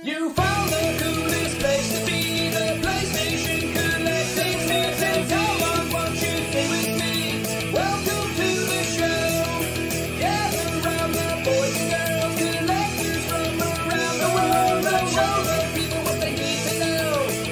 You found the coolest place to be, the PlayStation collecting sets, and come on, won't you stay with me? Welcome to the show. Gather around the boys and girls, collectors from around the world. Let's show the people what they need to know.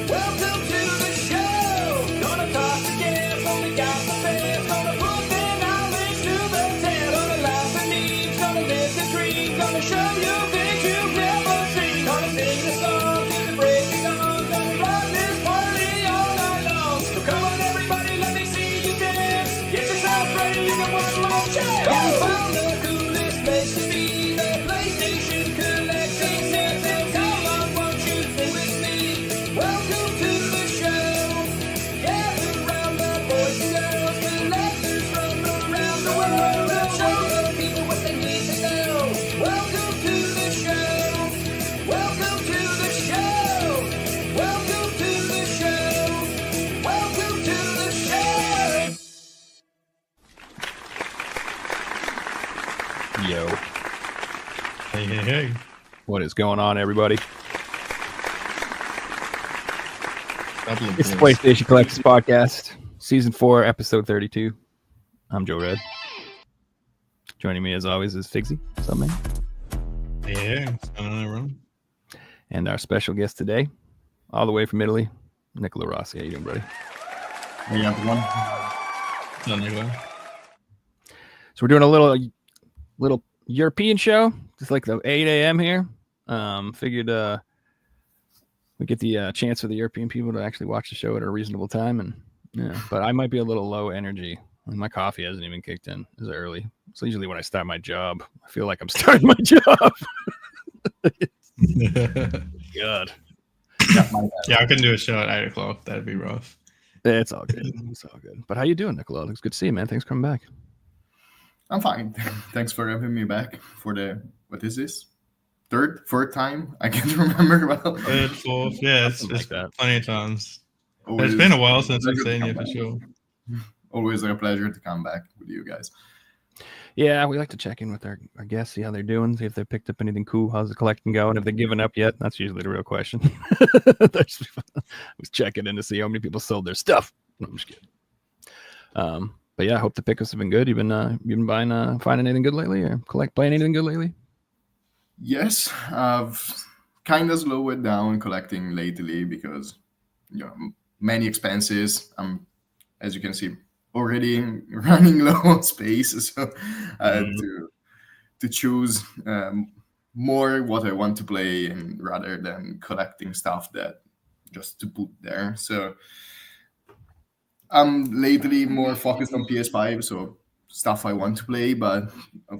Welcome to the show. Gonna talk to guests, only got the best. Gonna put their knowledge to the test. Gonna laugh and eat, gonna live the dream. Gonna show you things you've never seen. Gonna sing the song to the break of dawn. Gonna run this party all night long. So come on everybody, let me see you dance. Get yourself ready for one more chance. You found the coolest place to be, the PlayStation collecting sets, and come on, won't you stay with me? Welcome to the show. Gather around the boys and girls, collectors from around the world. Let's show the people what they need to know. Welcome to the show. Welcome to the show. Welcome to the show. Welcome to the show. Yo, Hey. what is going on, everybody? Couple of It's the things. PlayStation Collectors Podcast, Season 4, Episode 32. I'm Joe Red. Joining me, as always, is Figsy. What's up, man? Yeah, what's going on, everyone? And our special guest today, all the way from Italy, Nicolo Rossi. How you doing, buddy? Hey everyone. What's up, Nicolo? So we're doing a little European show, just like the 8 a.m. here. Figured we get the chance for the European people to actually watch the show at a reasonable time, and yeah. But I might be a little low energy. My coffee hasn't even kicked in. It's early. It's usually when I start my job. I feel like I'm starting my job. God. Yeah, I couldn't do a show at 8 o'clock. That'd be rough. It's all good. It's all good. But how you doing, Nicolo? Looks good to see you, man. Thanks for coming back. I'm fine. Thanks for having me back for the, what is this? Fourth time? I can't remember well. Third, fourth, yeah, it's Something like that. plenty of times. Always It's been a while since I've pleasure to seen you come for back. sure. Always a pleasure to come back with you guys. Yeah, we like to check in with our guests, see how they're doing, see if they picked up anything cool, how's the collecting going, if they're giving up yet. That's usually the real question. I was checking in to see how many people sold their stuff. No, I'm just kidding. But yeah, I hope the pickups have been good. You've been buying, finding anything good lately, or playing anything good lately? Yes, I've kind of slowed down collecting lately because many expenses. As you can see, already running low on space, so I had to choose more what I want to play, and rather than collecting stuff that just to put there. So I'm lately more focused on PS5, so stuff I want to play, but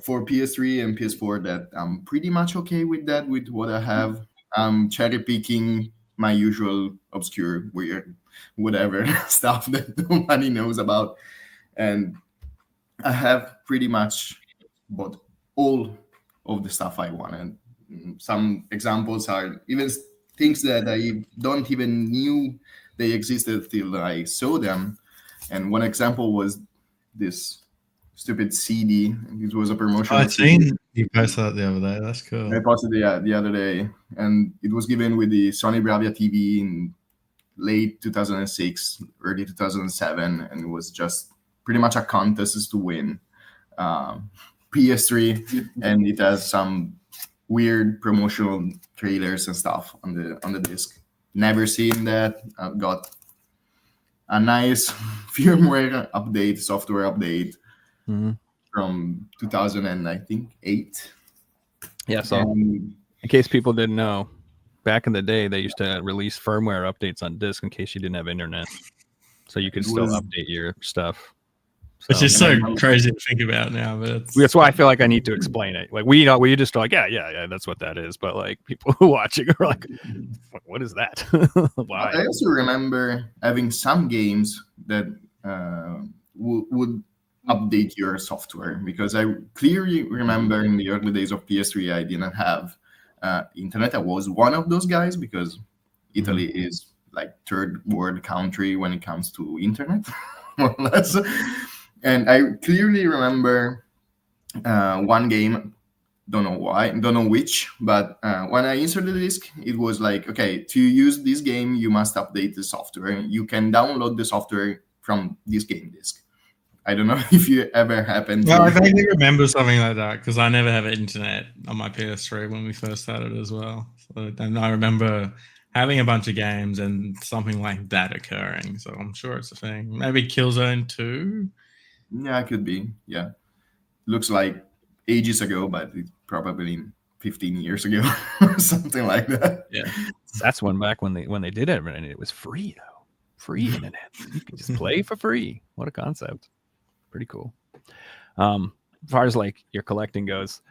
for PS3 and PS4, that I'm pretty much okay with that, with what I have. I'm cherry picking my usual obscure, weird, whatever stuff that nobody knows about. And I have pretty much bought all of the stuff I wanted. Some examples are even things that I don't even knew they existed till I saw them. And one example was this stupid CD. It was a promotion. I've seen you post that the other day. That's cool. I posted it the other day, and it was given with the Sony Bravia TV in late 2006, early 2007, and it was just pretty much a contest to win PS3, and it has some weird promotional trailers and stuff on the disc. Never seen that. I've got a nice firmware update, software update from 2008. Yeah, so And in case people didn't know, back in the day, they used to release firmware updates on disk in case you didn't have internet. So you could It still was- update your stuff. Which is so crazy to think about now, but That's why I feel like I need to explain it. Like we just are like, yeah, that's what that is. But like people who watching are like, what is that? Why? I also remember having some games that would update your software, because I clearly remember in the early days of PS3 I didn't have internet. I was one of those guys because Italy is like third world country when it comes to internet, more or less. And I clearly remember one game Don't know why, don't know which, but when I inserted the disc, it was like, okay, to use this game, you must update the software. You can download the software from this game disc. I don't know if you ever happened to. Well, I vaguely remember something like that because I never had internet on my PS3 when we first started as well. So, and I remember having a bunch of games and something like that occurring. So I'm sure it's a thing. Maybe Killzone 2? Yeah, it could be. Yeah. Looks like ages ago, but it's probably 15 years ago or something like that. Yeah. That's back when they did it, and it was free though. Free internet. You can just play for free. What a concept. Pretty cool. As far as like your collecting goes,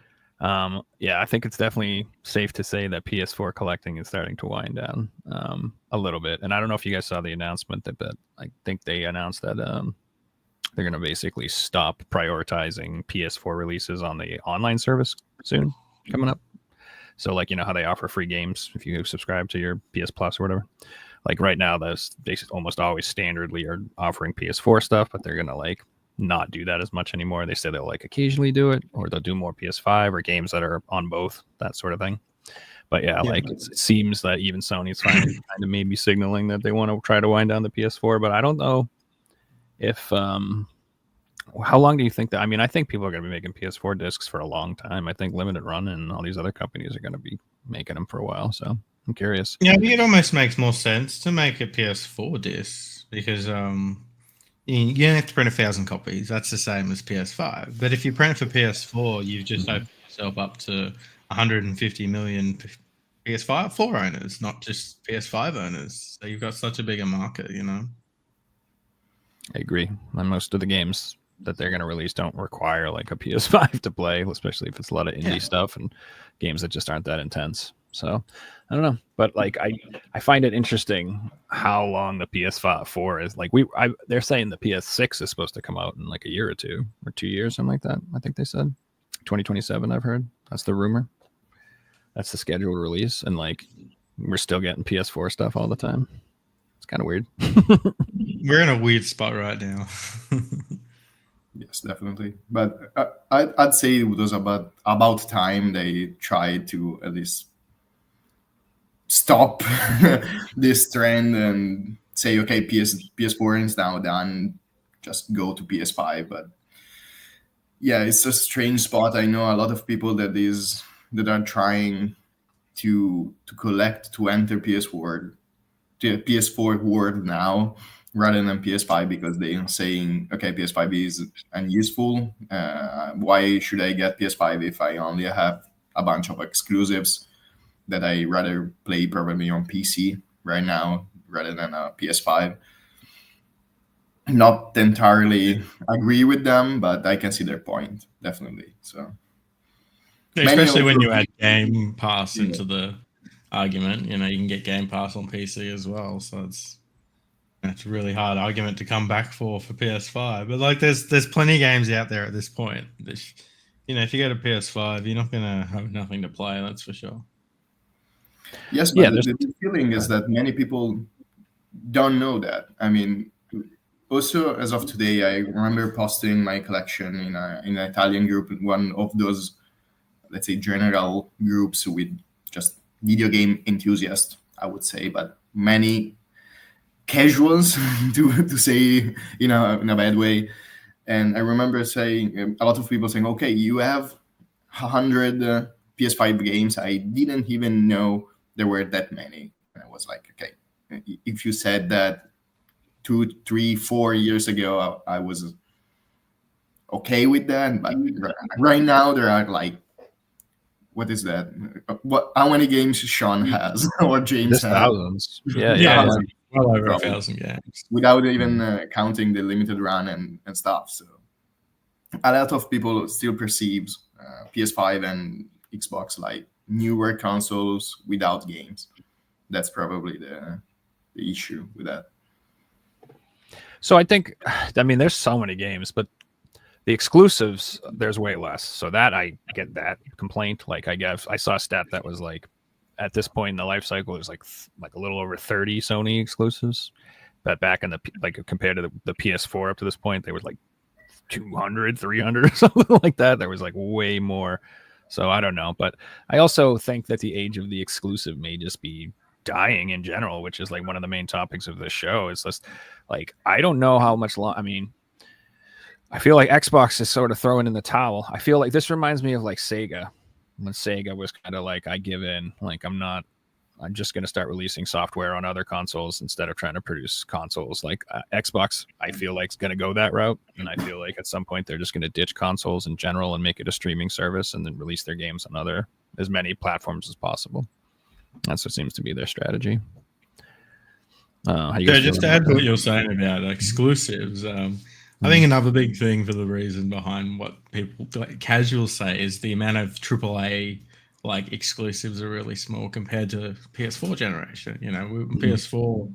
yeah, I think it's definitely safe to say that PS4 collecting is starting to wind down a little bit. And I don't know if you guys saw the announcement that I think they announced that they're going to basically stop prioritizing PS4 releases on the online service soon coming up. So like, you know how they offer free games if you subscribe to your PS Plus or whatever. Like right now, they almost always standardly are offering PS4 stuff, but they're going to like not do that as much anymore. They say they'll like occasionally do it, or they'll do more PS5 or games that are on both, that sort of thing. But yeah, like it seems that even Sony's finally kind of maybe signaling that they want to try to wind down the PS4, but I don't know if how long do you think that? I mean, I think people are going to be making PS4 discs for a long time. I think Limited Run and all these other companies are going to be making them for a while. So I'm curious. Yeah, I think it almost makes more sense to make a PS4 disc because you don't have to print 1,000 copies. That's the same as PS5. But if you print for PS4, you've just opened yourself up to 150 million PS4 owners, not just PS5 owners. So you've got such a bigger market, you know. I agree. And most of the games that they're going to release don't require like a PS5 to play, especially if it's a lot of indie stuff and games that just aren't that intense. So I don't know, but like I find it interesting how long the PS4 is. Like they're saying the PS6 is supposed to come out in like a year or 2 or 2 years, something like that. I think they said 2027. I've heard that's the rumor. That's the scheduled release, and like we're still getting PS4 stuff all the time. It's kind of weird. We're in a weird spot right now. Yes, definitely. But I'd say it was about time they tried to at least stop this trend and say, okay, PS4 is now done, just go to PS5. But yeah, it's a strange spot. I know a lot of people that are trying to collect to enter PS4 world now rather than PS5 because they are saying, okay, PS5 is unuseful. Why should I get PS5 if I only have a bunch of exclusives that I rather play probably on PC right now rather than a PS5? Not entirely agree with them, but I can see their point, definitely. So, especially when you add Game Pass into the argument, you know, you can get Game Pass on PC as well. So it's a really hard argument to come back for PS5. But like, there's plenty of games out there at this point. You know, if you go to PS5, you're not gonna have nothing to play. That's for sure. Yes, but the feeling is that many people don't know that. I mean, also as of today, I remember posting my collection in an Italian group, one of those, let's say, general groups with just video game enthusiasts, I would say, but many casuals to say in a bad way. And I remember saying, a lot of people saying, okay, you have 100 PS5 games. I didn't even know there were that many. And I was like, okay, if you said that 2, 3, 4 years ago, I was okay with that. But right now there are like, what is that? How many games Sean has or James has? Thousands. Yeah. Well over 1,000 games. Without even counting the limited run and stuff. So a lot of people still perceives PS5 and Xbox like newer consoles without games. That's probably the issue with that. So I think, there's so many games, but the exclusives, there's way less. So that I get that complaint. Like I guess I saw a stat that was like, at this point in the life cycle, there's like a little over 30 Sony exclusives. But back in compared to the PS4 up to this point, they were like 200, 300 or something like that. There was like way more So I don't know, but I also think that the age of the exclusive may just be dying in general, which is like one of the main topics of this show. Is just like I don't know how much long. I mean, I feel like Xbox is sort of throwing in the towel. I feel like this reminds me of like Sega, when Sega was kind of like, I give in. Like I'm just going to start releasing software on other consoles instead of trying to produce consoles. Like Xbox, I feel like is going to go that route. And I feel like at some point they're just going to ditch consoles in general and make it a streaming service and then release their games on as many platforms as possible. That's what seems to be their strategy. Just to add to what you're saying about exclusives, I think another big thing for the reason behind what people like, casuals say is the amount of AAA like exclusives are really small compared to PS4 generation. You know, PS4,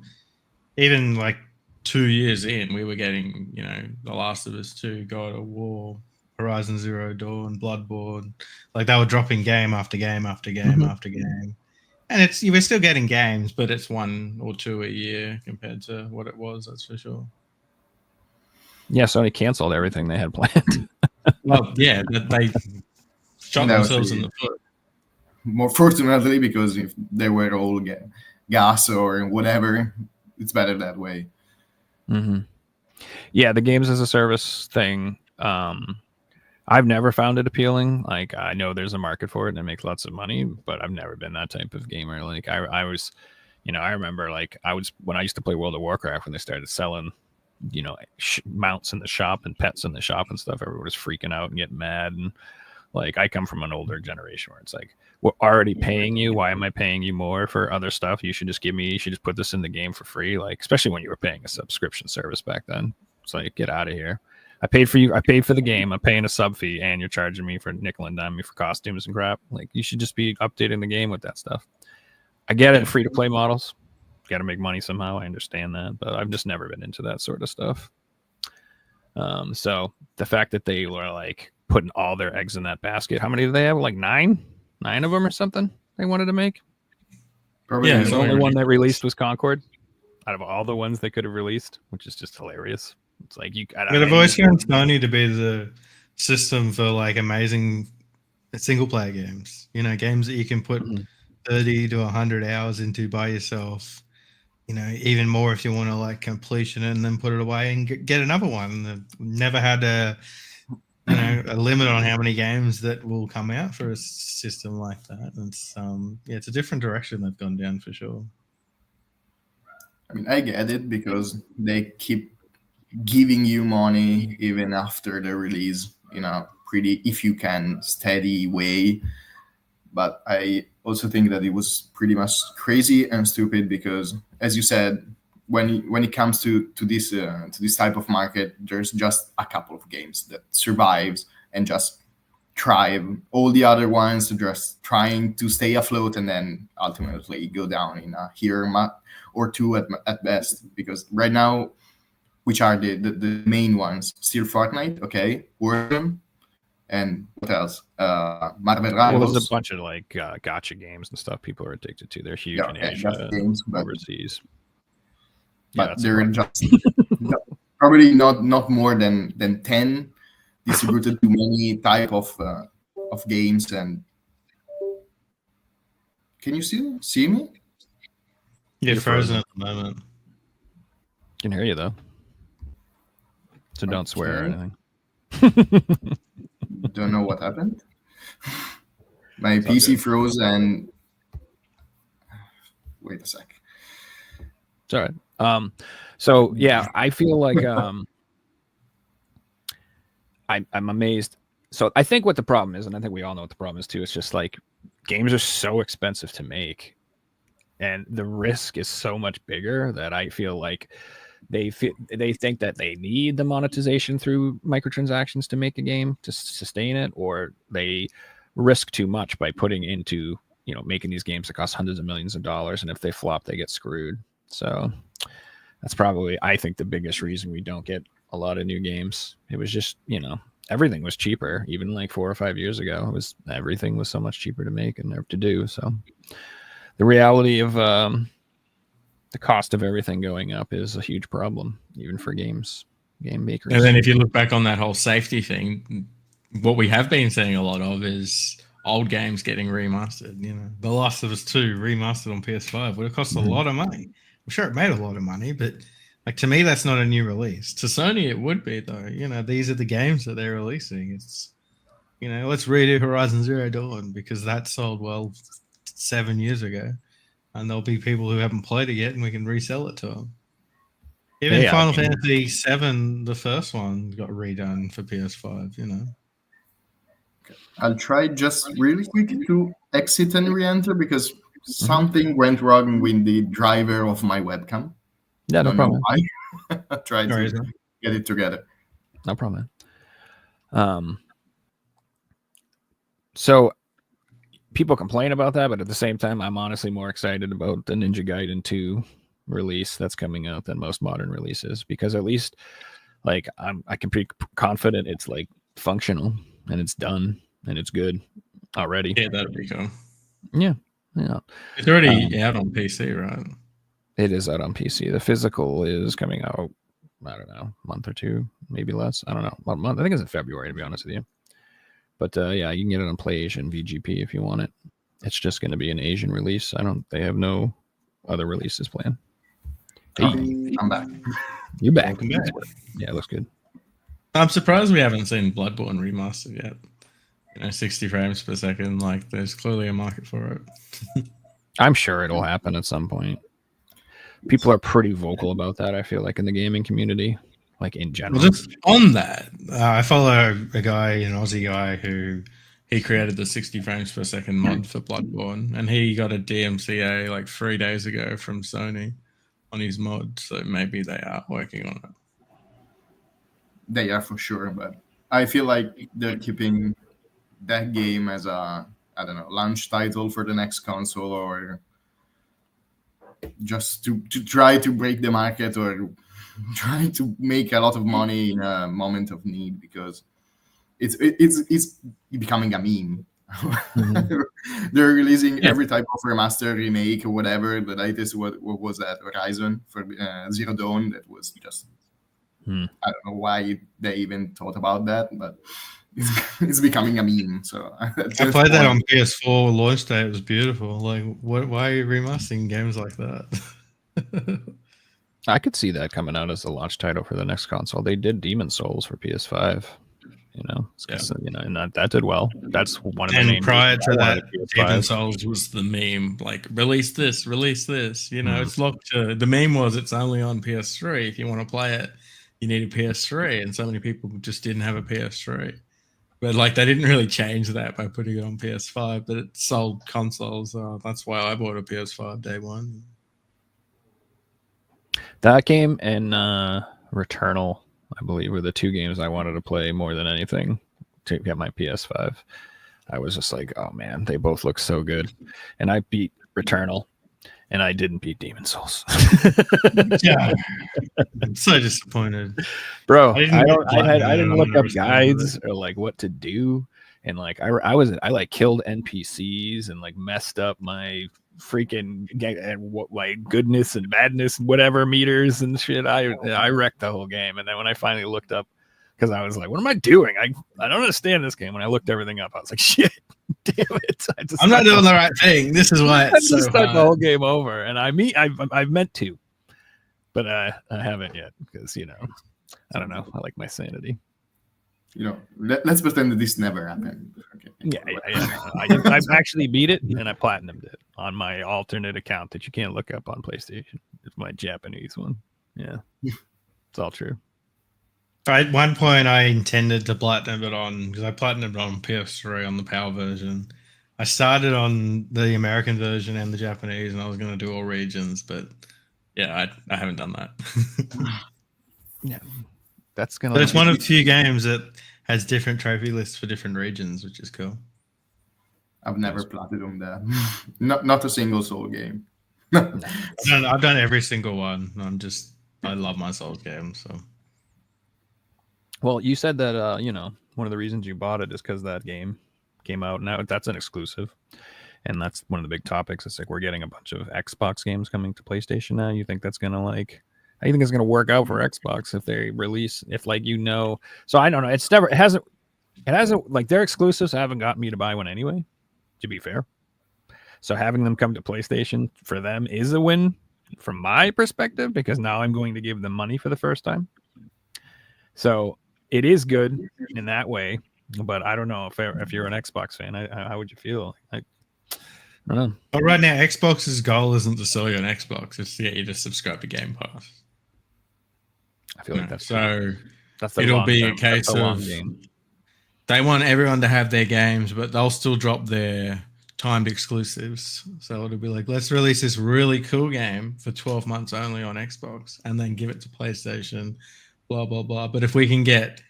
even like 2 years in, we were getting, you know, The Last of Us 2, God of War, Horizon Zero Dawn, Bloodborne. Like they were dropping game after game after game after game. And you were still getting games, but it's 1 or 2 a year compared to what it was, that's for sure. Yeah, Sony canceled everything they had planned. Well, yeah, they shot themselves in the foot. More fortunately, because if they were all gas or whatever, it's better that way. Mm-hmm. Yeah, the games as a service thing, I've never found it appealing. Like I know there's a market for it and it makes lots of money, but I've never been that type of gamer. Like I was, you know, I remember like when I used to play World of Warcraft when they started selling, you know, mounts in the shop and pets in the shop and stuff. Everyone was freaking out and getting mad. And like I come from an older generation where it's like, we're already paying you. Why am I paying you more for other stuff? You should just put this in the game for free. Like, especially when you were paying a subscription service back then. It's like, get out of here. I paid for you. I paid for the game. I'm paying a sub fee and you're charging me for nickel and dime me for costumes and crap. Like you should just be updating the game with that stuff. I get it. Free to play models. Got to make money somehow. I understand that, but I've just never been into that sort of stuff. So the fact that they were like putting all their eggs in that basket, how many do they have? Like nine of them or something they wanted to make. Probably The only one that released was Concord out of all the ones they could have released, which is just hilarious. It's like I've always found Sony to be the system for like amazing single player games. You know, games that you can put 30 to 100 hours into by yourself. You know, even more if you want to like completion it and then put it away and get another one. They've never had a limit on how many games that will come out for a system like that. It's it's a different direction they've gone down for sure. I mean, I get it because they keep giving you money even after the release in a pretty, if you can, steady way. But I also think that it was pretty much crazy and stupid because, as you said, when it comes to this type of market, there's just a couple of games that survives and just thrive. All the other ones are just trying to stay afloat and then ultimately go down in a year or two at best. Because right now, which are the main ones? Still Fortnite, okay, Warzone, and what else? Marvel Rivals. Well, there's a bunch of like gacha games and stuff people are addicted to. They're huge in Asia, games, overseas. But they're just probably not more than 10 distributed to many type of games. And can you still see me? You're frozen at the moment. Can hear you though, so don't swear or anything. Don't know what happened. My PC froze and wait a sec. It's all right. So yeah, I feel like I'm amazed. So I think what the problem is, and I think we all know what the problem is too, it's just like games are so expensive to make and the risk is so much bigger that I feel like they think that they need the monetization through microtransactions to make a game to sustain it, or they risk too much by putting into, you know, making these games that cost hundreds of millions of dollars, and if they flop, they get screwed. So that's probably, I think, the biggest reason we don't get a lot of new games. It was just, you know, everything was cheaper. Even like 4 or 5 years ago, everything was so much cheaper to make and to do. So the reality of the cost of everything going up is a huge problem, even for game makers. And then if you look back on that whole safety thing, what we have been seeing a lot of is old games getting remastered. You know, The Last of Us 2 remastered on PS5 would have cost a lot of money. I'm sure it made a lot of money, but like to me, that's not a new release. To Sony, it would be though. You know, these are the games that they're releasing. It's, you know, let's redo Horizon Zero Dawn because that sold well 7 years ago, and there'll be people who haven't played it yet, and we can resell it to them. Even Yeah, Final I mean- Fantasy VII, the first one, got redone for PS5. You know, I'll try just really quick to exit and re-enter because something went wrong with the driver of my webcam. Yeah, no Don't know problem. why. I'll try No to worries. get it together. No problem. So people complain about that, but at the same time, I'm honestly more excited about the Ninja Gaiden 2 release that's coming out than most modern releases because at least like I can be confident it's like functional and it's done and it's good already. Yeah, that'd be cool. Yeah. It's already out on PC, right? It is out on PC. The physical is coming out, I don't know, a month or two, maybe less. I don't know. What month? I think it's in February, to be honest with you. But yeah, you can get it on PlayAsian VGP if you want it. It's just going to be an Asian release. They have no other releases planned. Hey, I'm back. you back. Welcome back. Yeah, it looks good. I'm surprised we haven't seen Bloodborne remastered yet. You know, 60 frames per second. Like, there's clearly a market for it. I'm sure it'll happen at some point. People are pretty vocal about that, I feel like, in the gaming community, like in general. Well, just on that, I follow a guy, an Aussie guy, who he created the 60 frames per second mod for Bloodborne, and he got a DMCA like 3 days ago from Sony on his mod. So maybe they are working on it. They are for sure, but I feel like they're keeping that game as a, I don't know, launch title for the next console, or just to try to break the market or try to make a lot of money in a moment of need, because it's becoming a meme. They're releasing every type of remaster, remake, or whatever. The latest, what was that, Horizon for Zero Dawn, that was just I don't know why they even thought about that, but it's becoming a meme. So I played that on PS4 launch day. It was beautiful. Like, why are you remastering games like that? I could see that coming out as a launch title for the next console. They did Demon Souls for PS5. And that did well. That's one of the main. And prior to that, PS5. Demon Souls was the meme. Like, release this. It's locked to. The meme was it's only on PS3. If you want to play it, you need a PS3, and so many people just didn't have a PS3. But like, they didn't really change that by putting it on PS5. But it sold consoles. That's why I bought a PS5 day one. That game and Returnal, I believe, were the two games I wanted to play more than anything to get my PS5. I was just like, oh man, they both look so good. And I beat Returnal, and I didn't beat Demon Souls. Yeah, I'm so disappointed, bro. I didn't look up understand guides or like what to do, and like I like killed NPCs and like messed up my freaking like goodness and badness whatever meters and shit. I wrecked the whole game, and then when I finally looked up, because I was like, what am I doing? I don't understand this game. When I looked everything up, I was like, shit, damn it! I'm not doing the right thing. This is why it's so start hard. the whole game over, and I've meant to, but I haven't yet, because I don't know. I like my sanity. Let's pretend that this never happened. Okay. Yeah. I've actually beat it, and I platinumed it on my alternate account that you can't look up on PlayStation. It's my Japanese one. Yeah, it's all true. At one point, I intended to platinum it on, because I platinumed it on PS3 on the PAL version. I started on the American version and the Japanese, and I was going to do all regions, but yeah, I haven't done that. Yeah, that's gonna. But it's one of the few games that has different trophy lists for different regions, which is cool. I've never platinumed that. Not a single Soul game. I've done every single one. I love my Souls games. So. Well, you said that one of the reasons you bought it is because that game came out. Now that's an exclusive, and that's one of the big topics. It's like we're getting a bunch of Xbox games coming to PlayStation now. You think that's gonna how you think it's gonna work out for Xbox if they release, so I don't know. It hasn't like their exclusives haven't gotten me to buy one anyway. to be fair. So having them come to PlayStation for them is a win from my perspective, because now I'm going to give them money for the first time. So it is good in that way, but I don't know if you're an Xbox fan, how would you feel? I don't know. But right now, Xbox's goal isn't to sell you an Xbox; it's to get you to subscribe to Game Pass. I feel like that's it'll be a case of they want everyone to have their games, but they'll still drop their timed exclusives. So it'll be like, let's release this really cool game for 12 months only on Xbox, and then give it to PlayStation. Blah blah blah. But if we can get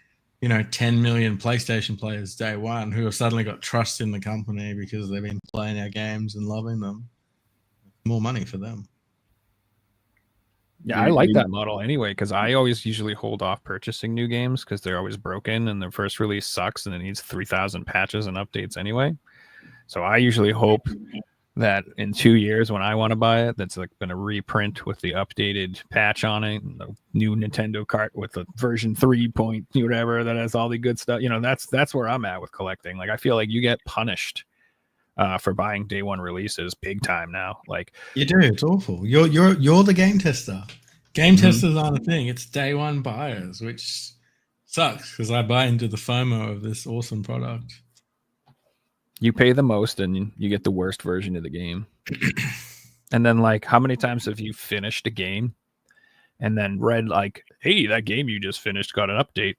10 million PlayStation players day one who have suddenly got trust in the company because they've been playing our games and loving them, more money for them. Yeah, I like that model anyway, because I always usually hold off purchasing new games because they're always broken and their first release sucks and it needs 3,000 patches and updates anyway. So I usually hope that in 2 years when I want to buy it, that's like going to reprint with the updated patch on it, and the new Nintendo cart with the version 3 point whatever that has all the good stuff. That's where I'm at with collecting. Like, I feel like you get punished for buying day one releases big time now. Like, you do. It's awful. You're the game tester. Game testers aren't a thing. It's day one buyers, which sucks because I buy into the FOMO of this awesome product. You pay the most and you get the worst version of the game. And then, like, how many times have you finished a game and then read like, hey, that game you just finished got an update,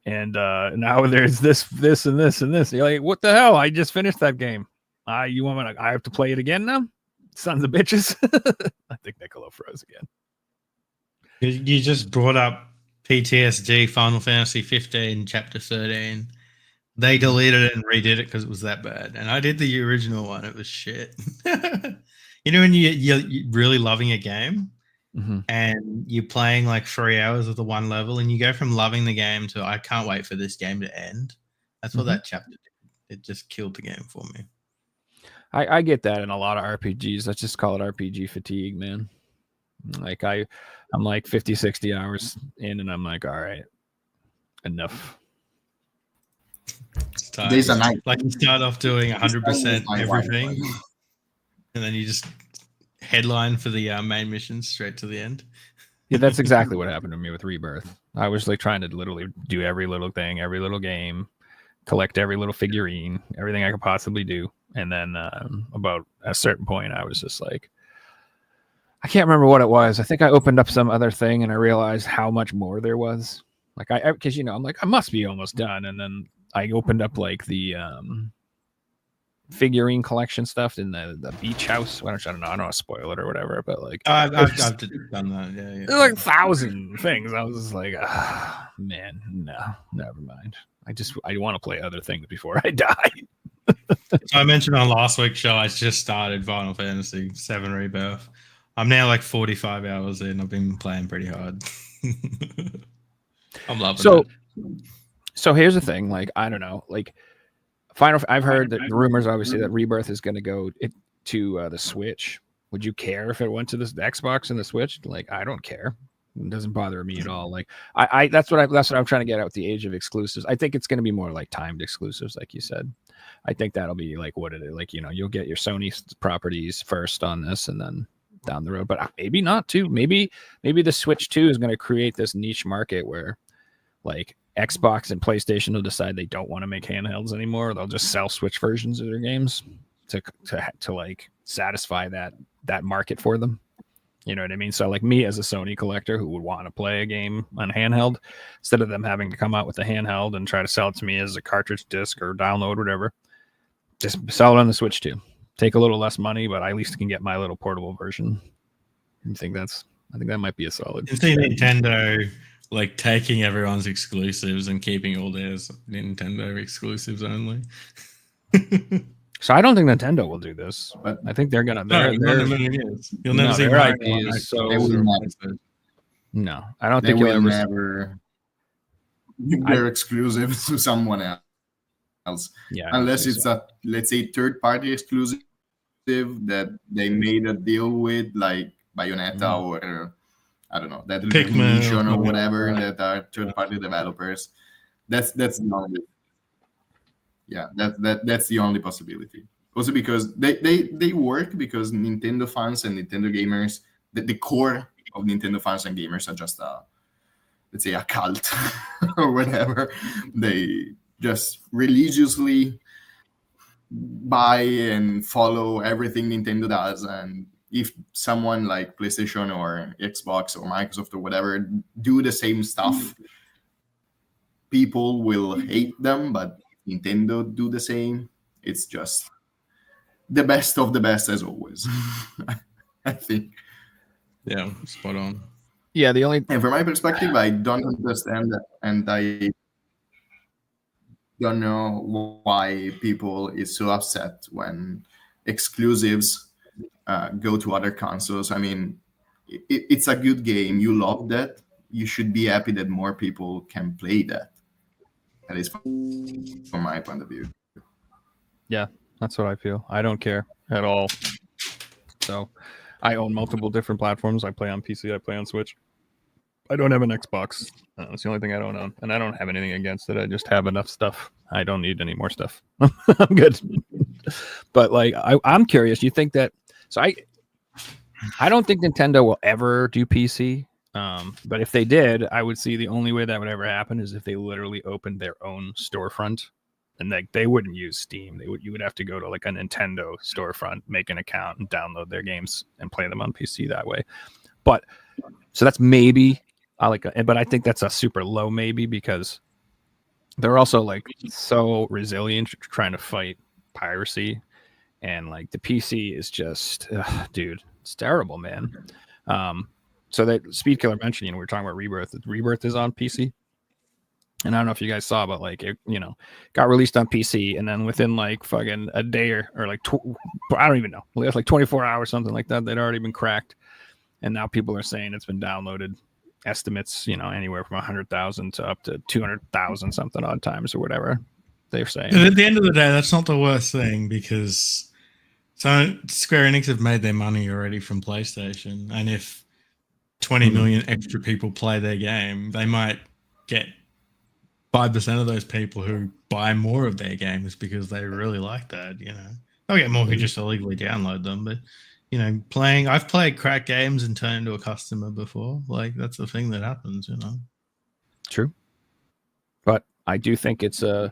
and now there's this and this and this. You're like, what the hell? I just finished that game. You want me to, I have to play it again now? Sons of bitches. I think Nicolo froze again. You just brought up PTSD, Final Fantasy 15, Chapter 13. They deleted it and redid it because it was that bad. And I did the original one. It was shit. When you're really loving a game and you're playing like 3 hours of the one level and you go from loving the game to I can't wait for this game to end. That's what that chapter did. It just killed the game for me. I get that in a lot of RPGs. Let's just call it RPG fatigue, man. Like I'm like 50, 60 hours in and I'm like, all right, enough. Days and nights. Like you start off doing 100% everything, and then you just headline for the main mission straight to the end. Yeah, that's exactly what happened to me with Rebirth. I was like trying to literally do every little thing, every little game, collect every little figurine, everything I could possibly do. And then about a certain point, I was just like, I can't remember what it was. I think I opened up some other thing and I realized how much more there was. Like because I'm like, I must be almost done. And then I opened up like the figurine collection stuff in the beach house. I don't know. I don't want to spoil it or whatever, but like I've done that. Yeah. There's like 1,000 things. I was just like, man, no, never mind. I want to play other things before I die. So I mentioned on last week's show, I just started Final Fantasy 7 Rebirth. I'm now like 45 hours in. I've been playing pretty hard. I'm loving it. So here's the thing. Like, I don't know. Like, I've heard that the rumors obviously that Rebirth is going to go to the Switch. Would you care if it went to the Xbox and the Switch? Like, I don't care. It doesn't bother me at all. Like, that's what I'm trying to get at with the age of exclusives. I think it's going to be more like timed exclusives, like you said. I think that'll be like what it is. Like, you'll get your Sony properties first on this, and then down the road. But maybe not too. Maybe the Switch 2 is going to create this niche market where, like, Xbox and PlayStation will decide they don't want to make handhelds anymore. They'll just sell Switch versions of their games to like satisfy that market for them. You know what I mean? So like me as a Sony collector who would want to play a game on handheld, instead of them having to come out with a handheld and try to sell it to me as a cartridge disc or download, whatever, just sell it on the Switch too. Take a little less money, but I at least can get my little portable version. I think that might be a solid. You see Nintendo like taking everyone's exclusives and keeping all theirs Nintendo exclusives only. So I don't think Nintendo will do this, but I think they're gonna. You'll never see their IP is so. No, I don't think you'll never give their exclusive to someone else. Yeah, unless it's a, let's say, third-party exclusive that they made a deal with, like Bayonetta or I don't know, that Pikmin or whatever, that are third-party developers. That's the only. Yeah, that's the only possibility. Also because they work because Nintendo fans and Nintendo gamers, the core of Nintendo fans and gamers are just let's say a cult or whatever. They just religiously buy and follow everything Nintendo does, and if someone like PlayStation or Xbox or Microsoft or whatever do the same stuff, people will hate them. But Nintendo do the same, it's just the best of the best as always. I think. Yeah, spot on. Yeah, the only And from my perspective, I don't understand that, and I don't know why people is so upset when exclusives go to other consoles. I mean, it's a good game. You love that. You should be happy that more people can play that. At least from my point of view. Yeah, that's what I feel. I don't care at all. So I own multiple different platforms. I play on PC, I play on Switch. I don't have an Xbox. That's the only thing I don't own. And I don't have anything against it. I just have enough stuff. I don't need any more stuff. I'm good. But like I'm curious, you think that so I don't think Nintendo will ever do PC. But if they did, I would see the only way that would ever happen is if they literally opened their own storefront, and they wouldn't use Steam. You would have to go to like a Nintendo storefront, make an account, and download their games and play them on PC that way. But so that's maybe but I think that's a super low maybe because they're also like so resilient trying to fight piracy, and like the PC is just, dude, it's terrible, man. So that Speed Killer mentioned, we were talking about Rebirth. Rebirth is on PC, and I don't know if you guys saw, but like it, got released on PC, and then within like fucking a day or like I don't even know, it's like 24 hours, something like that. They'd already been cracked, and now people are saying it's been downloaded. Estimates, anywhere from 100,000 to up to 200,000 something odd times or whatever they're saying. And at the end of the day, that's not the worst thing because Square Enix have made their money already from PlayStation, and if 20 million extra people play their game, they might get 5% of those people who buy more of their games because they really like that. They'll get more who just illegally download them, but I've played crack games and turned into a customer before. Like that's the thing that happens, True. But I do think it's a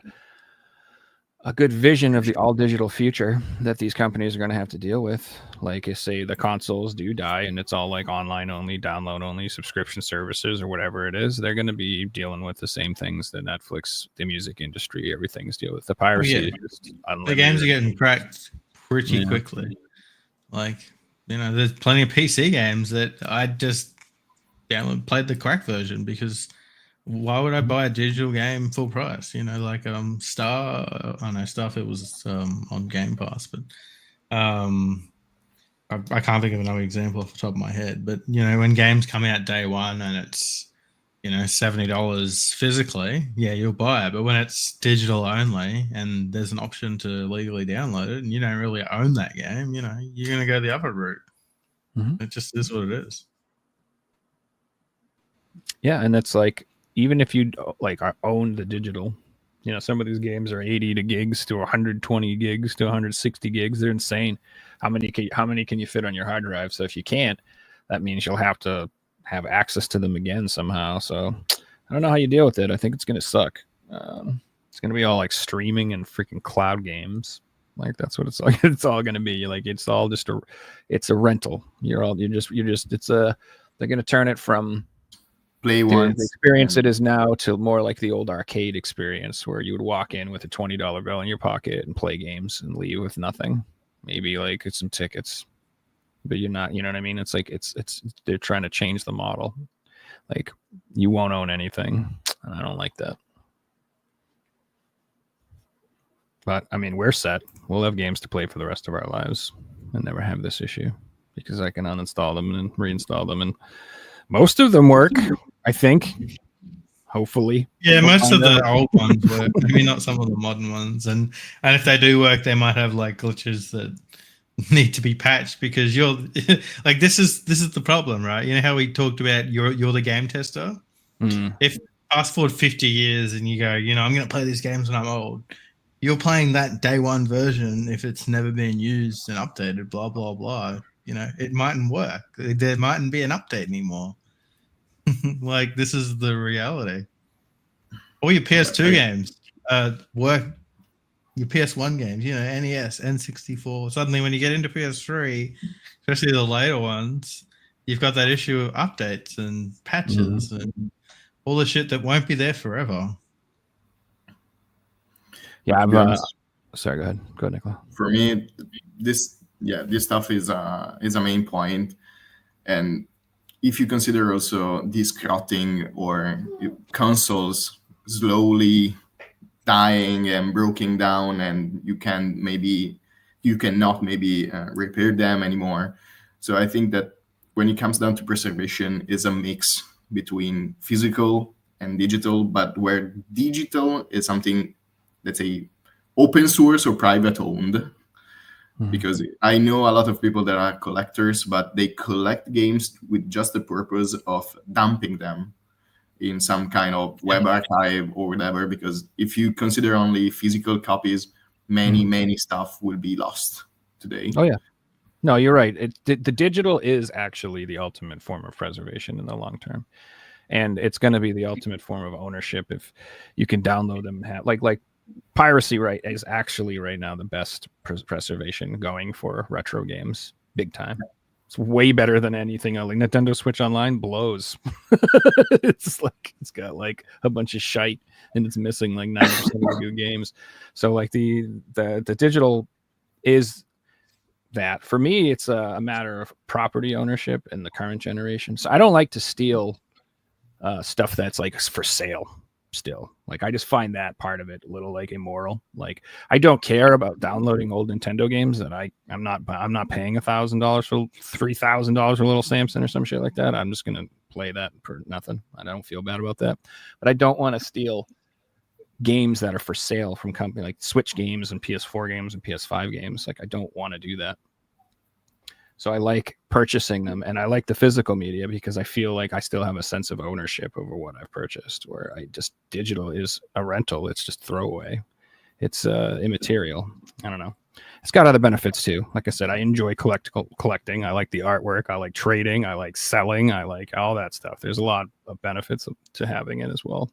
good vision of the all digital future that these companies are going to have to deal with. Like, say the consoles do die and it's all like online only, download only, subscription services or whatever it is, they're going to be dealing with the same things that Netflix, the music industry, everything's dealing with. The piracy. The games are getting cracked pretty quickly. Like, there's plenty of PC games that I just played the crack version because why would I buy a digital game full price? Like Star. I know Stuff. It was on Game Pass, but I can't think of another example off the top of my head. But when games come out day one and it's $70 physically, you'll buy it. But when it's digital only and there's an option to legally download it and you don't really own that game, you're going to go the other route. It just is what it is. Yeah, and it's like, even if you like own the digital, some of these games are 80 gigs to 120 gigs to 160 gigs. They're insane. How many can you fit on your hard drive? So if you can't, that means you'll have to have access to them again somehow. So I don't know how you deal with it. I think it's going to suck. It's going to be all like streaming and freaking cloud games. Like that's what it's like. It's all going to be like, it's all just it's a rental. They're going to turn it from play once. The experience it is now to more like the old arcade experience where you would walk in with a $20 bill in your pocket and play games and leave with nothing. Maybe like some tickets, but you're not, you know what I mean? It's like, they're trying to change the model. Like you won't own anything. And I don't like that. But I mean, we're set. We'll have games to play for the rest of our lives and never have this issue because I can uninstall them and reinstall them. And most of them work, I think. Hopefully. Yeah, most of the old ones work. Maybe not some of the modern ones. And if they do work, they might have like glitches that need to be patched because you're like this is the problem, right? You know how we talked about you're the game tester? If fast forward 50 years and you go, I'm going to play these games when I'm old, you're playing that day one version if it's never been used and updated, blah, blah, blah. You know, it mightn't work. There mightn't be an update anymore. Like, this is the reality. All your PS2 games work, your PS1 games, you know, NES, N64. Suddenly, when you get into PS3, especially the later ones, you've got that issue of updates and patches and all the shit that won't be there forever. Yeah, sorry, go ahead, Nicola. For me, this stuff is a main point, and if you consider also discrediting or consoles slowly dying and breaking down, and you cannot maybe repair them anymore. So I think that when it comes down to preservation, is a mix between physical and digital, but where digital is something, let's say, open source or private owned. Because I know a lot of people that are collectors, but they collect games with just the purpose of dumping them in some kind of web archive or whatever. Because if you consider only physical copies, many stuff will be lost today. Oh yeah, no, you're right. The digital is actually the ultimate form of preservation in the long term, and it's going to be the ultimate form of ownership if you can download them and have like piracy, right, is actually right now the best preservation going for retro games, big time. It's way better than anything else. Like Nintendo Switch Online blows. It's got like a bunch of shite and it's missing like 90% of the good games. So like the digital is that. For me, it's a matter of property ownership in the current generation. So I don't like to steal stuff that's like for sale. Still, like I just find that part of it a little like immoral. Like I don't care about downloading old Nintendo games that I'm not paying $1,000 for $3,000 for Little Samson or some shit like that. I'm just gonna play that for nothing. I don't feel bad about that, but I don't want to steal games that are for sale from company like Switch games and PS4 games and PS5 games. Like I don't want to do that. So I like purchasing them, and I like the physical media because I feel like I still have a sense of ownership over what I've purchased, where digital is a rental. It's just throwaway. It's immaterial. I don't know. It's got other benefits too. Like I said, I enjoy collecting. I like the artwork. I like trading. I like selling. I like all that stuff. There's a lot of benefits to having it as well.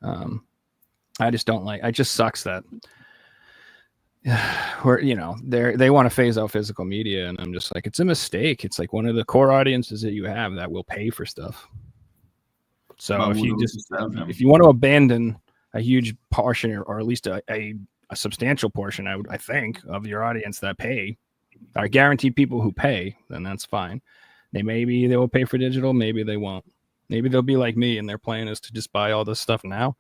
I just don't like, it just sucks that where, you know, they want to phase out physical media, and I'm just like, it's a mistake. It's like one of the core audiences that you have that will pay for stuff. So if you want to abandon a huge portion or at least a substantial portion, I think, of your audience that pay, are guaranteed people who pay, then that's fine. Maybe they will pay for digital, maybe they won't. Maybe they'll be like me, and their plan is to just buy all this stuff now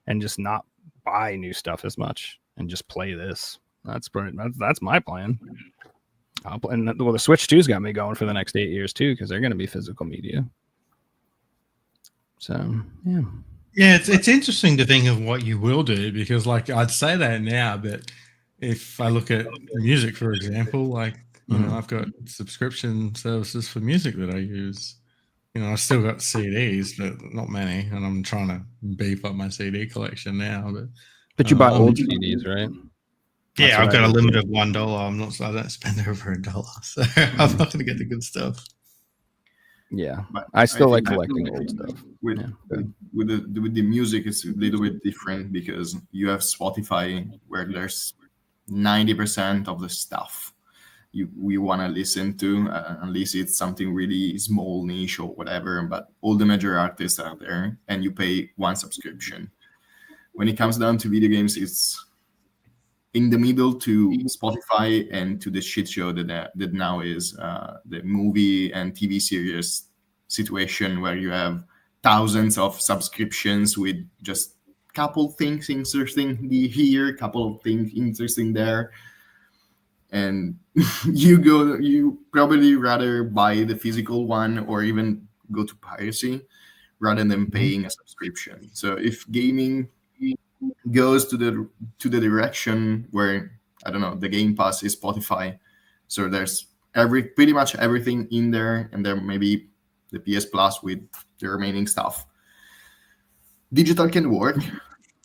and just not buy new stuff as much and just play this. That's my plan. The Switch 2's got me going for the next 8 years too, because they're going to be physical media. So yeah, it's interesting to think of what you will do, because like I'd say that now, but if I look at music, for example, like you know, I've got subscription services for music that I use. You know, I've still got CDs, but not many, and I'm trying to beef up my CD collection now. But you buy old CDs, right? Yeah, I've got a limit of $1. I don't spend over $1, so I'm not going to get the good stuff. Yeah, but I still like collecting old stuff. With the music, it's a little bit different because you have Spotify, where there's 90% of the stuff we want to listen to, unless it's something really small, niche or whatever. But all the major artists are there, and you pay one subscription. When it comes down to video games, it's in the middle to Spotify and to the shit show that now is the movie and TV series situation, where you have thousands of subscriptions with just couple things interesting here, couple of things interesting there, and you probably rather buy the physical one or even go to piracy rather than paying a subscription. So if gaming goes to the direction where, I don't know, the Game Pass is Spotify, so there's pretty much everything in there, and there maybe the PS Plus with the remaining stuff. Digital can work.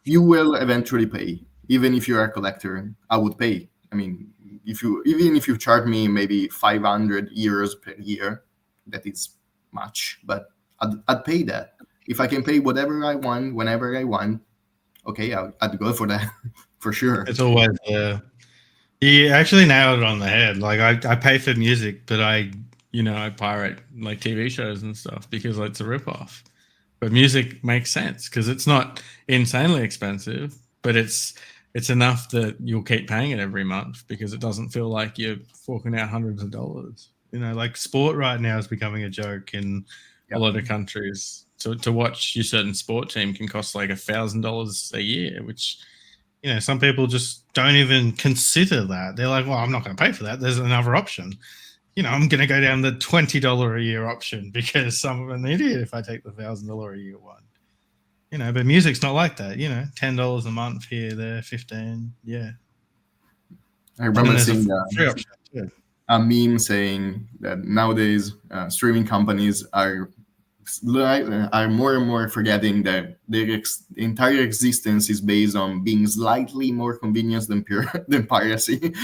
You will eventually pay. even if you're a collector, I would pay. I mean, even if you charge me maybe 500 euros per year, that is much, but I'd pay that. If I can pay whatever I want, whenever I want, okay, I'd go for that for sure. It's always you actually nailed it on the head. Like I pay for music, but I pirate like TV shows and stuff because it's a ripoff. But music makes sense because it's not insanely expensive, but it's enough that you'll keep paying it every month because it doesn't feel like you're forking out hundreds of dollars. Like sport right now is becoming a joke in a lot of countries. To watch your certain sport team can cost like $1,000 a year, which some people just don't even consider that. They're like, well, I'm not going to pay for that. There's another option. I'm going to go down the $20 a year option because I'm an idiot if I take the $1,000 a year one. But music's not like that. $10 a month here, there, 15. Yeah. I remember seeing a meme saying that nowadays streaming companies are more and more forgetting that their entire existence is based on being slightly more convenient than piracy.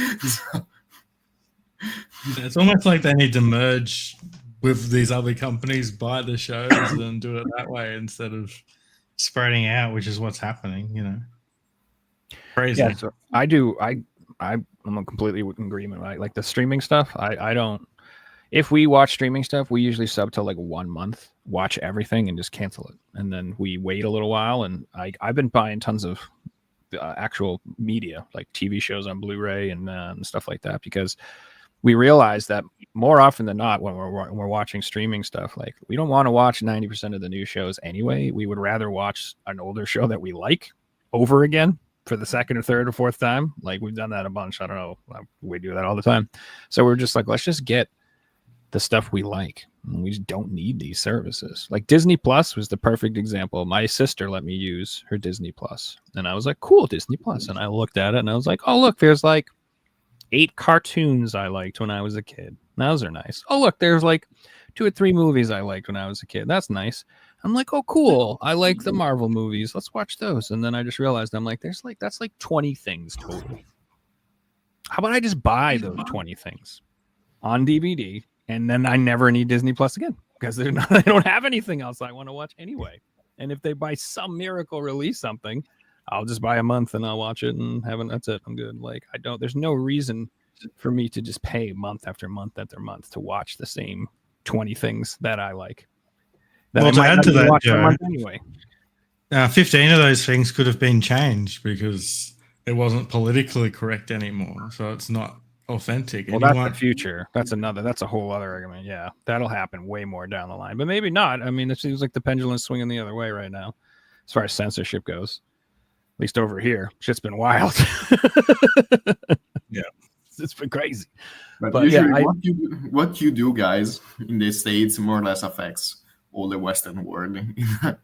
It's almost like they need to merge with these other companies, buy the shows, and do it that way instead of spreading out, which is what's happening. Crazy. Yeah, so I'm completely in agreement. Right? Like the streaming stuff, I don't. If we watch streaming stuff, we usually sub to like 1 month, watch everything, and just cancel it, and then we wait a little while. And I've been buying tons of actual media, like TV shows on Blu-ray and stuff like that, because we realize that more often than not, when we're watching streaming stuff, like we don't want to watch 90% of the new shows anyway. We would rather watch an older show that we like over again for the second or third or fourth time. Like we've done that a bunch. I don't know. We do that all the time. So we're just like, let's just get the stuff we like. We just don't need these services. Like Disney Plus was the perfect example. My sister let me use her Disney Plus, and I was like, cool, Disney Plus. And I looked at it and I was like, oh, look, there's like 8 cartoons I liked when I was a kid. Those are nice. Oh, look, there's like 2 or 3 movies I liked when I was a kid. That's nice. I'm like, oh, cool. I like the Marvel movies. Let's watch those. And then I just realized that's like 20 things total. How about I just buy those 20 things on DVD, and then I never need Disney Plus again because they don't have anything else I want to watch anyway. And if they by some miracle release something, I'll just buy a month and I'll watch it and that's it. I'm good. Like there's no reason for me to just pay month after month after month to watch the same 20 things that I like. Well, to add to that, Joe, anyway, 15 of those things could have been changed because it wasn't politically correct anymore. So it's not authentic. Well, that's the future. That's a whole other argument. Yeah, that'll happen way more down the line, but maybe not. I mean, it seems like the pendulum's swinging the other way right now as far as censorship goes. At least over here, shit's been wild. Yeah, it's been crazy. But usually, what you do, guys, in the States, more or less affects all the Western world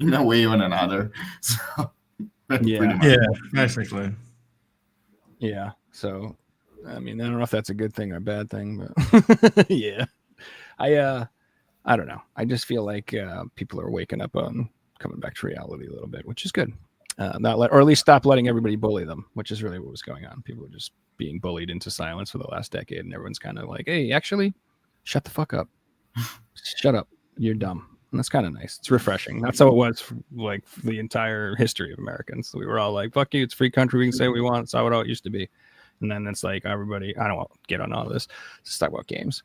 in a way or another. So basically. Yeah. So, I mean, I don't know if that's a good thing or a bad thing, but yeah, I don't know. I just feel like people are waking up on coming back to reality a little bit, which is good. Or at least stop letting everybody bully them, which is really what was going on. People were just being bullied into silence for the last decade, and everyone's kind of like, hey, actually, shut the fuck up. Shut up. You're dumb. And that's kind of nice. It's refreshing. That's how it was for, like, the entire history of Americans. We were all like, fuck you, it's a free country. We can say what we want. It's not how it used to be. And then it's like everybody, I don't want to get on all of this. Let's talk about games.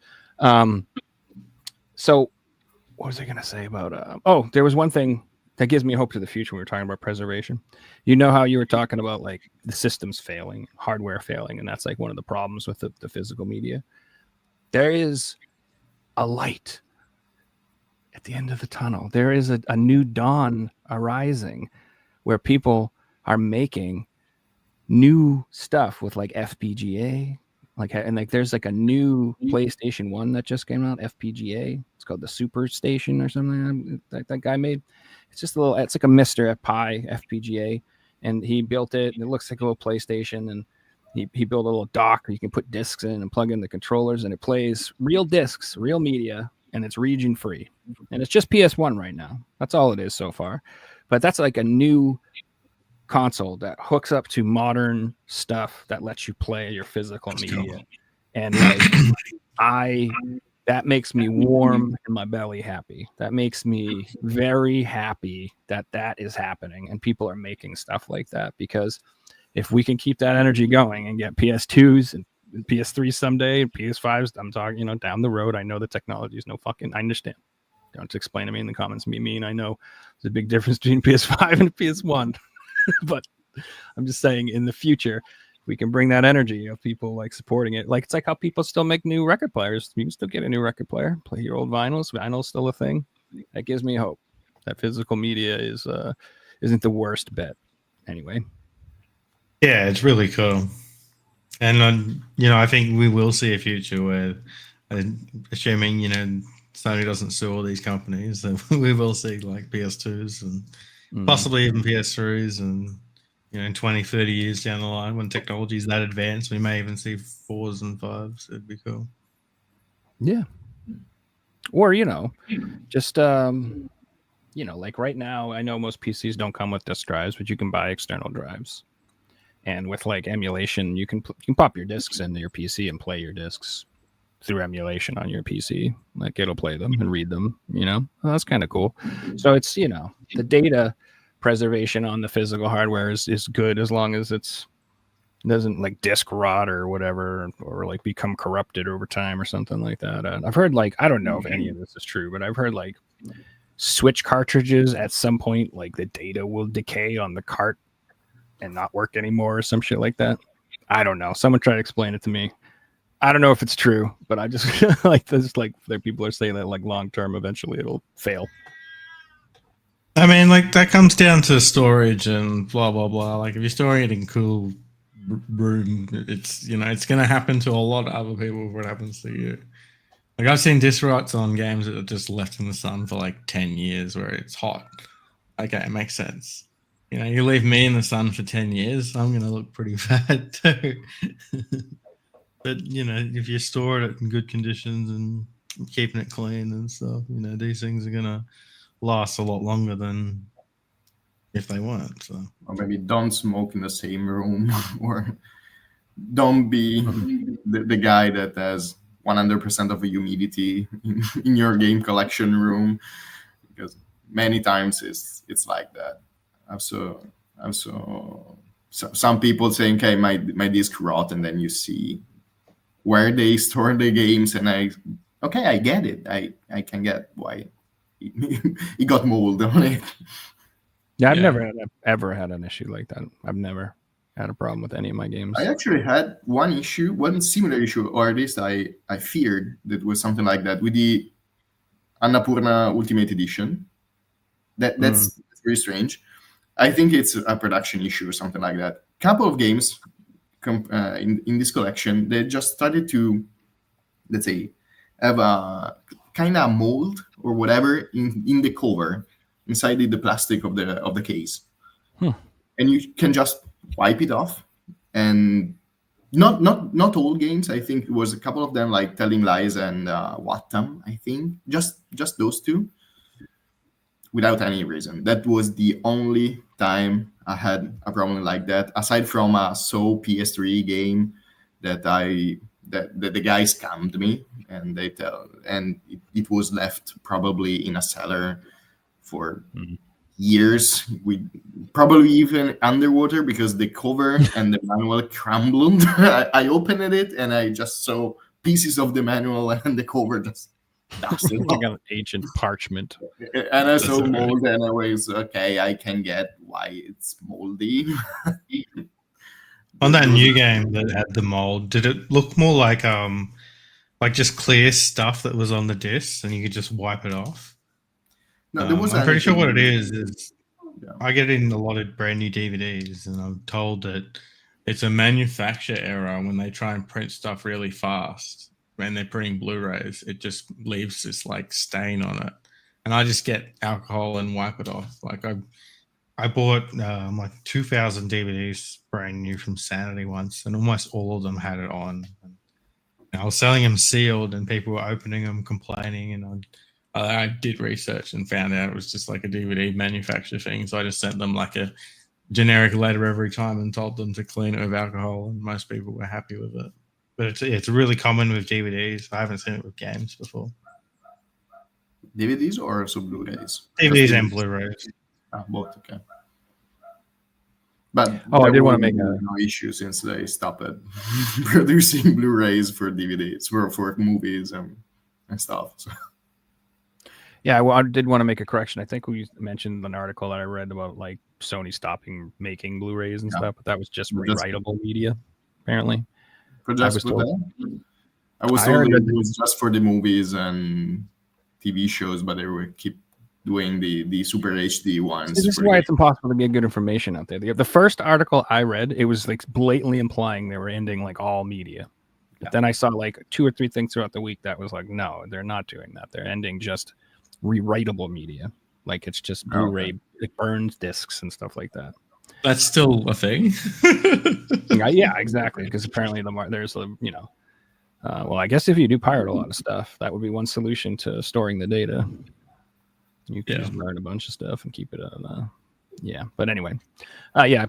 So what was I going to say about, there was one thing that gives me hope to the future when we're talking about preservation. You know how you were talking about like the systems failing, hardware failing, and that's like one of the problems with the physical media. There is a light at the end of the tunnel. There is a new dawn arising where people are making new stuff with like FPGA, there's like a new PlayStation 1 that just came out, FPGA. It's called the Super Station or something that guy made. It's just it's like a Mr. Pi FPGA, and he built it, and it looks like a little PlayStation, and he built a little dock where you can put discs in and plug in the controllers, and it plays real discs, real media, and it's region free. And it's just PS1 right now. That's all it is so far. But that's like a new console that hooks up to modern stuff that lets you play your physical media, and like that makes me warm in my belly happy. That makes me very happy that that is happening and people are making stuff like that, because if we can keep that energy going and get PS2s and PS3 someday and PS5s, I'm talking, down the road. I know the technology is no fucking, I understand. Don't explain to me in the comments. Me mean, I know there's a big difference between PS5 and PS1, but I'm just saying in the future, we can bring that energy of people like supporting it. Like, it's like how people still make new record players. You can still get a new record player, play your old vinyls. Vinyl's still a thing. That gives me hope that physical media isn't the worst bet. Anyway. Yeah, it's really cool. And, I think we will see a future where, assuming, Sony doesn't sue all these companies, that we will see like PS2s and possibly even PS3s, and in 20, 30 years down the line, when technology is that advanced, we may even see 4s and 5s. It'd be cool. Yeah. Or, just, like right now, I know most PCs don't come with disk drives, but you can buy external drives. And with like emulation, you can pop your discs into your PC and play your discs through emulation on your PC. Like, it'll play them and read them, Well, that's kind of cool. So it's, the data preservation on the physical hardware is good as long as it doesn't like disk rot or whatever, or like become corrupted over time or something like that. I've heard like, I don't know if any of this is true, but I've heard like Switch cartridges at some point, like the data will decay on the cart and not work anymore or some shit like that. I don't know. Someone try to explain it to me. I don't know if it's true, but I just like this, like there people are saying that like long term, eventually it'll fail. I mean, like that comes down to storage and blah blah blah. Like if you're storing it in cool room, it's it's gonna happen to a lot of other people before it happens to you. Like I've seen disk rots on games that are just left in the sun for like 10 years where it's hot. Okay, it makes sense. You leave me in the sun for 10 years, I'm gonna look pretty bad too. But if you store it in good conditions and keeping it clean and stuff, these things are gonna last a lot longer than if they weren't. So, or maybe don't smoke in the same room, or don't be the guy that has 100% of the humidity in your game collection room, because many times it's like that. Some people saying, "Okay, my disk rot," and then you see where they store the games, and I get it. I can get why it got mold on it. Yeah, I've never ever had an issue like that. I've never had a problem with any of my games. I actually had one similar issue, or at least I feared that was something like that with the Annapurna Ultimate Edition. That's very strange. I think it's a production issue or something like that. Couple of games in this collection, they just started to, let's say, have a kind of mold or whatever in the cover, inside the plastic of the case, and you can just wipe it off. And not all games. I think it was a couple of them, like Telling Lies and Wattam. I think just those two, without any reason. That was the only time I had a problem like that, aside from a PS3 game that the guy scammed me, and it was left probably in a cellar for years, with probably even underwater, because the cover and the manual crumbled. I opened it and I just saw pieces of the manual and the cover just dusted like an ancient parchment. And I saw mold, and I was okay. I can get why it's moldy. On that new game that had the mold, did it look more like just clear stuff that was on the disc and you could just wipe it off? No, there was. I'm pretty sure what it is I get it in a lot of brand new DVDs, and I'm told that it's a manufacturer error when they try and print stuff really fast. When they're printing Blu-rays, it just leaves this like stain on it, and I just get alcohol and wipe it off. Like I bought like 2,000 DVDs brand new from Sanity once, and almost all of them had it on. And I was selling them sealed, and people were opening them, complaining, and I did research and found out it was just like a DVD manufacturer thing. So I just sent them like a generic letter every time and told them to clean it with alcohol, and most people were happy with it. But it's really common with DVDs. I haven't seen it with games before. DVDs or also Blu-rays? DVDs and Blu-rays. Both, okay. But I did want to there make will be no issue since they stopped producing Blu-rays for DVDs for movies and stuff. So. Yeah, well, I did want to make a correction. I think we mentioned an article that I read about like Sony stopping making Blu-rays and stuff, but that was just rewritable media, apparently. I was told it was just for the movies and TV shows, but they will keep doing the Super HD ones. This is why it's impossible to get good information out there. The first article I read, it was like blatantly implying they were ending like all media. But then I saw like 2 or 3 things throughout the week that was like, no, they're not doing that. They're ending just rewritable media. Like it's just Blu-ray, it burns discs and stuff like that. That's still a thing. Yeah, exactly. Because apparently there's a, well, I guess if you do pirate a lot of stuff, that would be one solution to storing the data. You can just burn a bunch of stuff and keep it on. But anyway,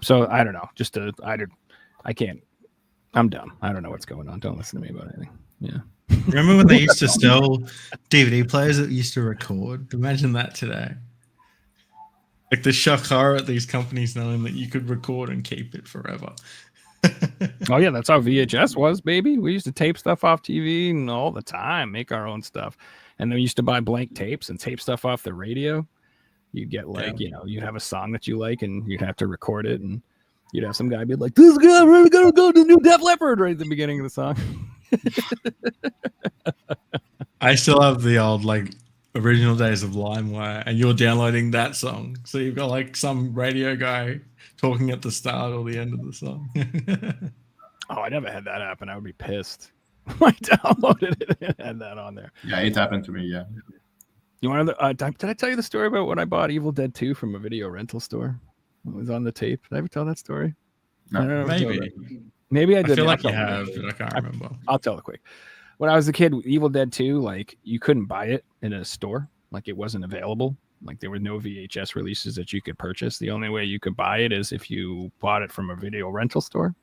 so I don't know. I can't. I'm dumb. I don't know what's going on. Don't listen to me about anything. Yeah. Remember when they used to sell DVD players that used to record? Imagine that today. Like the shock horror at these companies knowing that you could record and keep it forever. Oh yeah, that's how VHS was, baby. We used to tape stuff off TV and all the time, make our own stuff. And then we used to buy blank tapes and tape stuff off the radio. You'd get you'd have a song that you like and you'd have to record it, and you'd have some guy be like, "This guy really gonna go to New Def Leppard" right at the beginning of the song. I still have the old original days of LimeWire, and you're downloading that song, so you've got like some radio guy talking at the start or the end of the song. Oh, I never had that happen. I would be pissed. I downloaded it and had that on there. Yeah, it happened to me. Yeah. You want to? Did I tell you the story about when I bought Evil Dead 2 from a video rental store? It was on the tape. Did I ever tell that story? No, maybe I did. I feel like you have, but I can't remember. I'll tell it quick. When I was a kid, Evil Dead 2, like you couldn't buy it in a store. Like it wasn't available. Like there were no VHS releases that you could purchase. The only way you could buy it is if you bought it from a video rental store.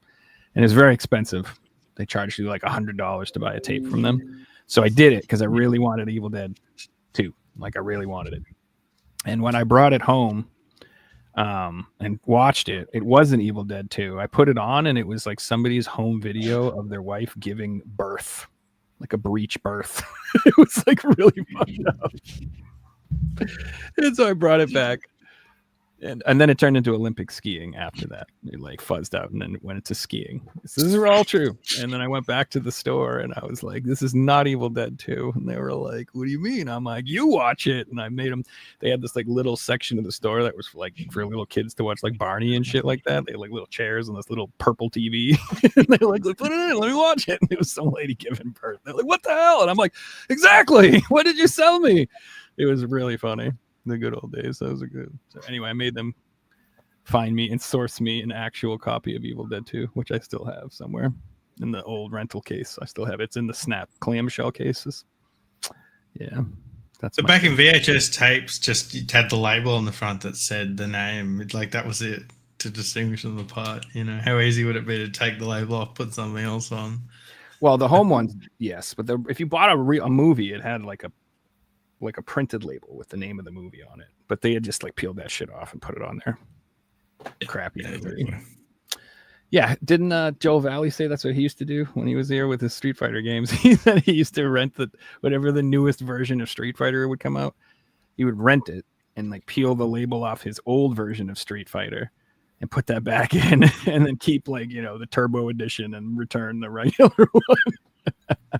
And it's very expensive. They charged you like $100 to buy a tape from them. So I did it because I really wanted Evil Dead 2. Like I really wanted it. And when I brought it home and watched it, it wasn't Evil Dead 2. I put it on and it was like somebody's home video of their wife giving birth, like a breech birth. It was like really fucked up. And so I brought it back. And then it turned into Olympic skiing after that. It like fuzzed out and then it went into skiing. So this is all true. And then I went back to the store and I was like, this is not Evil Dead 2. And they were like, what do you mean? I'm like, you watch it. And I made them, they had this like little section of the store that was like for little kids to watch like Barney and shit like that. They had like little chairs and this little purple TV. And they were like, put it in, let me watch it. And it was some lady giving birth. They're like, what the hell? And I'm like, exactly. What did you sell me? It was really funny. The good old days. That was a good. So anyway, I made them find me and source me an actual copy of Evil Dead 2, which I still have somewhere in the old rental case. I still have it. It's in the snap clamshell cases. Yeah, that's. So back in VHS tapes, just you had the label on the front that said the name. It's like that was it to distinguish them apart. You know, how easy would it be to take the label off, put something else on? Well, the home ones, yes, but if you bought a movie, it had like a printed label with the name of the movie on it, but they had just like peeled that shit off and put it on there. Crappy. Yeah, didn't Joe Valley say that's what he used to do when he was there with his Street Fighter games? He said he used to rent whatever the newest version of Street Fighter would come out. He would rent it and like peel the label off his old version of Street Fighter and put that back in, and then keep like the Turbo Edition and return the regular one.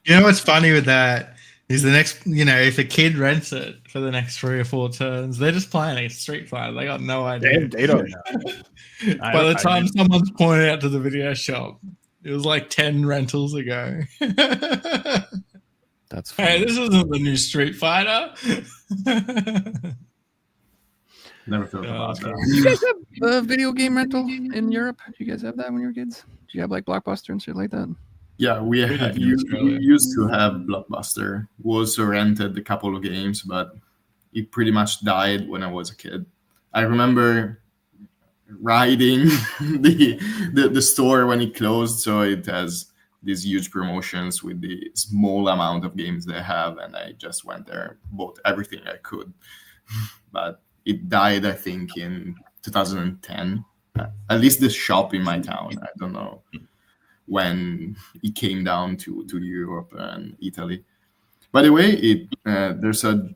You know what's funny with that? Is the next, if a kid rents it for the next 3 or 4 turns, they're just playing a Street Fighter. They got no idea. They don't know. By the time someone's pointed out to the video shop, it was like 10 rentals ago. That's funny. Hey, this isn't the new Street Fighter. Never thought about that. Do you guys have a video game rental in Europe? Do you guys have that when you were kids? Do you have like Blockbuster and shit like that? Yeah, we used to have Blockbuster. We also rented a couple of games, but it pretty much died when I was a kid. I remember riding the store when it closed, so it has these huge promotions with the small amount of games they have, and I just went there, bought everything I could. But it died, I think, in 2010. At least the shop in my town. I don't know when it came down to Europe and Italy. By the way, there's a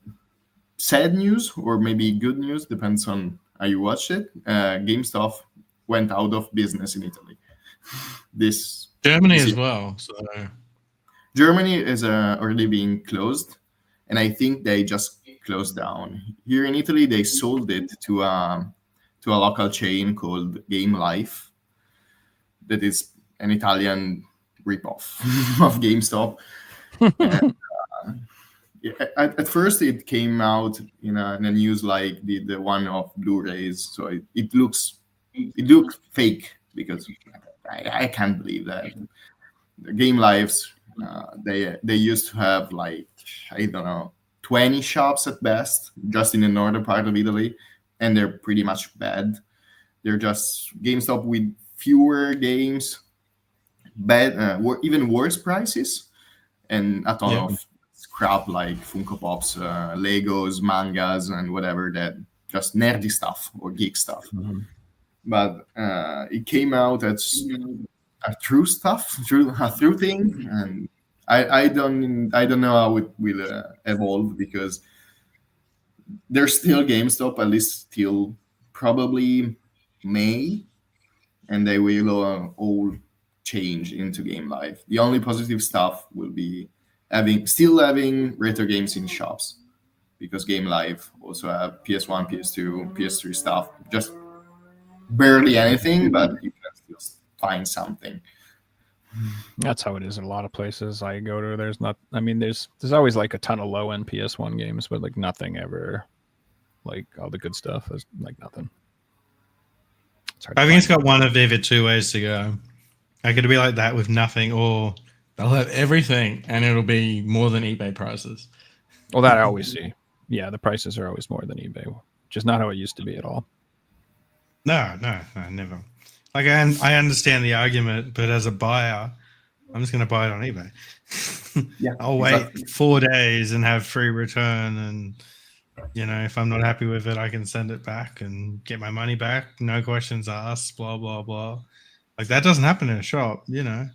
sad news or maybe good news, depends on how you watch it. GameStop went out of business in Italy. This Germany this as is- well. So Germany is already being closed, and I think they just closed down. Here in Italy, they sold it to a local chain called Game Life, that is an Italian ripoff of GameStop. And, yeah, at first, it came out in a news like the one of Blu-rays, so it looks fake because I can't believe that. The Game Lives, they used to have like, I don't know, 20 shops at best, just in the northern part of Italy, and they're pretty much bad. They're just GameStop with fewer games, bad, even worse prices, and a ton Yeah. of crap like Funko Pops, Legos, mangas, and whatever, that just nerdy stuff or geek stuff. But it came out as a true true thing, and I don't know how it will evolve, because there's still GameStop at least till probably May, and they will all change into Game Life. The only positive stuff will be still having retro games in shops, because Game Life also have PS1, PS2, PS3 stuff. Just barely anything, but you can still find something. That's how it is in a lot of places I go to. There's not. I mean, there's always like a ton of low end PS1 games, but like nothing ever. Like all the good stuff is like nothing. It's hard to I think it's find. got one of either two ways to go. Like it'll be like that with nothing, or they'll have everything and it'll be more than eBay prices. Well, that I always see. Yeah, the prices are always more than eBay, which is not how it used to be at all. No, never. Like I understand the argument, but as a buyer, I'm just going to buy it on eBay. Yeah, I'll wait exactly. 4 days and have free return, and if I'm not happy with it, I can send it back and get my money back. No questions asked. Blah blah blah. Like that doesn't happen in a shop. Like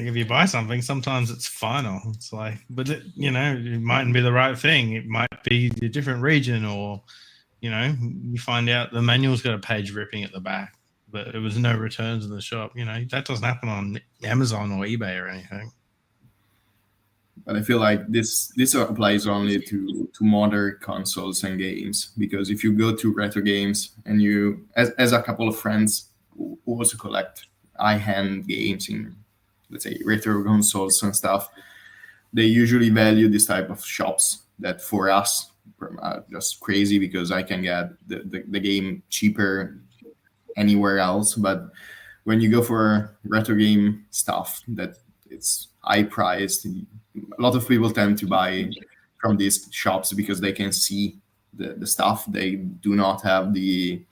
if you buy something, sometimes it's final. It's like, but it mightn't be the right thing. It might be a different region, or you find out the manual's got a page ripping at the back, but there was no returns in the shop. That doesn't happen on Amazon or eBay or anything. But I feel like this applies only to modern consoles and games, because if you go to retro games and you, as a couple of friends who also collect high-end games in, let's say, retro consoles and stuff, they usually value this type of shops that for us are just crazy, because I can get the game cheaper anywhere else. But when you go for retro game stuff that it's high priced, a lot of people tend to buy from these shops because they can see the stuff. They do not have the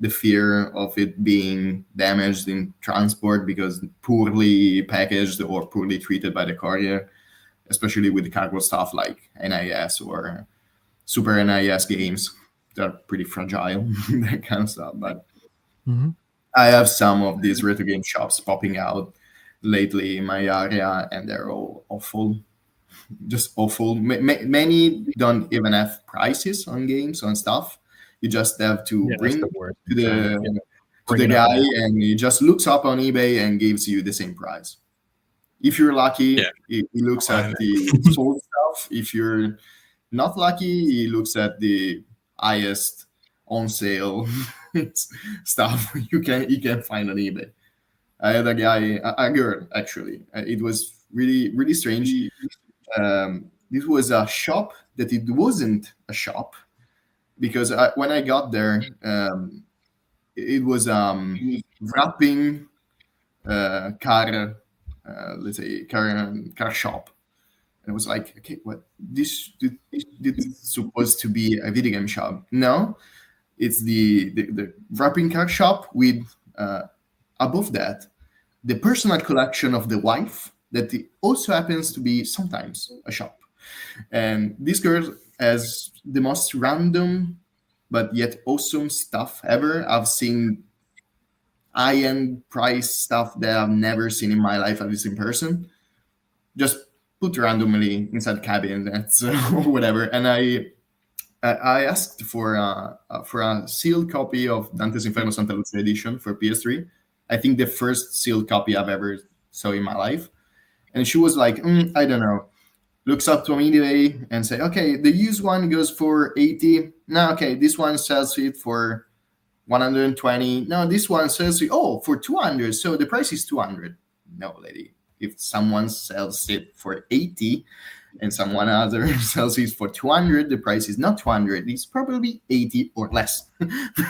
fear of it being damaged in transport because poorly packaged or poorly treated by the courier, especially with the cargo stuff like NIS or Super NIS games. They're pretty fragile, that kind of stuff. But I have some of these retro game shops popping out lately in my area, and they're all awful, just awful. Many don't even have prices on games on stuff. You just have to Yeah, that's bring the worst. to the Bring it up guy, there. and he just looks up on eBay and gives you the same price. If you're lucky, Yeah. he looks at the sold stuff. If you're not lucky, he looks at the highest on sale stuff you can find on eBay. I had a guy, a girl actually. It was really strange. This was a shop that it wasn't a shop, because when I got there, it was wrapping car, let's say car shop. And it was like, okay, what this supposed to be a video game shop? No, it's the wrapping card shop with above that the personal collection of the wife that also happens to be sometimes a shop. And this girl has the most random but yet awesome stuff ever. I've seen high-end price stuff that I've never seen in my life, at least in person. Just put randomly inside cabinets or whatever. And I asked for a sealed copy of Dante's Inferno Santa Lucia edition for PS3. I think the first sealed copy I've ever saw in my life. And she was like, I don't know. Looks up to me today and say, okay, the used one goes for 80. No, okay, this one sells it for 120. No, this one sells it, for 200. So the price is 200. No, lady. If someone sells it for 80 and someone other sells it for 200, the price is not 200. It's probably 80 or less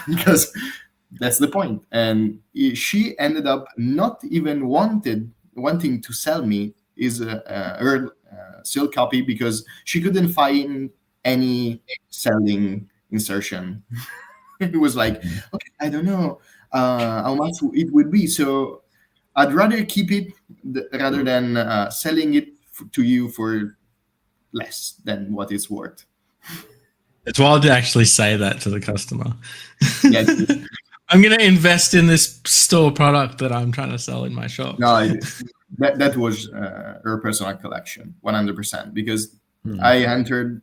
because that's the point. And she ended up not even wanting to sell me her sealed copy because she couldn't find any selling insertion. It was like, okay, I don't know how much it would be. So I'd rather keep it rather than selling it to you for less than what it's worth. It's wild to actually say that to the customer. Yeah, I'm going to invest in this store product that I'm trying to sell in my shop. no, that was her personal collection, 100%. Because I entered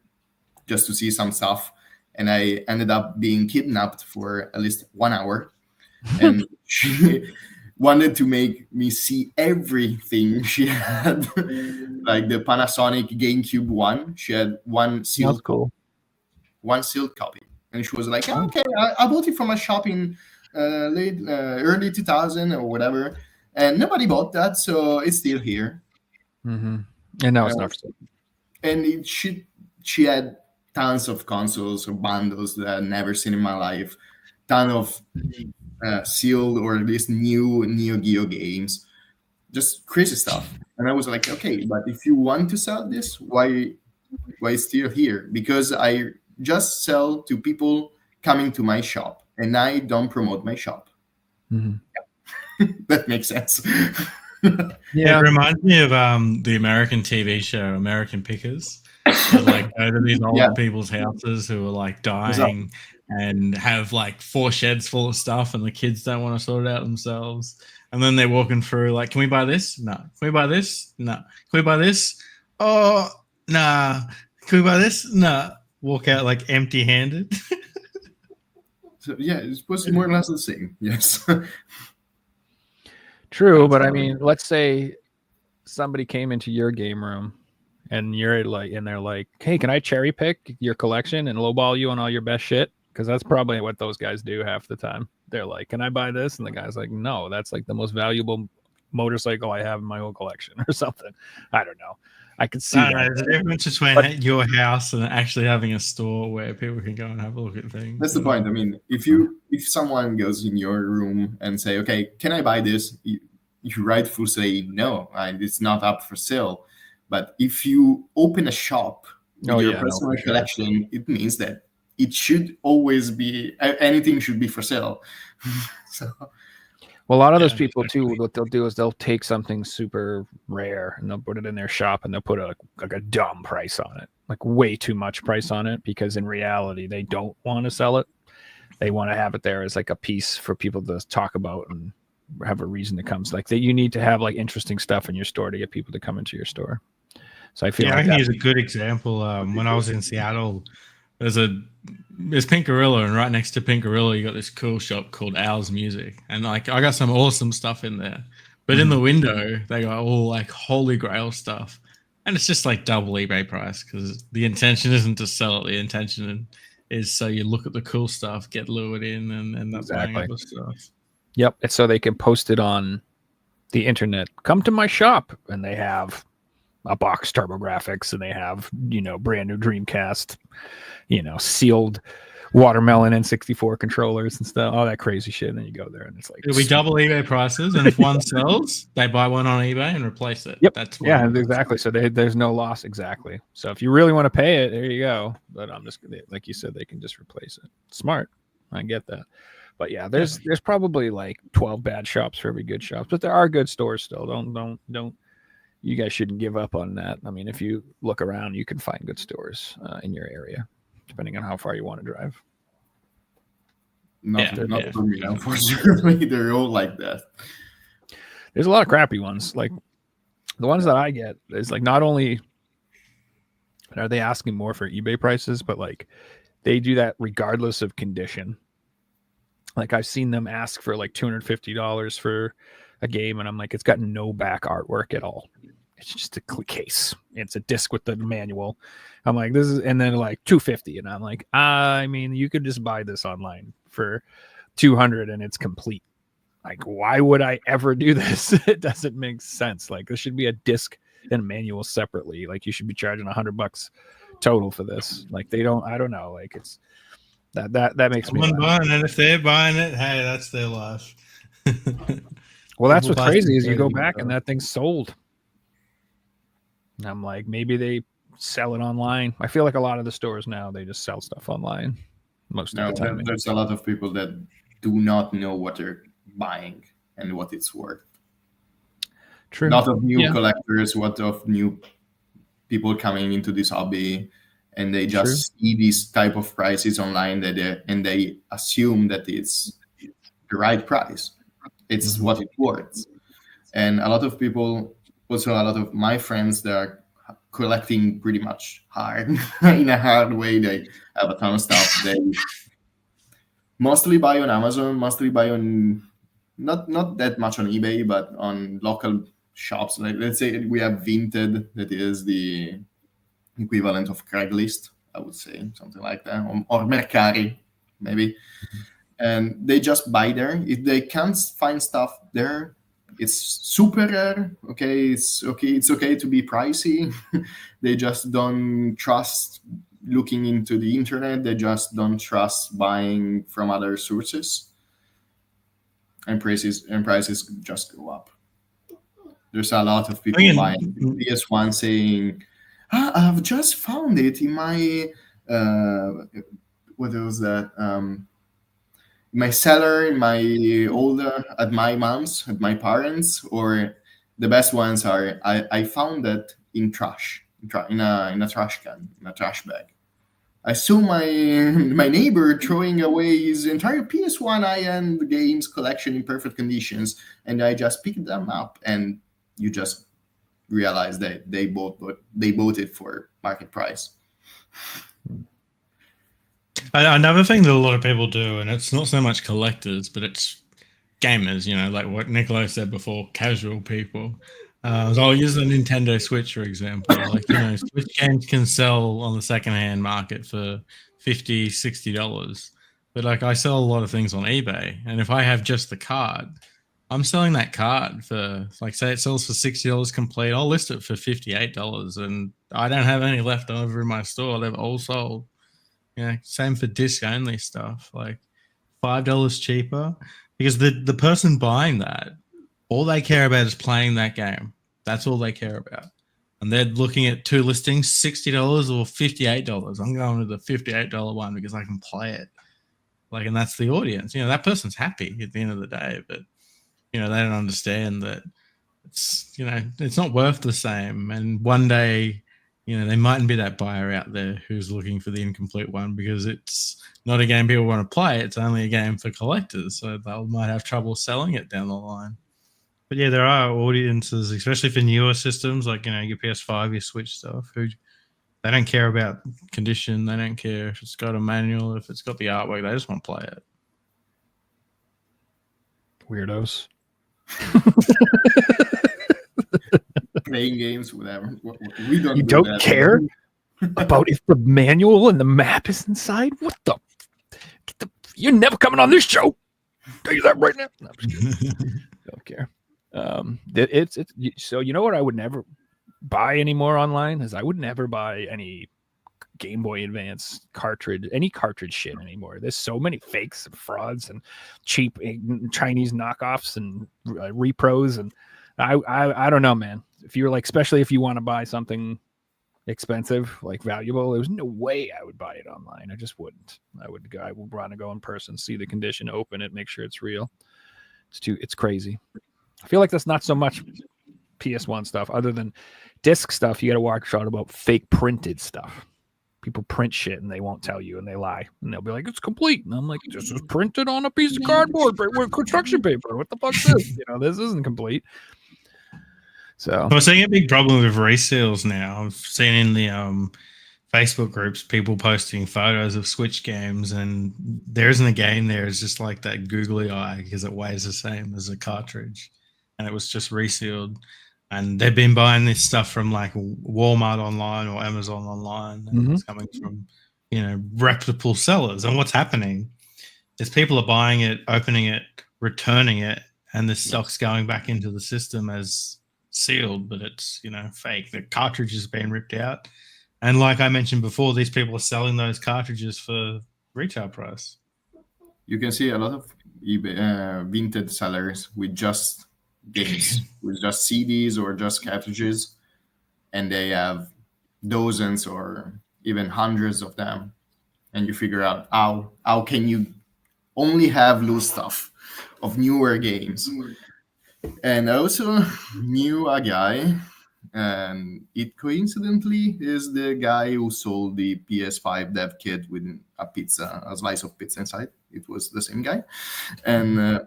just to see some stuff, and I ended up being kidnapped for at least 1 hour, and she wanted to make me see everything she had, like the Panasonic GameCube one. She had one sealed copy, and she was like, "Okay, I bought it from a shop in early 2000 or whatever." And nobody bought that, so it's still here. Mm-hmm. And now it's not for sale. And she had tons of consoles or bundles that I'd never seen in my life. Ton of sealed or at least new Neo Geo games. Just crazy stuff. And I was like, okay, but if you want to sell this, why it's still here? Because I just sell to people coming to my shop, and I don't promote my shop. Mm-hmm. That makes sense. Yeah, it reminds me of the American TV show American Pickers. That, like, go to these old people's houses who are like dying and have like 4 sheds full of stuff, and the kids don't want to sort it out themselves. And then they're walking through like, can we buy this? No. Can we buy this? No. Can we buy this? Oh, nah. Can we buy this? No. Walk out like empty-handed. So yeah, it's supposed to be more or less the same. Yes. True, but I mean, let's say somebody came into your game room and you're like, and they're like, "Hey, can I cherry pick your collection and lowball you on all your best shit?" Because that's probably what those guys do half the time. They're like, "Can I buy this?" And the guy's like, "No, that's like the most valuable motorcycle I have in my whole collection," or something. I don't know. I could see that. There's a difference between your house and actually having a store where people can go and have a look at things. That's the point. I mean, if someone goes in your room and say, "Okay, can I buy this?" you rightfully say no, it's not up for sale. But if you open a shop with your personal collection, it means that it should always be, anything should be for sale. So. Well, a lot of those people too, what they'll do is they'll take something super rare and they'll put it in their shop and they'll put a dumb price on it, like way too much price on it, because in reality they don't want to sell it. They want to have it there as like a piece for people to talk about and have a reason to come. So like that, you need to have like interesting stuff in your store to get people to come into your store. So I feel I can use a good example. When I was in Seattle, there's Pink Gorilla, and right next to Pink Gorilla, you got this cool shop called Owl's Music, and like I got some awesome stuff in there. But in the window, they got all like holy grail stuff, and it's just like double eBay price because the intention isn't to sell it. The intention is so you look at the cool stuff, get lured in, and that's buying other stuff. Yep, it's so they can post it on the internet. Come to my shop, and they have a box TurboGrafx, and they have brand new Dreamcast, sealed watermelon N64 controllers and stuff, all that crazy shit. And then you go there, and it's like it'll be double eBay prices, and if one sells, they buy one on eBay and replace it. Yep, that's exactly. So there's no loss, exactly. So if you really want to pay it, there you go. But I'm just like you said, they can just replace it. Smart. I get that. But yeah, there's probably like 12 bad shops for every good shop, but there are good stores still. Don't. You guys shouldn't give up on that. I mean, if you look around, you can find good stores in your area, depending on how far you want to drive. Not for me, unfortunately. They're all like that. There's a lot of crappy ones. Like the ones that I get is like not only are they asking more for eBay prices, but like they do that regardless of condition. Like I've seen them ask for like $250 for a game, and I'm like, it's got no back artwork at all. It's just a case. It's a disc with the manual. I'm like, this is, and then like $250, and I'm like, I mean, you could just buy this online for $200 and it's complete. Like, why would I ever do this? It doesn't make sense. Like, this should be a disc and a manual separately. Like, you should be charging $100 total for this. Like, they don't. I don't know. Like, it's that makes me. Buying it. If they're buying it, hey, that's their life. Well, that's what's crazy is you go back and that thing's sold. And I'm like, maybe they sell it online. I feel like a lot of the stores now, they just sell stuff online most of the time. There's a lot of people that do not know what they're buying and what it's worth. True. Lot of new collectors, what of new people coming into this hobby, and they just see these type of prices online and they assume that it's the right price. It's what it's worth. And a lot of people, also a lot of my friends, that are collecting pretty much hard in a hard way. They have a ton of stuff. They mostly buy on Amazon, mostly buy on not that much on eBay, but on local shops. Like, let's say we have Vinted, that is the equivalent of Craigslist, I would say, something like that, or Mercari, maybe. And they just buy there. If they can't find stuff there, it's super rare. Okay, it's okay to be pricey. They just don't trust looking into the internet. They just don't trust buying from other sources, and prices just go up. There's a lot of people buying PS1 saying, I've just found it in my what was that? My cellar, in my at my mom's, at my parents, or the best ones are I found that in trash, in a trash can, in a trash bag. I saw my neighbor throwing away his entire PS1 high-end games collection in perfect conditions, and I just picked them up, and you just realize that they bought it for market price. Another thing that a lot of people do, and it's not so much collectors, but it's gamers, like what Nicolo said before, casual people. So I'll use the Nintendo Switch, for example. Like, Switch games can sell on the secondhand market for $50, $60. But like, I sell a lot of things on eBay, and if I have just the card, I'm selling that card for, like, say it sells for $60 complete, I'll list it for $58, and I don't have any left over in my store. They've all sold. Same for disc only stuff, like $5 cheaper, because the person buying that, all they care about is playing that game. That's all they care about. And they're looking at two listings, $60 or $58. I'm going with the $58 one because I can play it. Like, and that's the audience. That person's happy at the end of the day, but they don't understand that it's not worth the same. And one day, there mightn't be that buyer out there who's looking for the incomplete one because it's not a game people want to play. It's only a game for collectors. So they might have trouble selling it down the line. But yeah, there are audiences, especially for newer systems like, your PS5, your Switch stuff, who they don't care about condition. They don't care if it's got a manual, if it's got the artwork. They just want to play it. Weirdos. Playing games, whatever. We don't. You don't care about if the manual and the map is inside? What the? You're never coming on this show. Tell you that right now. No, I'm just kidding. Don't care. It's so what I would never buy anymore online is I would never buy any Game Boy Advance cartridge, any cartridge shit anymore. There's so many fakes and frauds and cheap Chinese knockoffs and repros, and I don't know, man. If you're like, especially if you want to buy something expensive, like valuable, there's no way I would buy it online. I just wouldn't. I would want to go in person, see the condition, open it, make sure it's real. It's crazy. I feel like that's not so much PS1 stuff, other than disc stuff. You got to watch out about fake printed stuff. People print shit and they won't tell you and they lie and they'll be like, it's complete. And I'm like, this is printed on a piece of cardboard with construction paper. What the fuck's this? This isn't complete. So we're seeing a big problem with reseals now. I've seen in the Facebook groups people posting photos of Switch games, and there isn't a game there. It's just like that googly eye because it weighs the same as a cartridge, and it was just resealed. And they've been buying this stuff from like Walmart online or Amazon online. And it's coming from, reputable sellers. And what's happening is people are buying it, opening it, returning it, and the stock's going back into the system as sealed, but it's, fake. The cartridge is being ripped out. And like I mentioned before, these people are selling those cartridges for retail price. You can see a lot of vintage sellers with just games, with just CDs or just cartridges, and they have dozens or even hundreds of them, and you figure out how can you only have loose stuff of newer games. And I also knew a guy, and it coincidentally is the guy who sold the PS5 dev kit with a slice of pizza inside. It was the same guy, and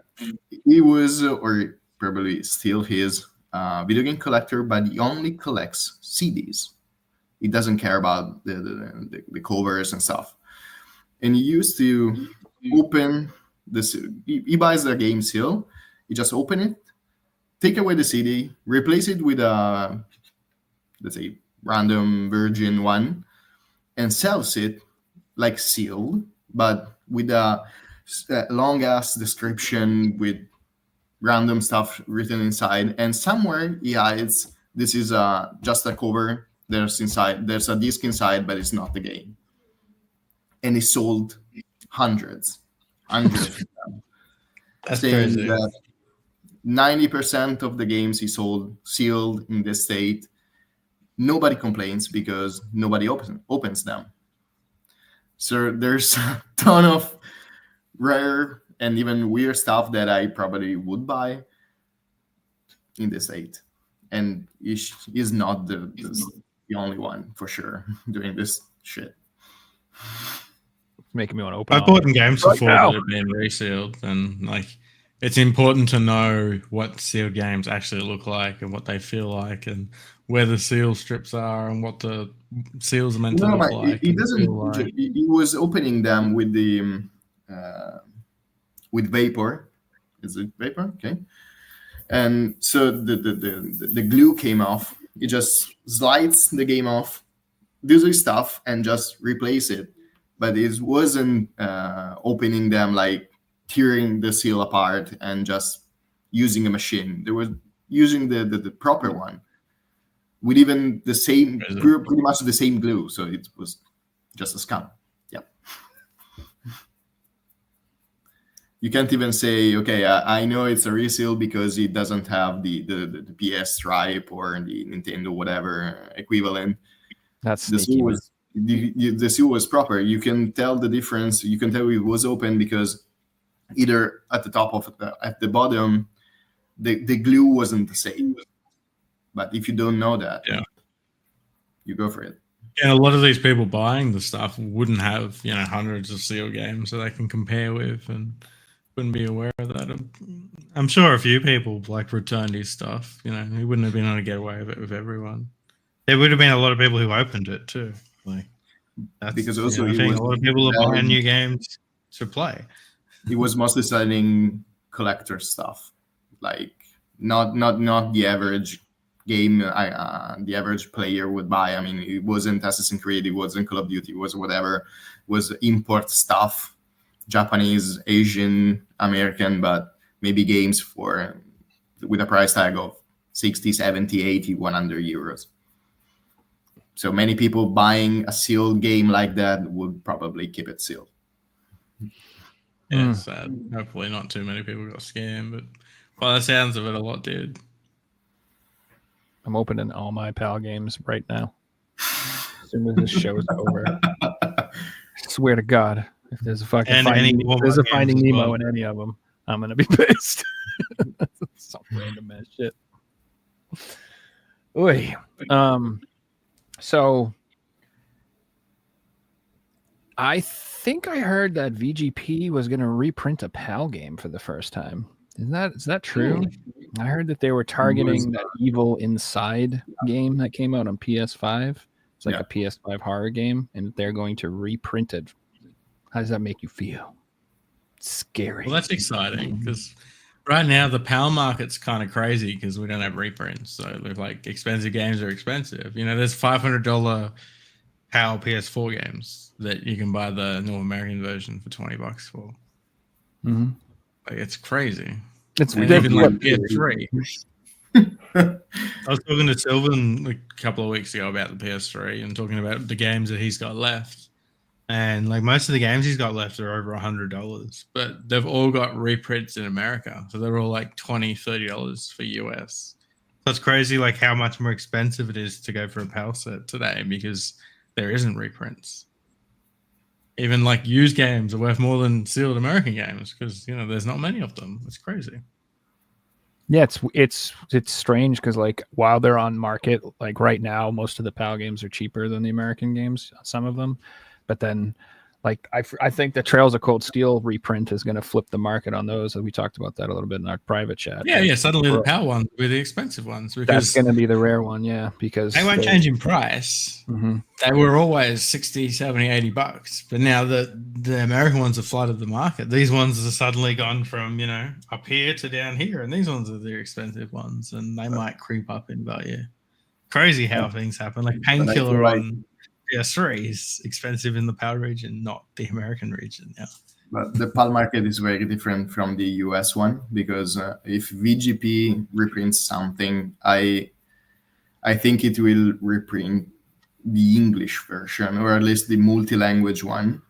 he was, or probably still his, video game collector, but he only collects CDs. He doesn't care about the covers and stuff. And he used to open this. He buys the game seal. He just open it, take away the CD, replace it with a, let's say, random virgin one, and sells it like sealed, but with a long ass description with random stuff written inside, and somewhere he hides this is just a cover. There's a disc inside, but it's not the game. And he sold hundreds of them. That's saying crazy. that 90% of the games he sold sealed in this state. Nobody complains because nobody opens them. So there's a ton of rare and even weird stuff that I probably would buy in this state. And he's not the only one, for sure, doing this shit. it's making me want to open. I've bought games Right before now. that have been resealed, and like it's important to know what sealed games actually look like and what they feel like, and where the seal strips are and what the seals are meant to look like. He and doesn't. feel like. He was opening them with the with vapor. Is it vapor? Okay. And so the glue came off. He just slides the game off, does his stuff, and just replace it. But it wasn't opening them like tearing the seal apart and just using a machine. They were using the proper one with even the same, pretty much the same glue. So it was just a scam. Yeah. You can't even say, okay, I know it's a reseal because it doesn't have the PS stripe or the Nintendo whatever equivalent. That's the sneaky. seal was the seal was proper. You can tell the difference. You can tell it was open because either at the top of at the bottom, the glue wasn't the same. But if you don't know that, you go for it. Yeah, a lot of these people buying the stuff wouldn't have hundreds of seal games that they can compare with, and wouldn't be aware of that. I'm sure a few people like returned his stuff. He wouldn't have been able to get away with it with everyone. There would have been a lot of people who opened it too. Like that's Because also I think a lot of people are buying new games to play. He was mostly selling collector stuff, like not the average game the average player would buy. I mean, it wasn't Assassin's Creed, it wasn't Call of Duty, it was whatever. It was import stuff, Japanese, Asian, American, but maybe games with a price tag of 60, 70, 80, 100 euros. So many people buying a sealed game like that would probably keep it sealed. Yeah, it's sad. Hopefully not too many people got scammed, but by the sounds of it, a lot did. I'm opening all my PAL games right now. As soon as this show is over. I swear to God, if there's a fucking And Finding, any if Walmart there's a games Finding as Nemo well. in any of them, I'm gonna be pissed. Some random ass shit. Oy. So I think I heard that VGP was going to reprint a PAL game for the first time. Is that true? I heard that they were targeting that Evil Inside game that came out on PS5. It's like a PS5 horror game, and they're going to reprint it. How does that make you feel? Scary. Well, that's exciting because right now the PAL market's kind of crazy because we don't have reprints. So like expensive games are expensive. You know, there's $500 PAL PS4 games that you can buy the North American version for $20 for. Mm-hmm. Like, it's crazy. It's even like PS3. I was talking to Sylvan a couple of weeks ago about the PS3 and talking about the games that he's got left. And like most of the games he's got left are over $100, but they've all got reprints in America. So they're all like $20, $30 for US. So it's crazy like how much more expensive it is to go for a PAL set today because there isn't reprints. Even like used games are worth more than sealed American games because, you know, there's not many of them. It's crazy. Yeah, it's strange because like while they're on market, like right now, most of the PAL games are cheaper than the American games, some of them. But then like I think the Trails of Cold Steel reprint is going to flip the market on those. We talked about that a little bit in our private chat. Yeah. Suddenly the PAL ones will be the expensive ones because that's going to be the rare one. Yeah, because they won't change in price. Mm-hmm. They were always 60, 70, $80, but now the American ones have flooded the market. These ones have suddenly gone from, you know, up here to down here, and these ones are the expensive ones, and they might creep up in value. Crazy how things happen. Like Painkiller on PS3 is expensive in the PAL region, not the American region. Yeah. But the PAL market is very different from the US one because if VGP reprints something, I think it will reprint the English version or at least the multi-language one.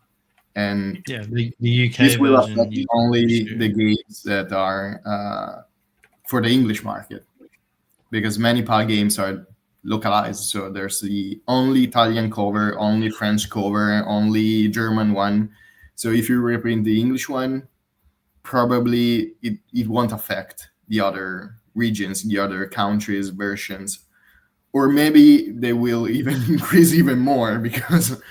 And yeah, the UK this will version, affect only the games that are for the English market because many PAL games are localized. So there's the only Italian cover, only French cover, only German one. So if you reprint the English one, probably it won't affect the other regions, the other countries' versions. Or maybe they will even increase even more because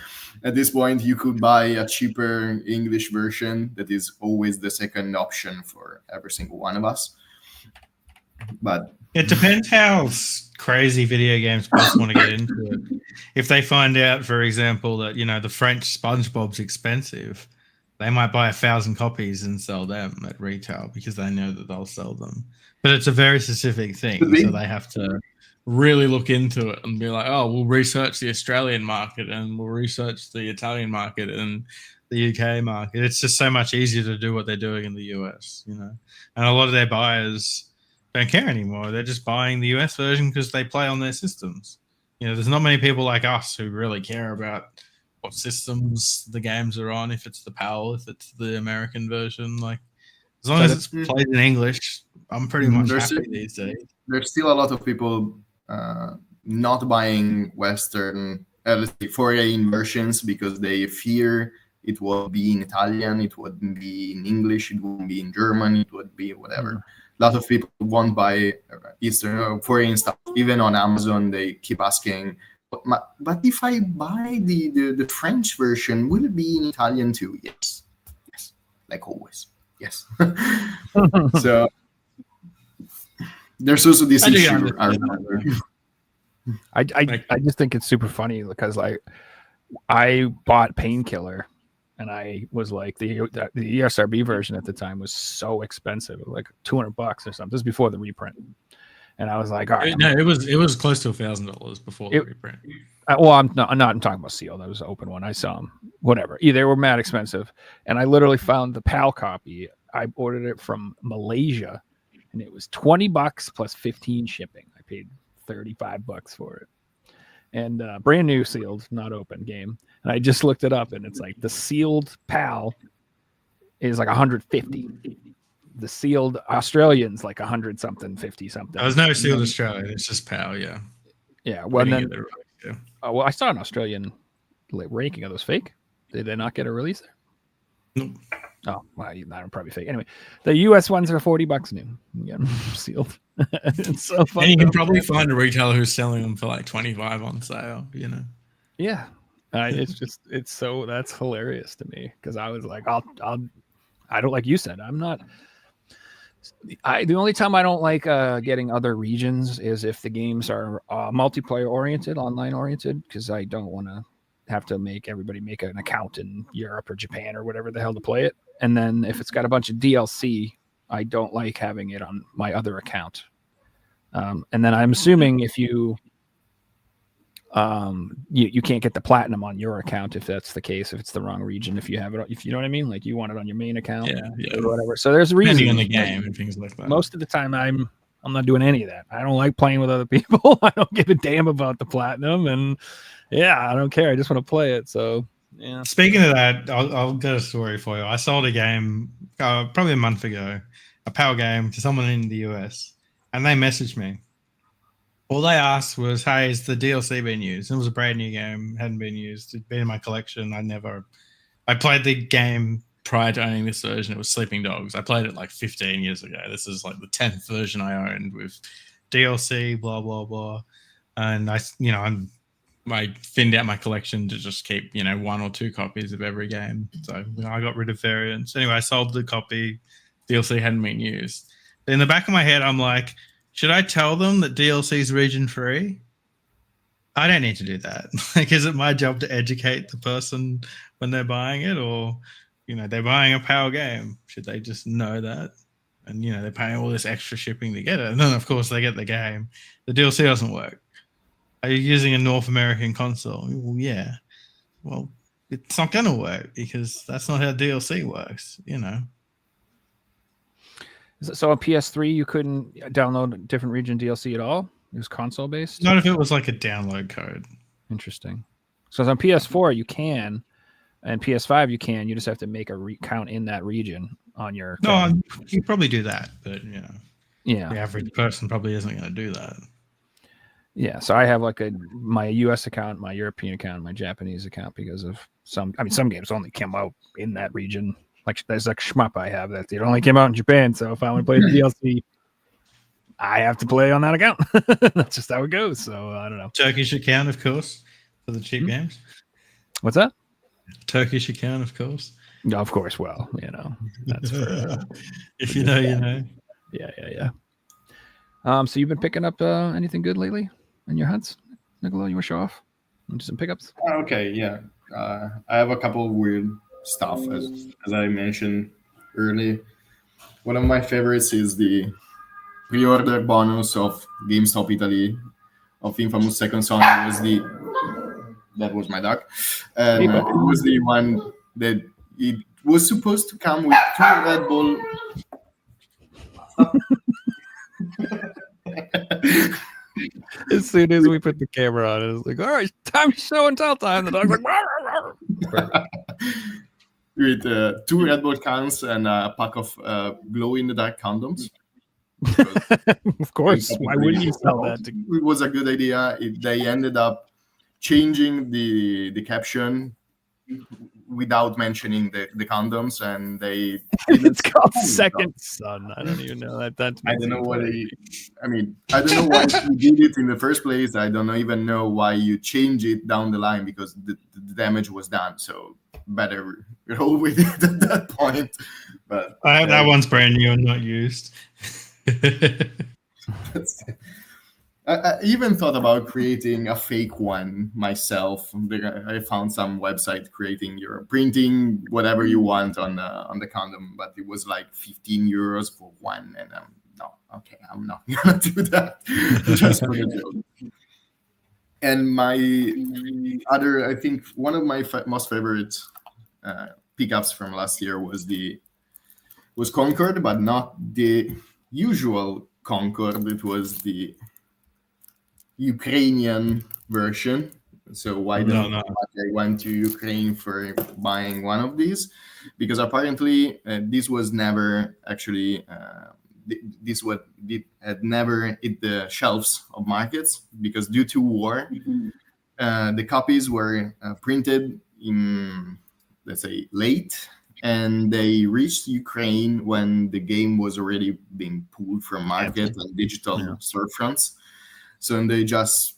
at this point you could buy a cheaper English version that is always the second option for every single one of us. But it depends how crazy video games both want to get into it. If they find out, for example, that, you know, the French SpongeBob's expensive, they might buy 1,000 copies and sell them at retail because they know that they'll sell them. But it's a very specific thing, so they have to really look into it and be like, oh, we'll research the Australian market and we'll research the Italian market and the UK market. It's just so much easier to do what they're doing in the US, you know. And a lot of their buyers don't care anymore. They're just buying the US version because they play on their systems. You know, there's not many people like us who really care about what systems the games are on, if it's the PAL, if it's the American version. Like, as long as it's played in English, I'm pretty much happy these days. There's still a lot of people not buying Western foreign versions because they fear it will be in Italian, it wouldn't be in English, it wouldn't be in German, it would be whatever. A lot of people won't buy Eastern foreign stuff. Even on Amazon, they keep asking, but if I buy the French version, will it be in Italian too? Yes, like always. Yes. So there's also this issue. I just think it's super funny because I bought Painkiller and I was like the ESRB version at the time was so expensive, like $200 or something. This is before the reprint, and I was like, all right. No, it was close to $1,000 before the reprint. Well, I'm not talking about sealed. That was an open one. I saw them. Whatever. They were mad expensive, and I literally found the PAL copy. I ordered it from Malaysia, and it was $20 plus 15 shipping. I paid $35 for it. And brand new sealed, not open game. And I just looked it up, and it's like the sealed PAL is like 150. The sealed Australian's like 100 something, 50 something. There's no sealed Australian. It's just PAL, yeah. Yeah. Well, then Oh, well, I saw an Australian ranking. Are those fake? Did they not get a release there? Nope. Oh, well, I'm probably fake. Anyway, the US ones are $40 new. You get them sealed. It's so fun. And you can probably find a retailer who's selling them for like 25 on sale, you know. Yeah. It's so that's hilarious to me because I was like, I don't, like you said, I'm not. The only time I don't like getting other regions is if the games are multiplayer oriented, online oriented, because I don't want to have to make everybody make an account in Europe or Japan or whatever the hell to play it. And then if it's got a bunch of DLC, I don't like having it on my other account. And then I'm assuming if you can't get the platinum on your account if that's the case, if it's the wrong region, if you have it, if you know what I mean, like you want it on your main account, or whatever. So there's a reason. Depending on the game and things like that. Most of the time, I'm not doing any of that. I don't like playing with other people. I don't give a damn about the platinum, and I don't care. I just want to play it. So yeah. Speaking of that, I'll get a story for you. I sold a game probably a month ago, a PAL game to someone in the US, and they messaged me. All they asked was, "Hey, has the DLC been used?" It was a brand new game, hadn't been used. It'd been in my collection. I played the game prior to owning this version. It was Sleeping Dogs. I played it like 15 years ago. This is like the 10th version I owned with DLC, blah blah blah. And I thinned out my collection to just keep 1 or 2 copies of every game. So I got rid of variants. Anyway, I sold the copy. DLC hadn't been used. But in the back of my head, I'm like, should I tell them that DLC is region free? I don't need to do that. Like, is it my job to educate the person when they're buying it, or they're buying a PAL game? Should they just know that? And they're paying all this extra shipping to get it, and then of course they get the game. The DLC doesn't work. Are you using a North American console? Well, yeah. Well, it's not going to work because that's not how DLC works. So on PS3, you couldn't download a different region DLC at all? It was console based? Not if it was like a download code. Interesting. So on PS4, you can, and PS5, you can. You just have to make a count in that region on your. No, you probably do that, but the yeah, average person probably isn't going to do that. Yeah, so I have like my US account, my European account, my Japanese account because of some games only came out in that region. Like there's like shmup I have that it only came out in Japan. So if I want to play the DLC, I have to play on that account. That's just how it goes. So I don't know. Turkish account, of course, for the cheap games. What's that? Turkish account, of course. No, of course. Well, that's for if you know, you know. Yeah. So you've been picking up anything good lately in your hunts, Nicolo? You want to show off? Do some pickups? Okay, yeah. I have a couple of weird stuff as I mentioned earlier. One of my favorites is the pre-order bonus of GameStop Italy of Infamous Second Son. That was my duck, and it was the one that it was supposed to come with 2 Red Bull. As soon as we put the camera on, it was like, all right, time to show and tell time. The dog's like, rawr, rawr. With 2 Red Bull cans and a pack of glow-in-the-dark condoms. Of course. Why wouldn't you sell that? It was a good idea. They ended up changing the caption without mentioning the condoms, and they it's called Second Son. I don't even know that. I don't know what I don't know why you did it in the first place. I don't even know why you change it down the line, because the damage was done. So better roll with it at that point. But that one's brand new and not used. I even thought about creating a fake one myself. I found some website printing whatever you want on the condom, but it was like 15 euros for one, and I'm not gonna do that just for the joke. And my other, I think one of my most favorite pickups from last year was Concord, but not the usual Concord. It was the Ukrainian version. So why don't I went to Ukraine for buying one of these? Because apparently this was never actually had never hit the shelves of markets, because due to war, the copies were printed in, let's say, late, and they reached Ukraine when the game was already being pulled from market and digital storefronts. So they just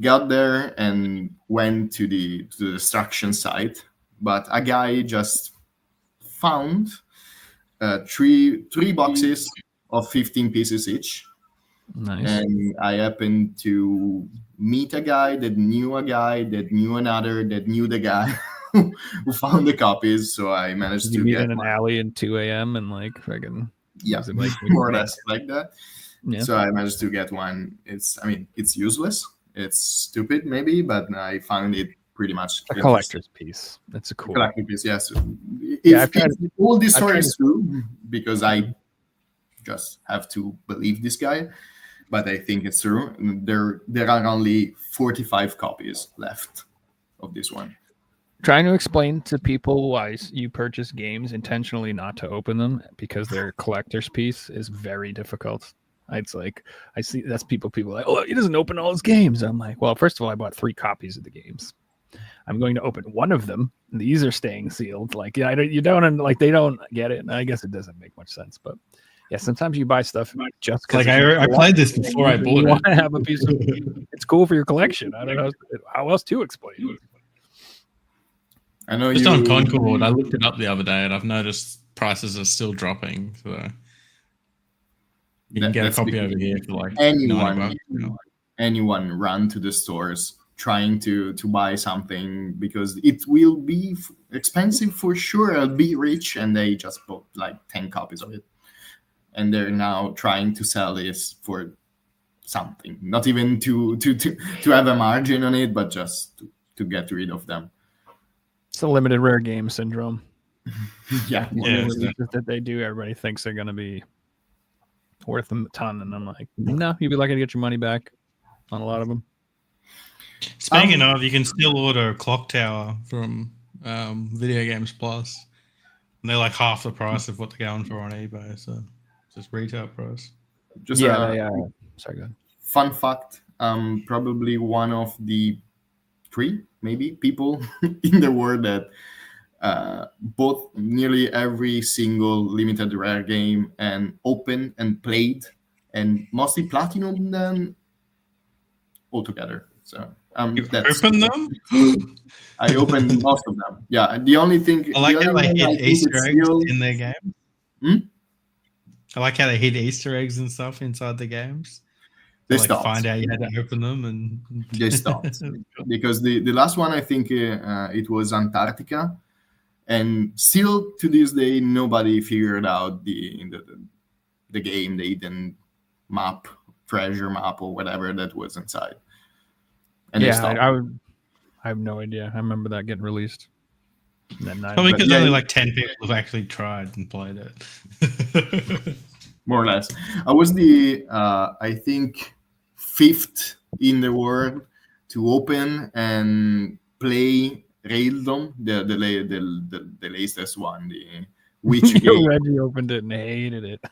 got there and went to the destruction site. But a guy just found three boxes of 15 pieces each. Nice. And I happened to meet a guy that knew another that knew the guy who found the copies. So I managed Did to you meet get in an one. alley at 2 a.m. and like friggin' Yeah, was it like more or less like that. Yeah. So I managed to get one. It's useless. It's stupid maybe, but I found it pretty much a collector's piece. That's a cool. collector piece. Yes. Yeah, If all this I've story tried is true, because I just have to believe this guy, but I think it's true. There are only 45 copies left of this one. Trying to explain to people why you purchase games intentionally not to open them because they're a collector's piece is very difficult. It's like I see that's people like, oh, he doesn't open all his games. I'm like, well, first of all, I bought 3 copies of the games. I'm going to open one of them. These are staying sealed. Like, yeah, you don't, and like they don't get it. And I guess it doesn't make much sense, but yeah, sometimes you buy stuff just because. Like I played this before I bought it. Want to have a piece of it's cool for your collection. I don't know how else to explain it. I know Just on Concord, I looked it up the other day, and I've noticed prices are still dropping. So you can get a copy over here for like anyone run to the stores trying to buy something because it will be expensive for sure. I'll be rich, and they just bought like 10 copies of it, and they're now trying to sell this for something, not even to have a margin on it, but just to get rid of them. It's a limited rare game syndrome. Yeah. That they do. Everybody thinks they're going to be worth a ton, and I'm like, no, you'd be lucky to get your money back on a lot of them. Speaking of, you can still order a Clock Tower from Video Games Plus, and they're like half the price of what they're going for on eBay. So it's just retail price. Just sorry, go ahead. Fun fact: probably one of the 3 maybe people in the world that bought nearly every single limited rare game and opened and played and mostly platinum them all together. So you that's open them? I opened most of them. Yeah, the only thing I like how they hid Easter eggs in their game. I like how they hid Easter eggs and stuff inside the games. They like stopped. Find out you had to open them, and they stopped because the last one I think it was Antarctica, and still to this day nobody figured out the game, the hidden map, treasure map, or whatever that was inside. And I have no idea. I remember that getting released. Probably because only like 10 people have actually tried and played it. More or less. I was the I think 5th in the world to open and play Raildom, the latest one, the Witch game. Reggie opened it and hated it.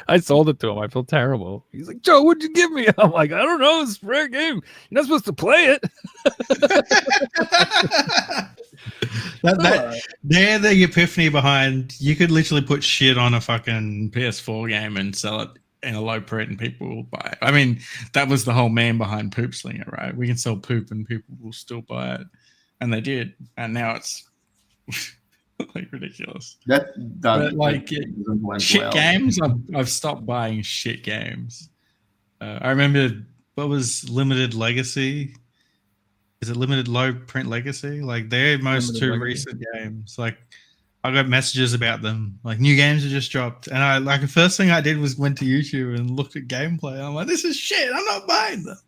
I sold it to him. I feel terrible. He's like, Joe, what'd you give me? I'm like, I don't know. It's a rare game. You're not supposed to play it. They're the epiphany behind. You could literally put shit on a fucking PS4 game and sell it in a low print, and people will buy it. I mean, that was the whole man behind Poop Slinger, right? We can sell poop and people will still buy it, and they did, and now it's like ridiculous. That like shit well. Games. I've stopped buying shit games. I remember what was Limited Legacy. Is it Limited Low Print Legacy? Like they're most Limited 2 Legacy. Recent games. Like I got messages about them. Like new games are just dropped, and I like the first thing I did was went to YouTube and looked at gameplay. I'm like, this is shit. I'm not buying them.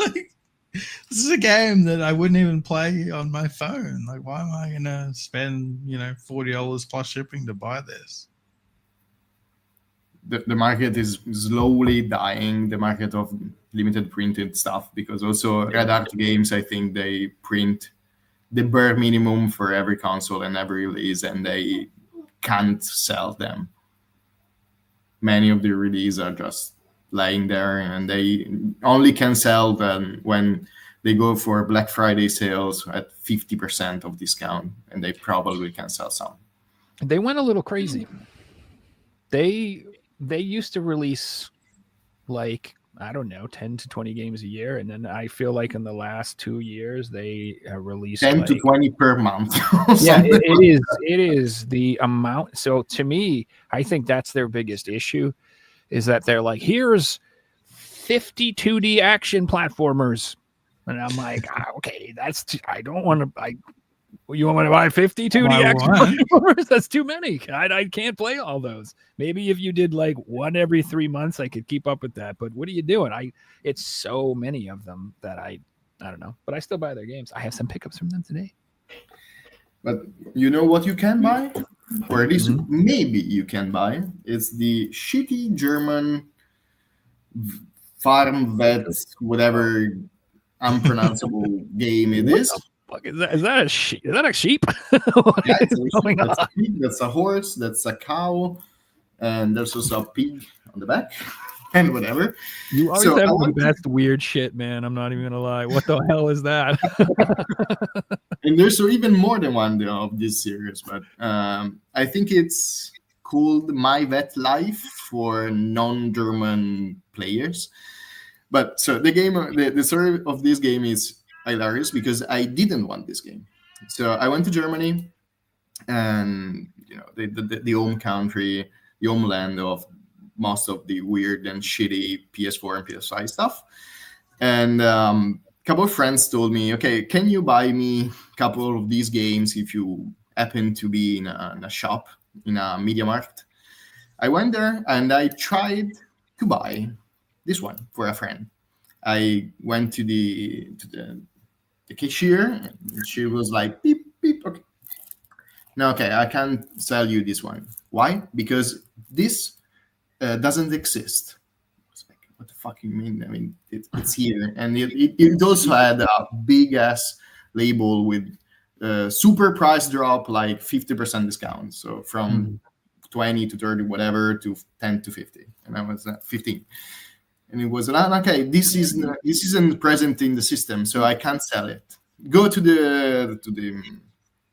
Like this is a game that I wouldn't even play on my phone. Like why am I gonna spend $40 plus shipping to buy this? The market is slowly dying, the market of limited printed stuff, because also Red Art Games, I think they print the bare minimum for every console and every release, and they can't sell them. Many of the releases are just lying there, and they only can sell them when they go for Black Friday sales at 50% of discount, and they probably can sell some. They went a little crazy. They used to release like, I don't know, 10 to 20 games a year, and then I feel like in the last 2 years they released 10 to like 20 per month. yeah, it is the amount. So to me, I think that's their biggest issue, is that they're like, here's 50 2D action platformers, and I'm like, okay, I don't want to. You want me to buy 50 2D action platformers? That's too many. I can't play all those. Maybe if you did like one every 3 months, I could keep up with that. But what are you doing? It's so many of them that I don't know. But I still buy their games. I have some pickups from them today. But you know what you can buy? Or at least maybe you can buy? It's the shitty German farm vet, whatever unpronounceable game it is. Fuck is that? Is that a sheep? Is that a sheep? Yeah, it's a sheep. That's a pig, that's a horse, that's a cow, and there's also a pig on the back, and whatever. You always have the best weird shit, man. I'm not even gonna lie. What the hell is that? And there's even more than one of this series, but I think it's called My Vet Life for non-German players. But so the game, the story of this game is hilarious because I didn't want this game. So I went to Germany, and the home country, the homeland of most of the weird and shitty PS4 and PS5 stuff. And a couple of friends told me, okay, can you buy me a couple of these games if you happen to be in a shop, in a media market? I went there and I tried to buy this one for a friend. I went to the cashier, and she was like, beep, beep, okay. No, okay, I can't sell you this one. Why? Because this doesn't exist. I was like, what the fuck you mean? I mean, it's here. And it also had a big-ass label with super price drop, like 50% discount. So from 20 to 30, whatever, to 10 to 50. And I was at 15. And it was okay. This isn't present in the system, so I can't sell it. Go to the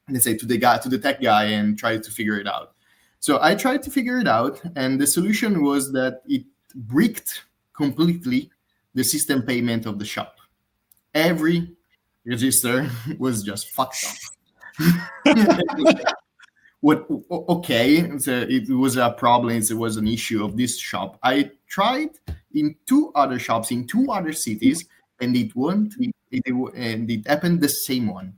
let's say to the tech guy and try to figure it out. So I tried to figure it out, and the solution was that it bricked completely the system payment of the shop. Every register was just fucked up. Okay, so it was a problem. It was an issue of this shop. I tried in 2 other shops in 2 other cities, and it happened the same one.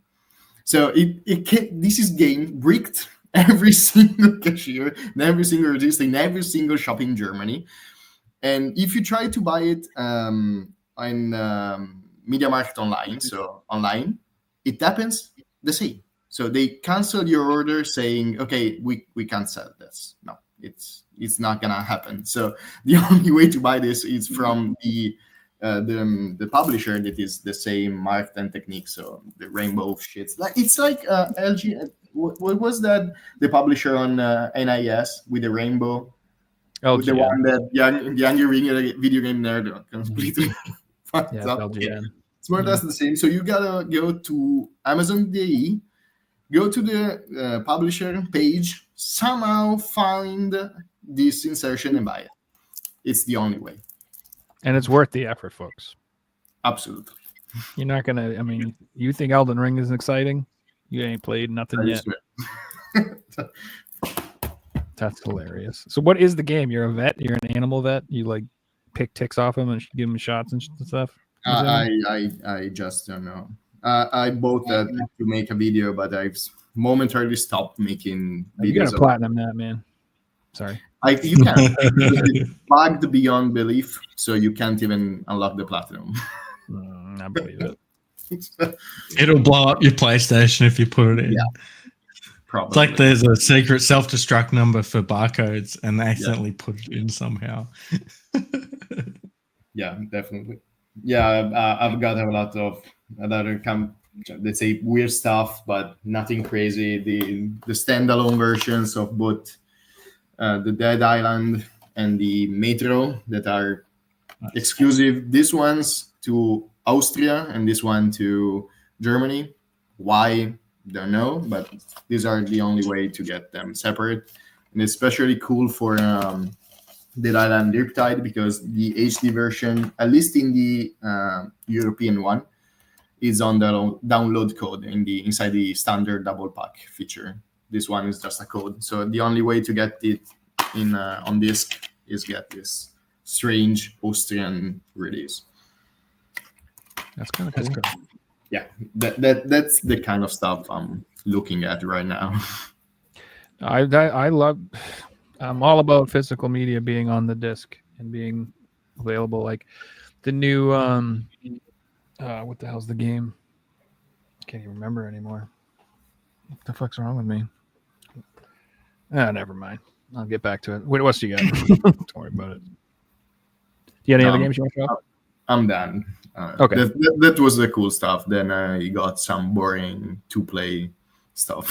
So this game bricked every single cashier, and every single register, in every single shop in Germany. And if you try to buy it on Media Market Online, so online, it happens the same. So they cancel your order saying, okay, we can't sell this. No, it's not gonna happen. So the only way to buy this is from the publisher that is the same market and technique. So the rainbow shits. It's like LG. What was that? The publisher on NIS with the rainbow. LG, with the one that younger video game nerd completely fucked up. LGN. It's more or less the same. So you gotta go to Amazon.de, go to the publisher page, somehow find this insertion and buy it. It's the only way. And it's worth the effort, folks. Absolutely. You're not going to, I mean, you think Elden Ring is exciting? You ain't played nothing yet. That's hilarious. So what is the game? You're a vet? You're an animal vet? You like pick ticks off them and give them shots and stuff? I just don't know. I bought that to make a video, but I've momentarily stopped making videos. You gotta platinum that, man. Sorry. You can't. It's bugged beyond belief, so you can't even unlock the platinum. I believe it. It'll blow up your PlayStation if you put it in. Yeah, probably. It's like there's a secret self-destruct number for barcodes, and they accidentally put it in somehow. Yeah, definitely. Yeah, I've got a lot of other let's say weird stuff, but nothing crazy. The standalone versions of both the Dead Island and the Metro that are exclusive. This one's to Austria and this one to Germany. Why? Don't know, but these are the only way to get them separate. And it's especially cool for Dead Island Riptide because the HD version, at least in the European one, is on the download code inside the standard double pack feature. This one is just a code. So the only way to get it in on disc is get this strange Austrian release. That's kind of cool. Yeah, that's the kind of stuff I'm looking at right now. I love. I'm all about physical media being on the disc and being available. Like the new what the hell's the game? Can't even remember anymore. What the fuck's wrong with me? Never mind. I'll get back to it. What else do you got? Don't worry about it. Do you have any other games you want to show up? I'm done. Okay. That was the cool stuff. Then I got some boring to play stuff.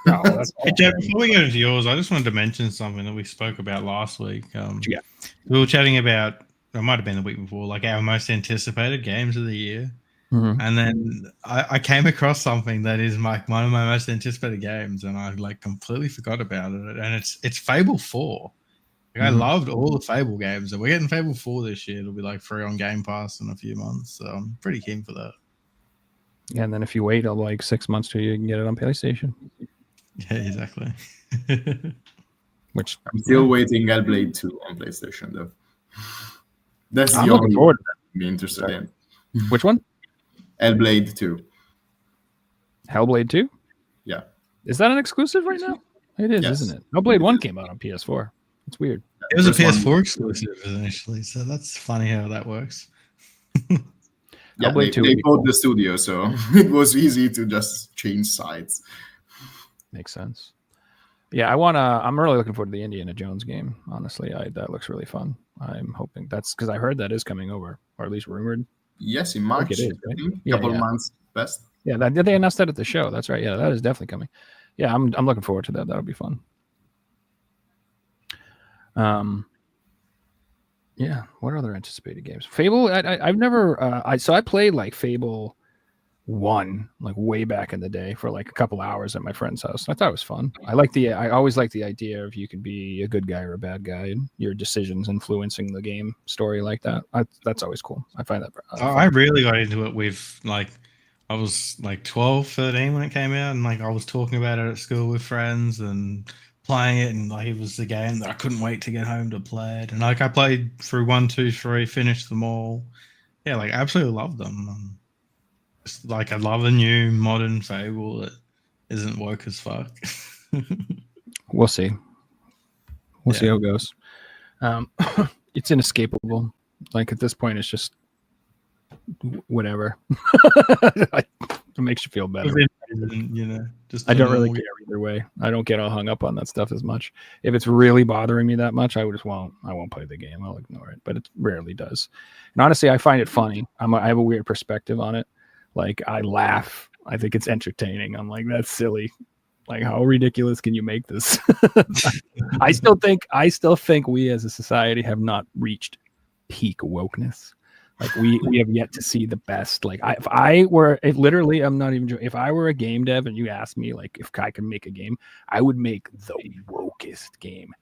No, that's Hey, Jeff, before we go into yours, I just wanted to mention something that we spoke about last week. Yeah. We were chatting about, it might have been the week before, like our most anticipated games of the year. Mhm. And then I came across something that is like one of my most anticipated games, and I like completely forgot about it. And it's Fable 4. Like, I loved all the Fable games, and we're getting Fable 4 this year. It'll be like free on Game Pass in a few months, so I'm pretty keen for that. Yeah, and then if you wait like 6 months till you can get it on PlayStation. Yeah, exactly. Which I'm still waiting Hellblade 2 on PlayStation though. That's the I'm only looking forward to one I'm interested in. that. Which one? Hellblade 2. Hellblade 2? Yeah. Is that an exclusive right now? It is, Yes. isn't it? Hellblade 1 came out on PS4. It's weird. It was a First PS4 one. exclusive initially, so that's funny how that works. Yeah, Hellblade 2 would they be bought cool. the studio, so it was easy to just change sides. Makes sense. Yeah, I'm really looking forward to the Indiana Jones game. Honestly, that looks really fun. I'm hoping that's because I heard that is coming over, or at least rumored. Yes, in March. it is, right? I think. Yeah, Couple yeah. months best. Yeah, they announced that at the show. That's right. Yeah, that is definitely coming. Yeah, I'm looking forward to that. That'll be fun. Yeah. What other anticipated games? Fable. I've never. I played like Fable 1 like way back in the day for like a couple hours at my friend's house. I thought it was fun. I always like the idea of you could be a good guy or a bad guy and your decisions influencing the game story like that. That's always cool. I find that. I really got into it with like, I was like 12, 13 when it came out, and like I was talking about it at school with friends and playing it, and like it was the game that I couldn't wait to get home to play it. And like I played through 1, 2, 3, finished them all. Yeah, like absolutely loved them. Just, like I love a new modern Fable that isn't woke as fuck. We'll see. We'll see how it goes. It's inescapable. Like at this point, it's just whatever. It makes you feel better. You know, just I don't really normal- care either way. I don't get all hung up on that stuff as much. If it's really bothering me that much, I won't play the game. I'll ignore it, but it rarely does. And honestly, I find it funny. I have a weird perspective on it. Like I laugh. I think it's entertaining. I'm like, that's silly. Like, how ridiculous can you make this? I still think we as a society have not reached peak wokeness. Like we have yet to see the best. Like literally, I'm not even joking. If I were a game dev and you asked me like if I could make a game, I would make the wokest game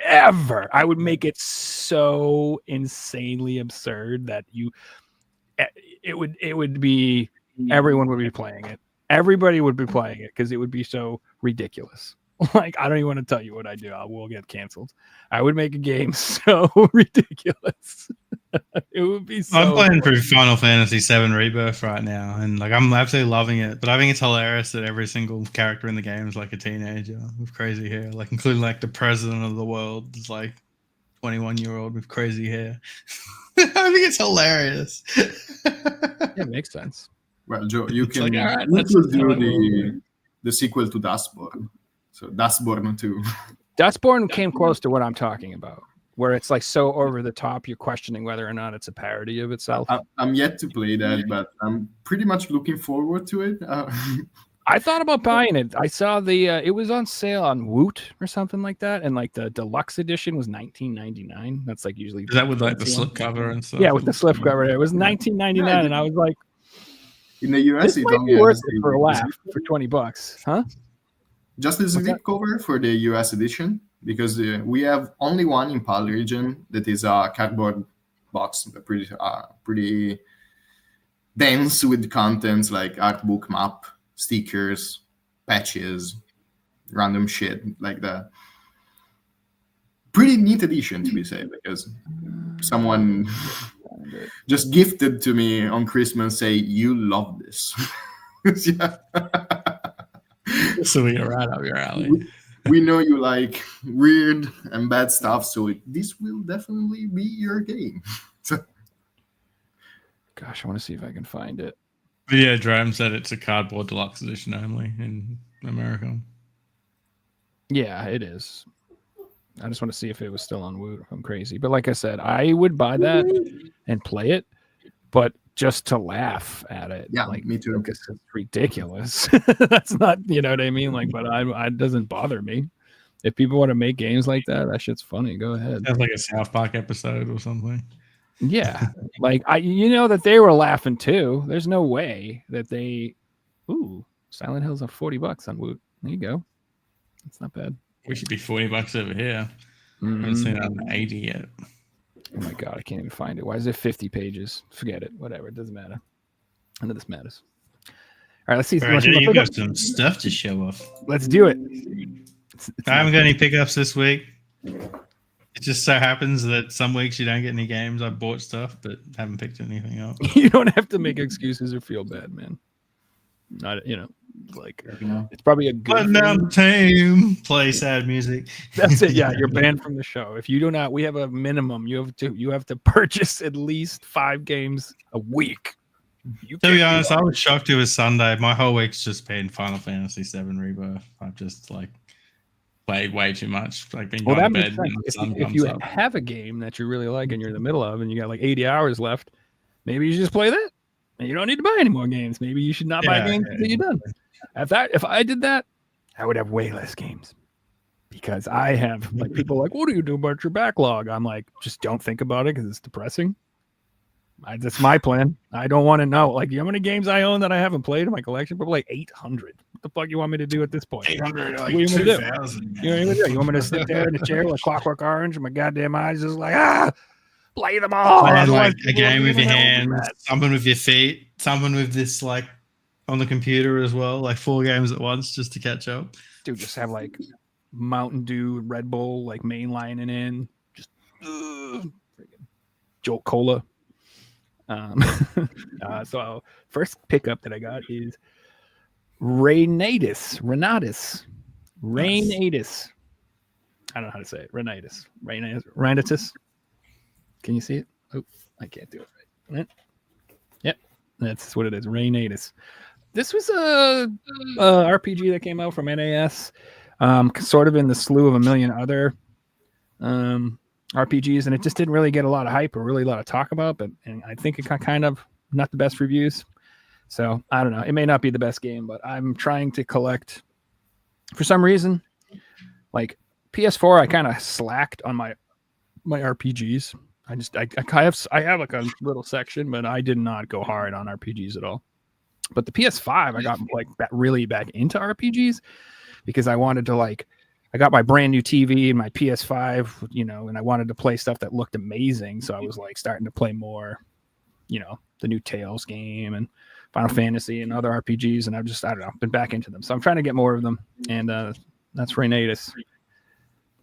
ever. I would make it so insanely absurd that it would be everyone would be playing it. Everybody would be playing it because it would be so ridiculous. Like, I don't even want to tell you what I do. I will get canceled. I would make a game so ridiculous. It would be so. I'm playing through Final Fantasy VII Rebirth right now, and like I'm absolutely loving it. But I think it's hilarious that every single character in the game is like a teenager with crazy hair, like including like the president of the world is like 21-year-old with crazy hair. I think it's hilarious. Yeah, it makes sense. Well, Joe, you It's can like, all right, you that's could how do it will the sequel to Dustborn. So Dustborn 2. Dustborn came close to what I'm talking about, where it's like so over the top, you're questioning whether or not it's a parody of itself. I'm yet to play that, but I'm pretty much looking forward to it. I thought about buying it. I saw the it was on sale on Woot or something like that, and like the deluxe edition was $19.99. That's like usually Is that with like the slipcover and stuff? yeah, with the slipcover. It was $19.99, Yeah, and I was like, In the US, this it might only be worth has it for a laugh for $20, huh? just the slip cover for the US edition, because we have only one in PAL region that is a cardboard box, pretty dense with contents like art book, map, stickers, patches, random shit like that. Pretty neat edition, to be said, because someone just gifted to me on Christmas, say, you love this. Yeah. So you're right up your alley. We know you like weird and bad stuff, so this will definitely be your game. Gosh, I want to see if I can find it. Video Drome said it's a cardboard deluxe edition only in America. Yeah, it is. I just want to see if it was still on Woot. I'm crazy. But like I said, I would buy that and play it, but just to laugh at it. Yeah, like, me too. Because it's ridiculous. That's not, you know what I mean? Like, but it doesn't bother me. If people want to make games like that shit's funny. Go ahead. Sounds like a South Park episode or something. Yeah. Like, you know that they were laughing too. There's no way that they. Ooh, Silent Hill's at $40 on Woot. There you go. That's not bad. We should be $40 over here. I haven't seen it on 80 yet. Oh my god, I can't even find it. Why is it 50 pages? Forget it. Whatever. It doesn't matter. None of this matters. All right, let's see. All right, you've got some stuff to show off. Let's do it. I haven't got any pickups this week. It just so happens that some weeks you don't get any games. I bought stuff, but haven't picked anything up. You don't have to make excuses or feel bad, man. Not, like it's probably a good Button down the team, play sad music. That's it. Yeah, you're banned from the show. If you do not, we have a minimum. You have to purchase at least 5 games a week. To be honest, I was shocked it was Sunday. My whole week's just been Final Fantasy VII Rebirth. I've just like played way too much. Like been going to bed when the sun if comes you up. have a game that you really like and you're in the middle of, and you got like 80 hours left, maybe you should just play that. And you don't need to buy any more games. Maybe you should not buy games until you're done. If I did that, I would have way less games. Because I have like people are like, what do you do about your backlog? I'm like, just don't think about it because it's depressing. That's my plan. I don't want to know. Like, you know how many games I own that I haven't played in my collection? Probably like 800. What the fuck you want me to do at this point? 800, what like you want me to do? 2,000. You know what I mean? You want me to sit there in a chair like Clockwork Orange and my goddamn eyes just like, play them all. Playing Otherwise, like a game with your people will be hands, mad. something with your feet, something with this like on the computer as well, like 4 games at once just to catch up. Dude, just have like Mountain Dew, Red Bull, like mainlining in. Just Jolt Cola. So first pickup that I got is Renatus. I don't know how to say it. Renatus. Can you see it? Oh, I can't do it right. Yep, that's what it is. Renatus. This was a RPG that came out from NAS, sort of in the slew of a million other RPGs, and it just didn't really get a lot of hype or really a lot of talk about, and I think it got kind of not the best reviews. So I don't know. It may not be the best game, but I'm trying to collect for some reason. Like PS4, I kind of slacked on my RPGs. I have like a little section, but I did not go hard on RPGs at all. But the PS5, I got like really back into RPGs because I wanted to I got my brand new TV and my PS5, and I wanted to play stuff that looked amazing. So I was like starting to play more, the new Tales game and Final Fantasy and other RPGs. And I don't know, been back into them. So I'm trying to get more of them. And that's Renatus.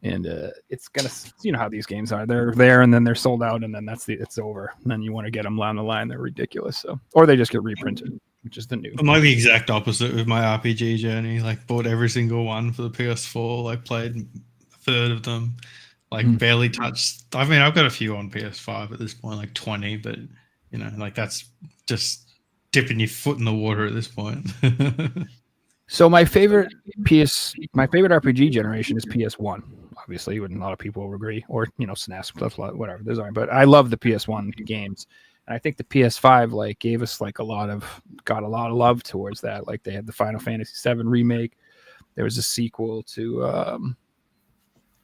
And it's gonna, how these games are. They're there and then they're sold out and then it's over. And then you want to get them down the line. They're ridiculous. So, or they just get reprinted, which is the new. I'm like the exact opposite with my RPG journey. Like bought every single one for the PS4. Like played a third of them. Like barely touched. I mean, I've got a few on PS5 at this point, like 20, but like that's just dipping your foot in the water at this point. So my favorite RPG generation is PS1. Obviously, a lot of people will agree, or SNES, whatever. Those aren't. But I love the PS1 games, And I think the PS5 like gave us like got a lot of love towards that. Like they had the Final Fantasy VII remake. There was a sequel to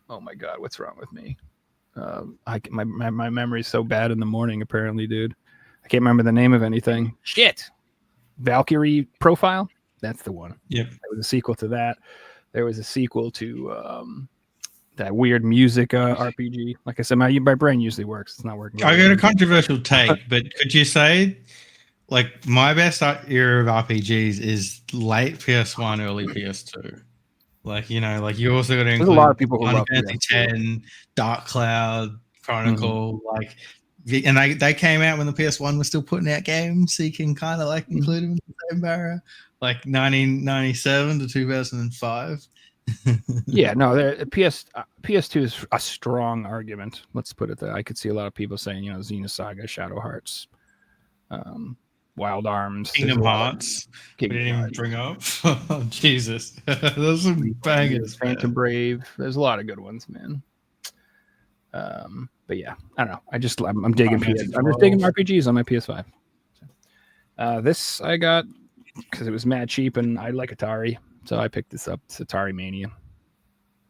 oh my god, what's wrong with me? My memory's so bad in the morning. Apparently, dude, I can't remember the name of anything. Shit, Valkyrie Profile. That's the one. Yep. There was a sequel to that. There was a sequel to that weird music RPG. Like I said, my brain usually works. It's not working. I got a controversial take, but could you say, like, my best era of RPGs is late PS1, early PS2? Like, you know, like you also got to include a lot of people who Final love Fantasy PS2. X, Dark Cloud, Chronicle, like, and they came out when the PS1 was still putting out games, so you can kind of like include them in the same barrier, like 1997 to 2005. Yeah, no, PS2 is a strong argument. Let's put it there. I could see a lot of people saying, you know, Xenosaga, Shadow Hearts, Wild Arms, Kingdom Hearts. We didn't even bring up. Oh, Jesus, those are some bangers. Phantom Brave. There's a lot of good ones, man. But yeah, I don't know. I'm digging PS. I'm just digging RPGs on my PS5. This I got because it was mad cheap, and I like Atari. So I picked this up. It's Atari Mania.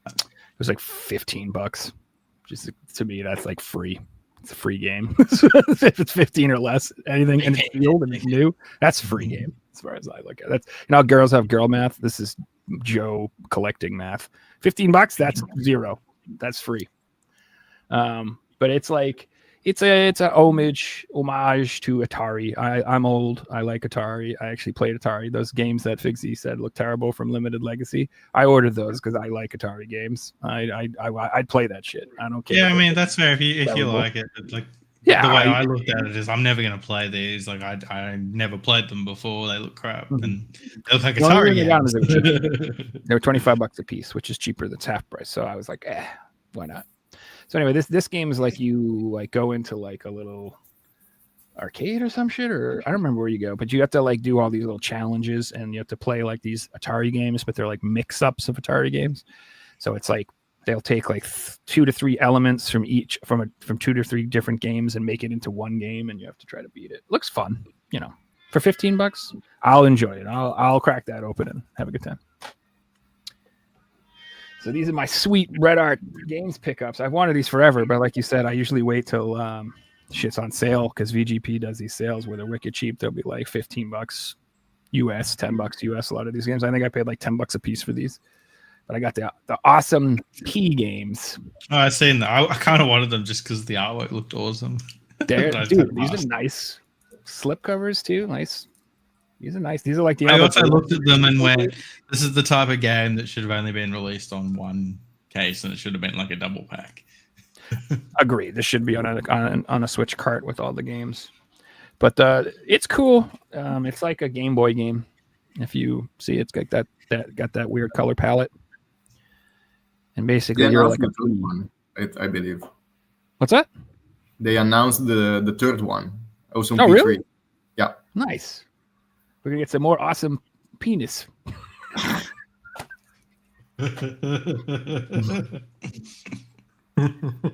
It was like $15. Just to me, that's like free. It's a free game. If it's 15 or less, anything and it's sealed and it's new, that's a free game as far as I look at it. That's, you know, girls have girl math. This is Joe collecting math. $15, that's zero. That's free. But it's like it's a homage to Atari. I'm old. I like Atari. I actually played Atari. Those games that Figsy said look terrible from Limited Legacy, I ordered those because I like Atari games. I'd play that shit. I don't care. Yeah, I mean that's fair if you like it. But like the way I looked at it is, I'm never gonna play these. Like I never played them before. They look crap and they look like Atari games. They were $25 a piece, which is cheaper than half price. So I was like, why not? So anyway, this game is like you like go into like a little arcade or some shit, or I don't remember where you go, but you have to like do all these little challenges and you have to play like these Atari games, but they're like mix-ups of Atari games. So it's like they'll take like 2 to 3 elements from each from 2 to 3 different games and make it into one game, and you have to try to beat it. Looks fun, you know. For $15, I'll enjoy it. I'll crack that open and have a good time. So these are my sweet Red Art Games pickups. I've wanted these forever, but like you said, I usually wait till shit's on sale because VGP does these sales where they're wicked cheap. They'll be like $15 US, $10 US. A lot of these games. I think I paid like $10 a piece for these. But I got the awesome P games. Oh, I've seen that. I kind of wanted them just because the artwork looked awesome. Dude, these are nice slip covers too. Nice. These are nice. These are like the. I also looked at them and went, "This is the type of game that should have only been released on one case, and it should have been like a double pack." Agree. This should be on a Switch cart with all the games, but it's cool. It's like a Game Boy game. If you see, it's got that weird color palette, and basically you're like the third one. I believe. What's that? They announced the third one. Also, oh, P3. really? Yeah. Nice. We're gonna get some more awesome penis.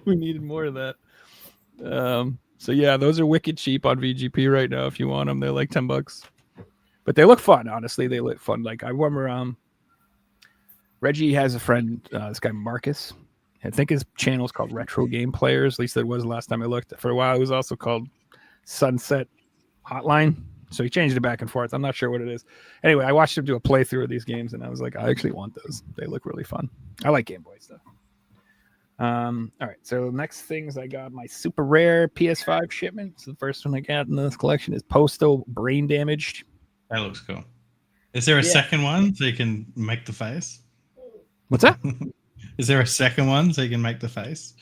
We needed more of that. So yeah, those are wicked cheap on VGP right now. If you want them, they're like $10. But they look fun. Honestly, they look fun. Like I remember, Reggie has a friend, this guy Marcus. I think his channel is called Retro Game Players. At least it was the last time I looked. For a while, it was also called Sunset Hotline. So he changed it back and forth. I'm not sure what it is. Anyway, I watched him do a playthrough of these games, and I was like, I actually want those. They look really fun. I like Game Boy stuff. All right. So next things, I got my super rare PS5 shipment. So the first one I got in this collection is Postal Brain Damaged. That looks cool. Is there a second one so you can make the face? What's that? Is there a second one so you can make the face?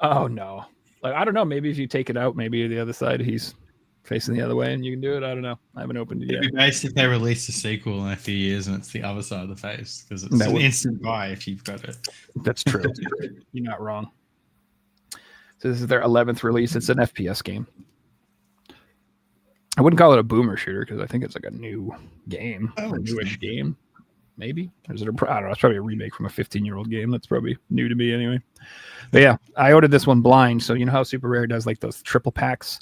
Oh no. Like I don't know. Maybe if you take it out, maybe the other side he's facing the other way and you can do it. I don't know. I haven't opened it yet. It'd be based if they release a sequel in a few years and it's the other side of the face because it's an instant buy if you've got it. That's true. You're not wrong. So this is their 11th release. It's an FPS game. I wouldn't call it a boomer shooter because I think it's like a new game, a newish game. Maybe. Or is it I don't know. It's probably a remake from a 15-year-old game. That's probably new to me anyway. But yeah, I ordered this one blind. So you know how Super Rare does like those triple packs?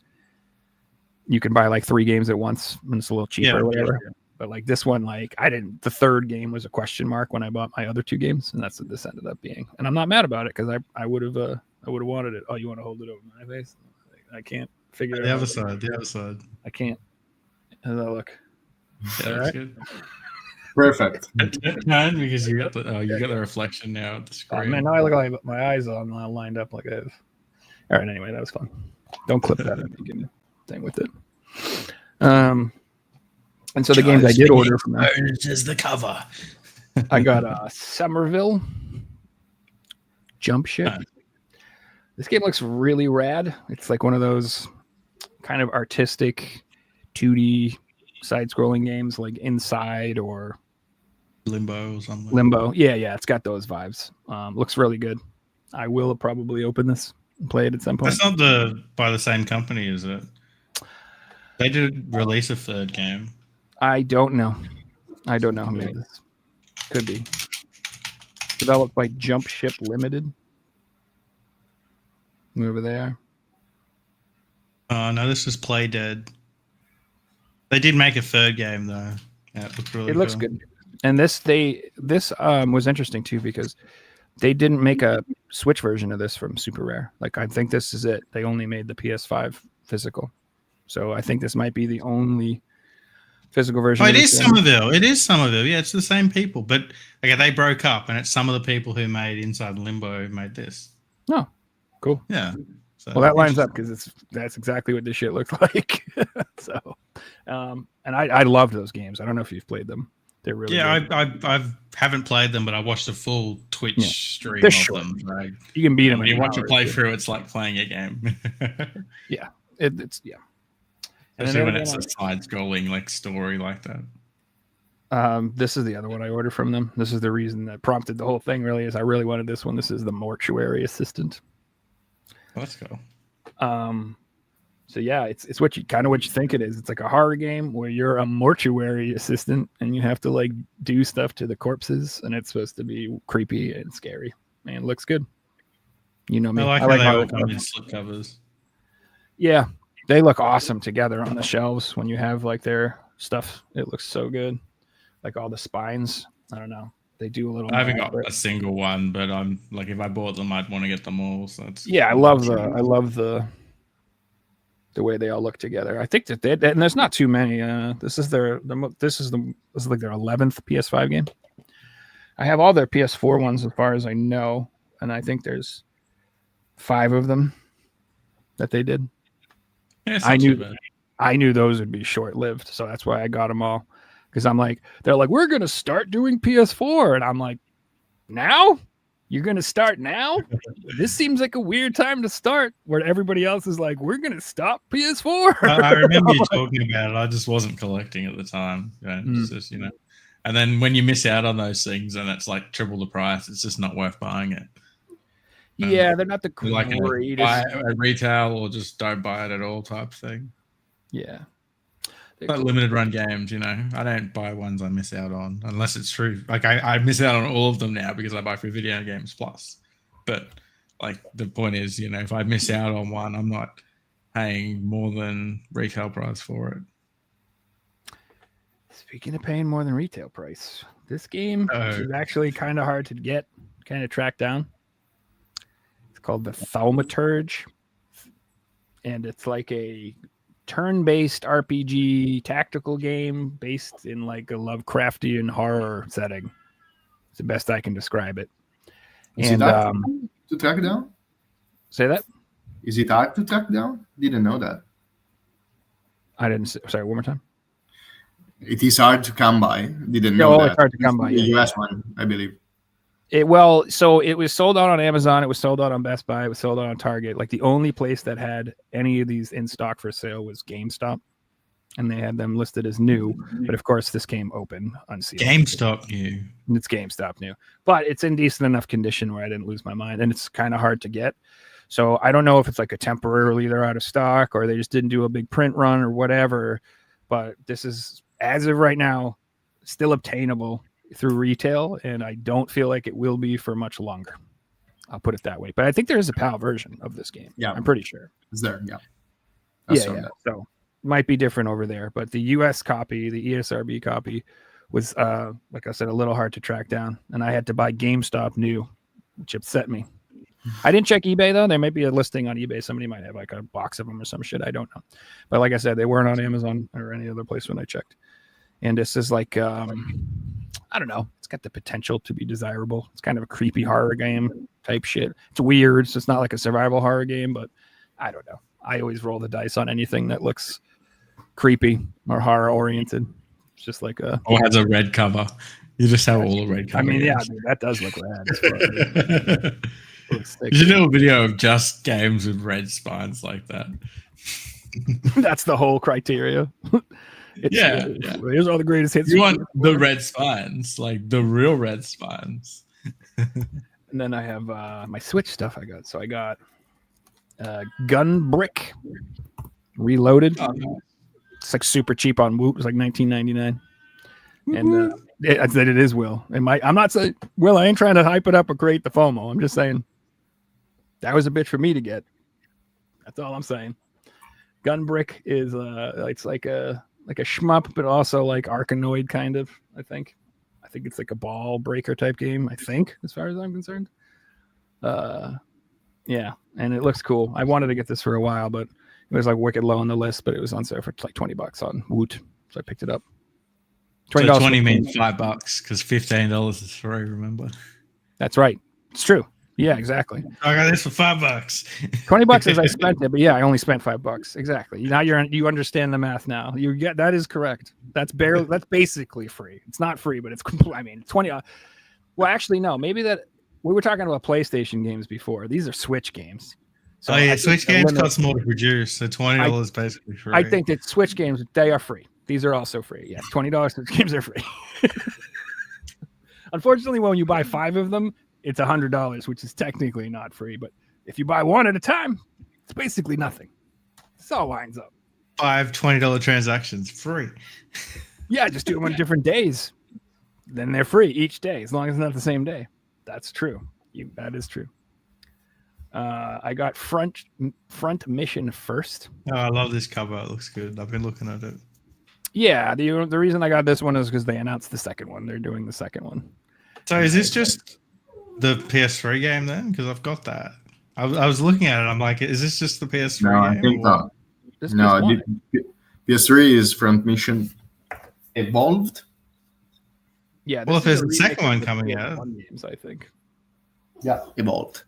you can buy like 3 games at once and it's a little cheaper or whatever. But like this one, like the third game was a question mark when I bought my other 2 games, and that's what this ended up being. And I'm not mad about it because I would have wanted it. Oh, you want to hold it over my face? I can't figure it out. The other side. I can't. How does that look? Yeah, that's good. Perfect. Can, because you got the reflection now at the screen. Oh, man, now I look like my eyes on lined up like this. All right, anyway, that was fun. Don't clip that. You can thing with it. And so the games I did order from them is the cover. I got Somerville Jump Ship. This game looks really rad. It's like one of those kind of artistic 2D side-scrolling games like Inside or Limbo or something. Limbo. Yeah, it's got those vibes. Looks really good. I will probably open this and play it at some point. That's not by the same company, is it? They did release a third game. I don't know. Who made this. Could be. Developed by Jump Ship Limited. Over there. No, this is Play Dead. They did make a third game though. Yeah, it looked really. It looks good. And this was interesting too because they didn't make a Switch version of this from Super Rare. Like I think this is it. They only made the PS5 physical. So I think this might be the only physical version. Oh, it is Somerville. It is Somerville. Yeah, it's the same people. But okay, they broke up, and it's some of the people who made Inside Limbo who made this. Oh, cool. Yeah. So, well, that lines up because that's exactly what this shit looks like. So, and I loved those games. I don't know if you've played them. They're really good. I haven't played them, but I watched a full Twitch stream They're of short. them. Right? You can beat them when you watch a playthrough. It's like playing a game. Yeah, it's yeah. Especially when it's a side-scrolling like story like that. This is the other one I ordered from them. This is the reason that prompted the whole thing. Really, is I really wanted this one. This is the Mortuary Assistant. Let's go. So yeah, it's what you think it is. It's like a horror game where you're a mortuary assistant and you have to like do stuff to the corpses, and it's supposed to be creepy and scary. Man, it looks good. You know me. I like how they come in slip covers. Yeah, they look awesome together on the shelves when you have like their stuff. It looks so good. Like all the spines. I don't know. They do a little. I haven't got a single one, but I'm like, if I bought them, I'd want to get them all. So it's I love the way they all look together. I think that and there's not too many. This is like their 11th PS5 game. I have all their PS4 ones as far as I know, and I think there's 5 of them that they did. Yeah, I knew those would be short-lived, so that's why I got them all. Because I'm like, they're like, we're gonna start doing PS4, and I'm like, now? You're gonna start now? This seems like a weird time to start, where everybody else is like, we're gonna stop PS4. I remember you talking about it. I just wasn't collecting at the time. It's just, and then when you miss out on those things, and it's like triple the price, it's just not worth buying it. Yeah, they're not the like greatest. Buy it at retail or just don't buy it at all type thing. Yeah. Like limited run games, I don't buy ones I miss out on unless it's true. Like I miss out on all of them now because I buy Free Video Games Plus. But like the point is, if I miss out on one, I'm not paying more than retail price for it. Speaking of paying more than retail price, this game is actually kind of hard to get, kind of track down. It's called the Thaumaturge, and it's like a turn-based RPG tactical game based in like a Lovecraftian horror setting. It's the best I can describe it. Is it hard to track down? Say that? Is it hard to track down? Didn't know that. I didn't. Sorry, one more time. It is hard to come by. Didn't know that. It's hard to come by. The US one, I believe. So it was sold out on Amazon. It was sold out on Best Buy. It was sold out on Target. Like the only place that had any of these in stock for sale was GameStop, and they had them listed as new. But of course, this came open unsealed. GameStop new. It's GameStop new, but it's in decent enough condition where I didn't lose my mind, and it's kind of hard to get. So I don't know if it's like a temporarily they're out of stock or they just didn't do a big print run or whatever. But this is, as of right now, still obtainable through retail, and I don't feel like it will be for much longer. I'll put it that way. But I think there is a PAL version of this game. Yeah, I'm pretty sure it's there. Yeah. Yeah. So might be different over there, but the US copy, the ESRB copy, was like I said, a little hard to track down, and I had to buy GameStop new, which upset me. I didn't check eBay though. There might be a listing on eBay. Somebody might have like a box of them or some shit. I don't know, but like I said, they weren't on Amazon or any other place when I checked. And this is like I don't know. It's got the potential to be desirable. It's kind of a creepy horror game type shit. It's weird. So it's not like a survival horror game, but I don't know. I always roll the dice on anything that looks creepy or horror oriented. It's just like a. Or has a red cover. You just have all the red cover. I mean, yeah, dude, that does look rad. You should do a video of just games with red spines like that. That's the whole criteria. Yeah. Here's all the greatest hits. You want the red spines, like the real red spines. And then I have my Switch stuff I got. So I got Gun Brick Reloaded. Oh, nice. It's like super cheap on Woot. It was like $19.99. And I said it is Will. I'm not saying Will. I ain't trying to hype it up or create the FOMO. I'm just saying that was a bitch for me to get. That's all I'm saying. Gun Brick is it's like a shmup, but also like Arkanoid kind of. I think it's like a ball breaker type game. I think, as far as I'm concerned. Yeah, and it looks cool. I wanted to get this for a while, but it was like wicked low on the list. But it was on sale for like $20 on Woot, so I picked it up. So 20 means $5 because $15 is free. Remember? That's right. It's true. Yeah, exactly. I got this for $5. $20 as I spent it, but yeah, I only spent $5. Exactly. Now you understand the math now. You get that is correct. That's basically free. It's not free, but it's I mean 20. Well, actually, no. Maybe that we were talking about PlayStation games before. These are Switch games. So Switch games cost more to produce, so $20 is basically free. I think that Switch games they are free. These are also free. Yeah, $20 Switch games are free. Unfortunately, when you buy 5 of them, it's $100, which is technically not free. But if you buy one at a time, it's basically nothing. This all lines up. 5 $20 transactions free. Yeah, just do them on different days. Then they're free each day, as long as it's not the same day. That's true. That is true. I got front mission first. Oh, I love this cover. It looks good. I've been looking at it. Yeah, the reason I got this one is because they announced the second one. They're doing the second one. So is this just the PS3 game then? Because I've got that. I was looking at it. I'm like, is this just the PS3 game? No, I think not. No, PS3 is Front Mission Evolved. Yeah. Well, if there's a second one coming out, games, I think. Yeah, Evolved.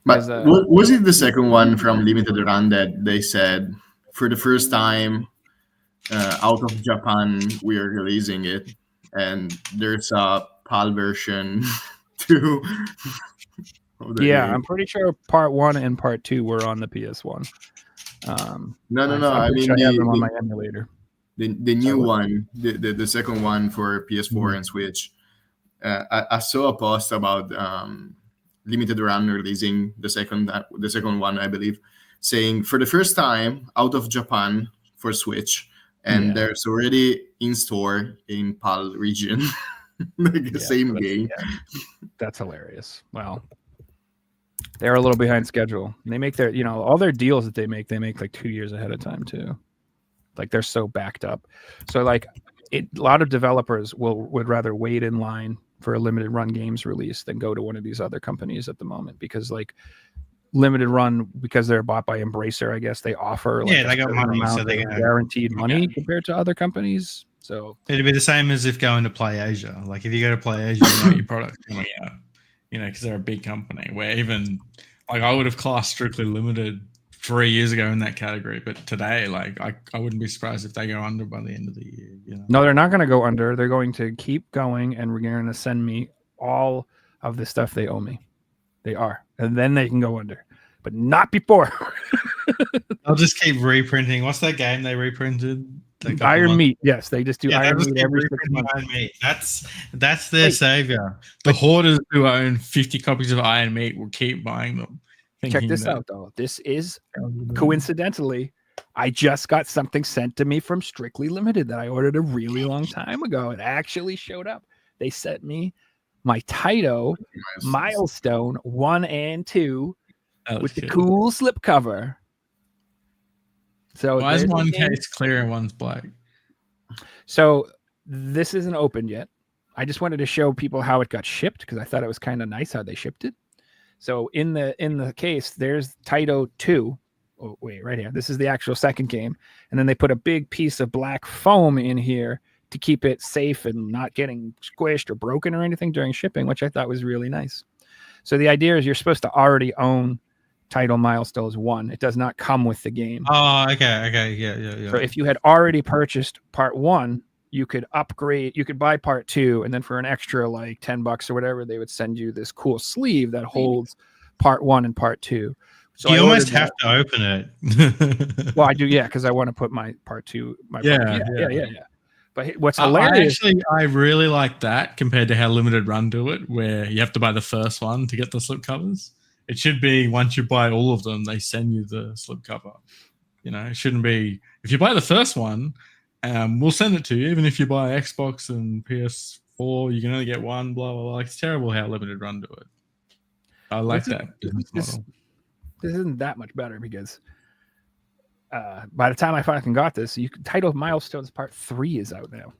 But was it the second one from Limited Run that they said for the first time out of Japan we are releasing it, and there's a PAL version too? Yeah, I'm pretty sure part 1 and part 2 were on the PS1. No. I mean, I have them on my emulator. The new one, the second one for PS4 and Switch. I saw a post about Limited Run releasing the second one, I believe, saying for the first time out of Japan for Switch, and there's already in store in PAL region, like the same game. Yeah. That's hilarious. Wow. They're a little behind schedule. They make their, all their deals that they make like 2 years ahead of time too. Like they're so backed up. So like a lot of developers would rather wait in line for a limited run games release than go to one of these other companies at the moment, because like limited run, because they're bought by Embracer, I guess they offer like they got money, so they guaranteed money compared to other companies. So it'd be the same as if going to Play Asia. Like if you go to Play Asia, you know your product's coming out, because they're a big company. Where even like I would have classed Strictly Limited 3 years ago in that category, but today, like I wouldn't be surprised if they go under by the end of the year. No, they're not going to go under. They're going to keep going, and we're going to send me all of the stuff they owe me. They are, and then they can go under, but not before. I'll just keep reprinting. What's that game they reprinted? Iron Meat. Yes, they just do Iron Meat every 6 months. Iron Meat. That's their savior. The hoarders who own 50 copies of Iron Meat will keep buying them. Check this out, though. This is coincidentally, I just got something sent to me from Strictly Limited that I ordered a really long time ago. It actually showed up. They sent me my Taito Milestone 1 and 2 with the cool slipcover. So Why is there's one the game. case clear and one's black? So this isn't opened yet. I just wanted to show people how it got shipped because I thought it was kind of nice how they shipped it. So in the case, there's Taito 2. Oh, wait, right here. This is the actual second game. And then they put a big piece of black foam in here to keep it safe and not getting squished or broken or anything during shipping, which I thought was really nice. So the idea is you're supposed to already own Title Milestones 1. It does not come with the game. Oh, okay, yeah. So if you had already purchased part 1, you could upgrade, you could buy part 2, and then for an extra like $10 or whatever, they would send you this cool sleeve that holds part 1 and part 2. So you I almost ordered have that. to open it. Well, I do, yeah, because I want to put my part 2. Yeah. But what's hilarious? I really like that compared to how Limited Run do it, where you have to buy the first one to get the slipcovers. It should be once you buy all of them, they send you the slipcover. You know, it shouldn't be if you buy the first one, we'll send it to you. Even if you buy Xbox and PS4, you can only get one. Blah blah blah. It's terrible how Limited Run do it. I like that business model. This isn't that much better because by the time I fucking got this, Title Milestones Part 3 is out now.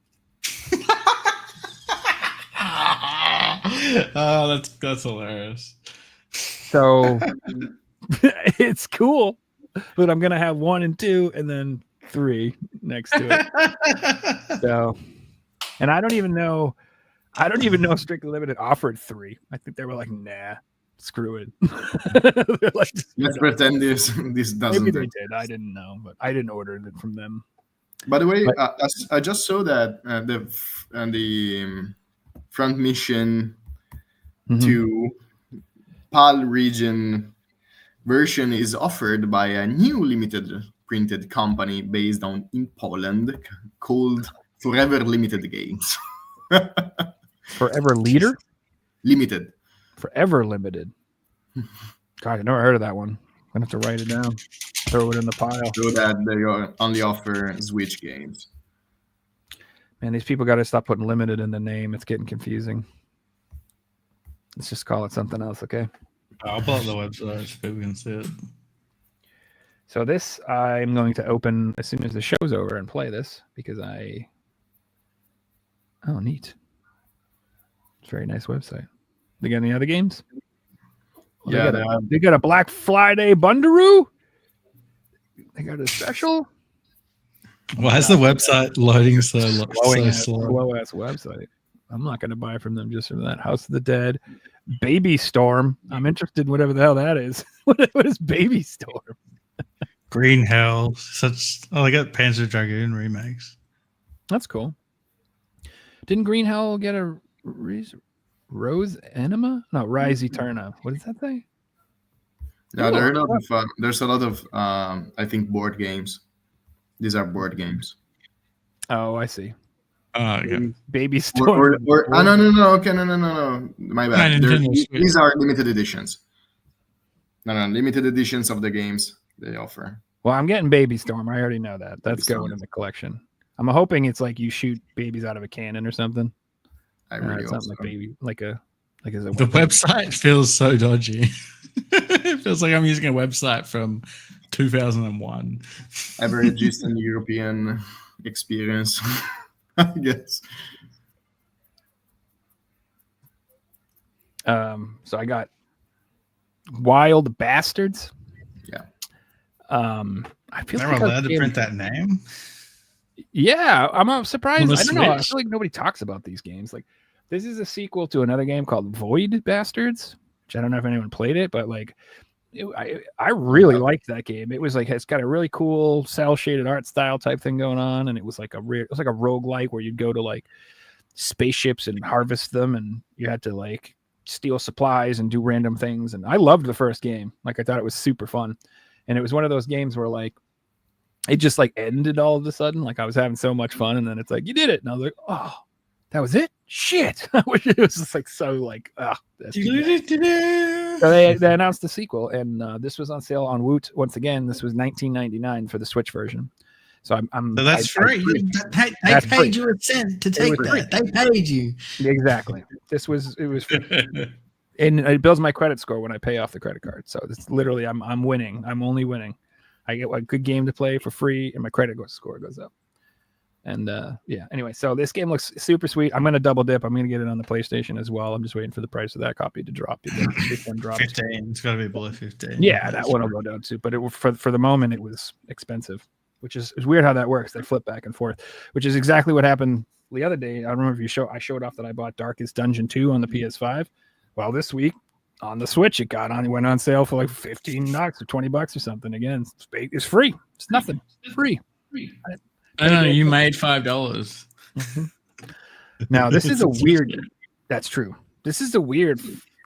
Oh, that's hilarious. So it's cool, but I'm gonna have 1 and 2 and then 3 next to it. So, and I don't even know Strictly Limited offered 3. I think they were like, nah, screw it. They're like, Let's pretend this doesn't. Maybe they did. I didn't know, but I didn't order it from them. By the way, I just saw that the front mission to PAL region version is offered by a new limited printed company based in Poland called Forever Limited Games. Forever Leader? Limited. Forever Limited. God, I never heard of that one. I'm going to have to write it down. Throw it in the pile. So that they only offer Switch games. Man, these people got to stop putting limited in the name. It's getting confusing. Let's just call it something else, okay? I'll pull up the website so people can see it. So this I'm going to open as soon as the show's over and play this because oh, neat. It's a very nice website. They got any other games? Yeah, they got a Black Friday Bundaroo. They got a special. Why is the website loading so slow? Slow ass website. I'm not going to buy from them just for that. House of the Dead, Baby Storm. I'm interested in whatever the hell that is. What is Baby Storm? Green Hell. They got Panzer Dragoon remakes. That's cool. Didn't Green Hell get a Rose Enema? No, Rise Eterna. What does that say? Yeah, there's a lot of I think board games. These are board games. Oh, I see. Okay. Baby Storm. No. Okay, no. My bad. These are limited editions. No, limited editions of the games they offer. Well, I'm getting Baby Storm. I already know that. That's going in the collection. I'm hoping it's like you shoot babies out of a cannon or something. I really hope something so. like baby, like a The website feels so dodgy. It feels like I'm using a website from 2001. Average Eastern European experience, I guess. So I got Wild Bastards. Yeah. I feel They're like allowed to print that name. Yeah, I'm surprised. On I the don't know. I Switch? feel like nobody talks about these games. Like, this is a sequel to another game called Void Bastards, which I don't know if anyone played it, but like, I really liked that game. It was like it's got a really cool cell shaded art style type thing going on, and it was like a roguelike where you'd go to like spaceships and harvest them, and you had to like steal supplies and do random things. And I loved the first game. Like, I thought it was super fun, and it was one of those games where like it just like ended all of a sudden. Like, I was having so much fun, and then it's like, you did it, and I was like, oh, that was it. Shit. I wish it was just like so like that's so they announced the sequel, and this was on sale on Woot once again. This was $19.99 for the Switch version. So So that's free. They paid you a cent to take that. They paid you. Exactly. It was free. And it builds my credit score when I pay off the credit card. So it's literally I'm winning. I'm only winning. I get a good game to play for free, and my credit score goes up. And anyway, so this game looks super sweet. I'm gonna double dip. I'm gonna get it on the PlayStation as well. I'm just waiting for the price of that copy to drop. This one dropped. 15. It's got to be below 15. Yeah, that one will go down too. But for the moment, it was expensive, which is weird how that works. They flip back and forth, which is exactly what happened the other day. I don't remember if I showed off that I bought Darkest Dungeon 2 on the PS5. Well, this week on the Switch, it went on sale for like $15 or $20 or something. Again, it's free. It's nothing. Free. I know you made $5. Now this is a weird. That's true. This is a weird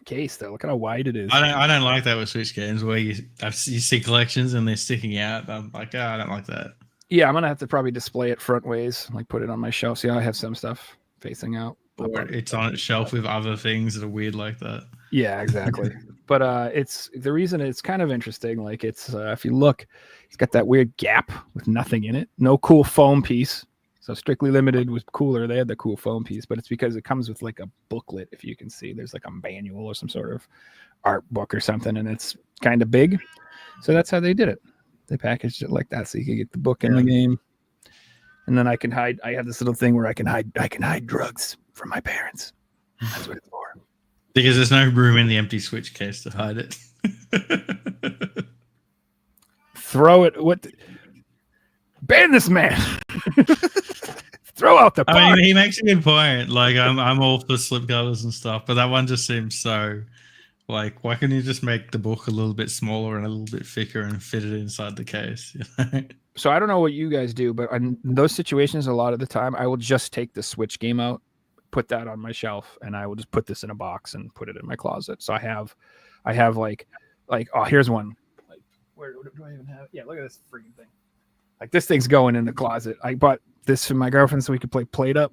case though. Look at how wide it is. I don't like that with Switch games where you see collections and they're sticking out. I'm like, I don't like that. Yeah, I'm gonna have to probably display it front ways, like put it on my shelf. See, I have some stuff facing out. Or it's on its shelf with other things that are weird like that. Yeah, exactly. But it's the reason it's kind of interesting. Like it's if you look, it's got that weird gap with nothing in it. No cool foam piece. So Strictly Limited was cooler. They had the cool foam piece, but it's because it comes with like a booklet. If you can see, there's like a manual or some sort of art book or something, and it's kind of big. So that's how they did it. They packaged it like that, so you can get the book in the game, and then I can hide. I have this little thing where I can hide drugs from my parents. That's what it's for. Because there's no room in the empty Switch case to hide it. Throw it. What? Ban this man. Throw out the part. I mean, he makes a good point. Like, I'm all for slipcovers and stuff, but that one just seems so. Like, why can't you just make the book a little bit smaller and a little bit thicker and fit it inside the case? You know? So I don't know what you guys do, but in those situations, a lot of the time, I will just take the Switch game out, put that on my shelf, and I will just put this in a box and put it in my closet. So I have like oh, here's one. Like, where do I even have it? Yeah, look at this freaking thing. Like this thing's going in the closet. I bought this for my girlfriend so we could play Plate Up.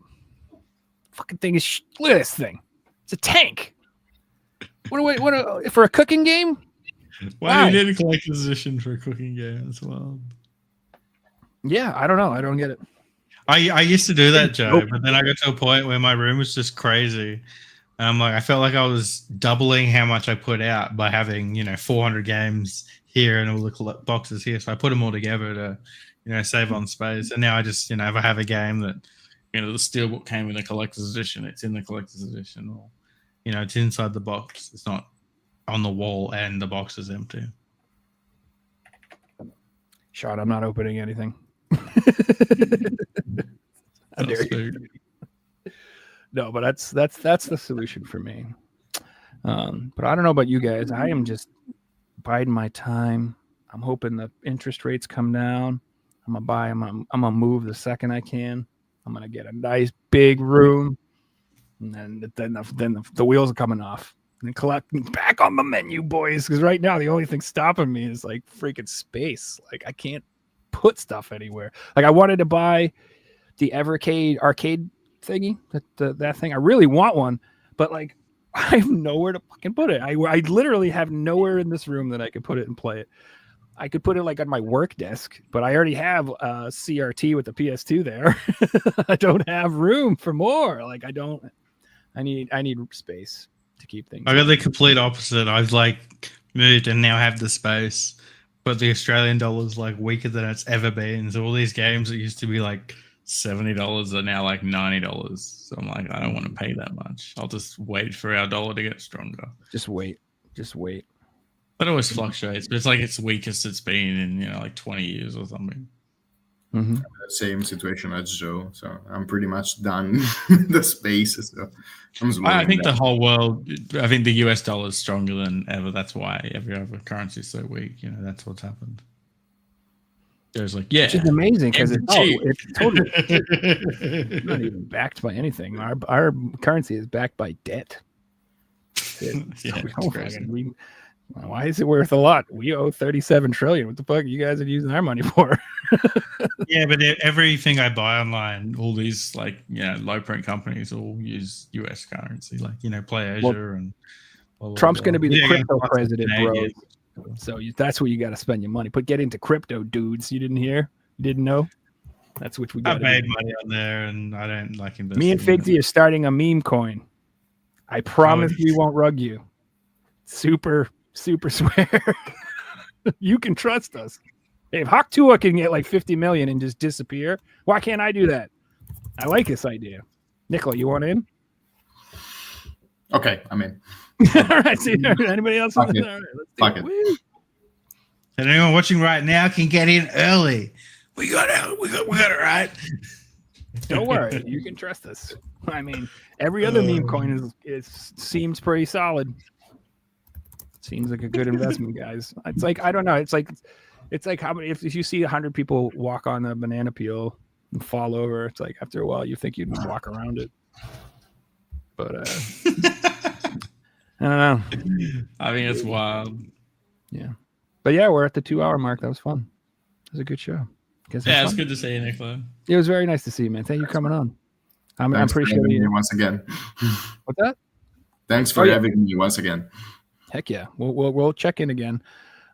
Fucking thing is look at this thing. It's a tank. What for a cooking game? Why do you need a collector's edition for a cooking game as well? Yeah, I don't know. I don't get it. I used to do that, Joe, but then I got to a point where my room was just crazy. And I'm like, I felt like I was doubling how much I put out by having, 400 games here and all the boxes here. So I put them all together to, save on space. And now I just, if I have a game that, the Steelbook came in a collector's edition, it's in the collector's edition, or, it's inside the box. It's not on the wall and the box is empty. Sean, I'm not opening anything. How dare you? No, but that's the solution for me. But I don't know about you guys. I am just biding my time. I'm hoping the interest rates come down. I'm gonna buy them. I'm gonna move the second I can. I'm gonna get a nice big room, and then the wheels are coming off. And collect back on the menu, boys. Because right now the only thing stopping me is like freaking space. Like I can't put stuff anywhere. Like I wanted to buy the Evercade arcade thingy, that thing. I really want one, but like I have nowhere to fucking put it. I literally have nowhere in this room that I could put it and play it. I could put it like on my work desk, but I already have a CRT with the PS2 there. I don't have room for more. Like I need space to keep things. I got the complete opposite. I've moved and now have the space, but the Australian dollar is weaker than it's ever been. So all these games that used to be $70 are now $90. So I'm like, I don't want to pay that much. I'll just wait for our dollar to get stronger. Just wait. It always fluctuates, but it's its weakest it's been in 20 years or something. Mm-hmm. Same situation as Joe, so I'm pretty much done with the space. So I think the whole world. I think the US dollar is stronger than ever. That's why every other currency is so weak. That's what's happened. There's which is amazing because it's totally it's not even backed by anything. Our currency is backed by debt. Why is it worth a lot? We owe 37 trillion. What the fuck are you guys are using our money for? Yeah, but everything I buy online, all these low print companies all use US currency, PlayAsia and Trump's going to be the crypto president, bro. So that's where you got to spend your money. Get into crypto, dudes. You didn't hear? You didn't know? That's what we got. I made money on there, and I don't like investing. Me and Figsy are starting a meme coin. I promise we won't rug you. Super swear. You can trust us. If Hawk Tua can get like 50 million and just disappear, why can't I do that? I like this idea. Nicolo, you want in? Okay, I'm in. All right. See, anybody else? All Fuck it. right, let's do Fuck it. it. Woo. And anyone watching right now can get in early. We got it right. Don't worry, you can trust us. I mean, every other meme coin seems pretty solid. Seems like a good investment, guys. It's like I don't know. It's like how many if you see 100 people walk on a banana peel and fall over, it's like after a while you think you'd walk around it. But I don't know. I think it's wild. Yeah. But yeah, we're at the 2-hour mark. That was fun. It was a good show. Yeah, it's good to see you, Nicolo. It was very nice to see you, man. Thank you for coming on. I'm Thanks for appreciating having me you. once again. What's that? Thanks for having me once again. Heck yeah. We'll check in again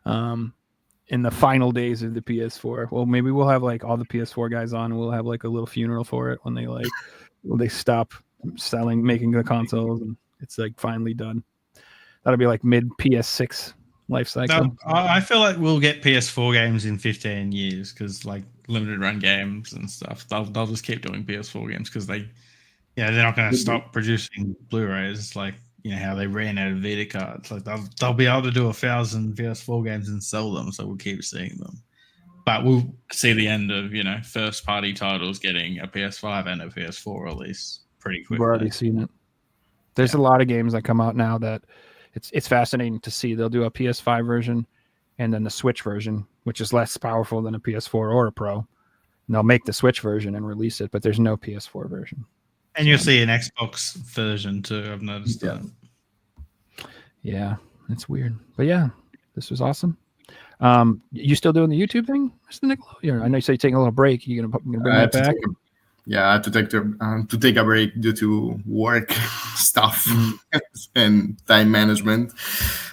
in the final days of the PS4. Well, maybe we'll have like all the PS4 guys on and we'll have like a little funeral for it when they stop making the consoles and it's like finally done. That'll be like mid PS6 life cycle. I feel like we'll get PS4 games in 15 years because like limited run games and stuff. They'll just keep doing PS4 games because they're not going to stop producing Blu-rays like how they ran out of Vita cards. Like they'll be able to do 1,000 PS4 games and sell them, so we'll keep seeing them. But we'll see the end of first party titles getting a PS5 and a PS4 release pretty quickly. We've already seen it. There's a lot of games that come out now that it's fascinating to see. They'll do a PS5 version and then the Switch version, which is less powerful than a PS4 or a Pro. And they'll make the Switch version and release it, but there's no PS4 version. And you'll see an Xbox version too. I've noticed that. Yeah, it's weird. But yeah, this was awesome. You still doing the YouTube thing, Mr. Nicolo? Yeah, I know you say you're taking a little break. You gonna bring that back? I had to take a break due to work stuff and time management,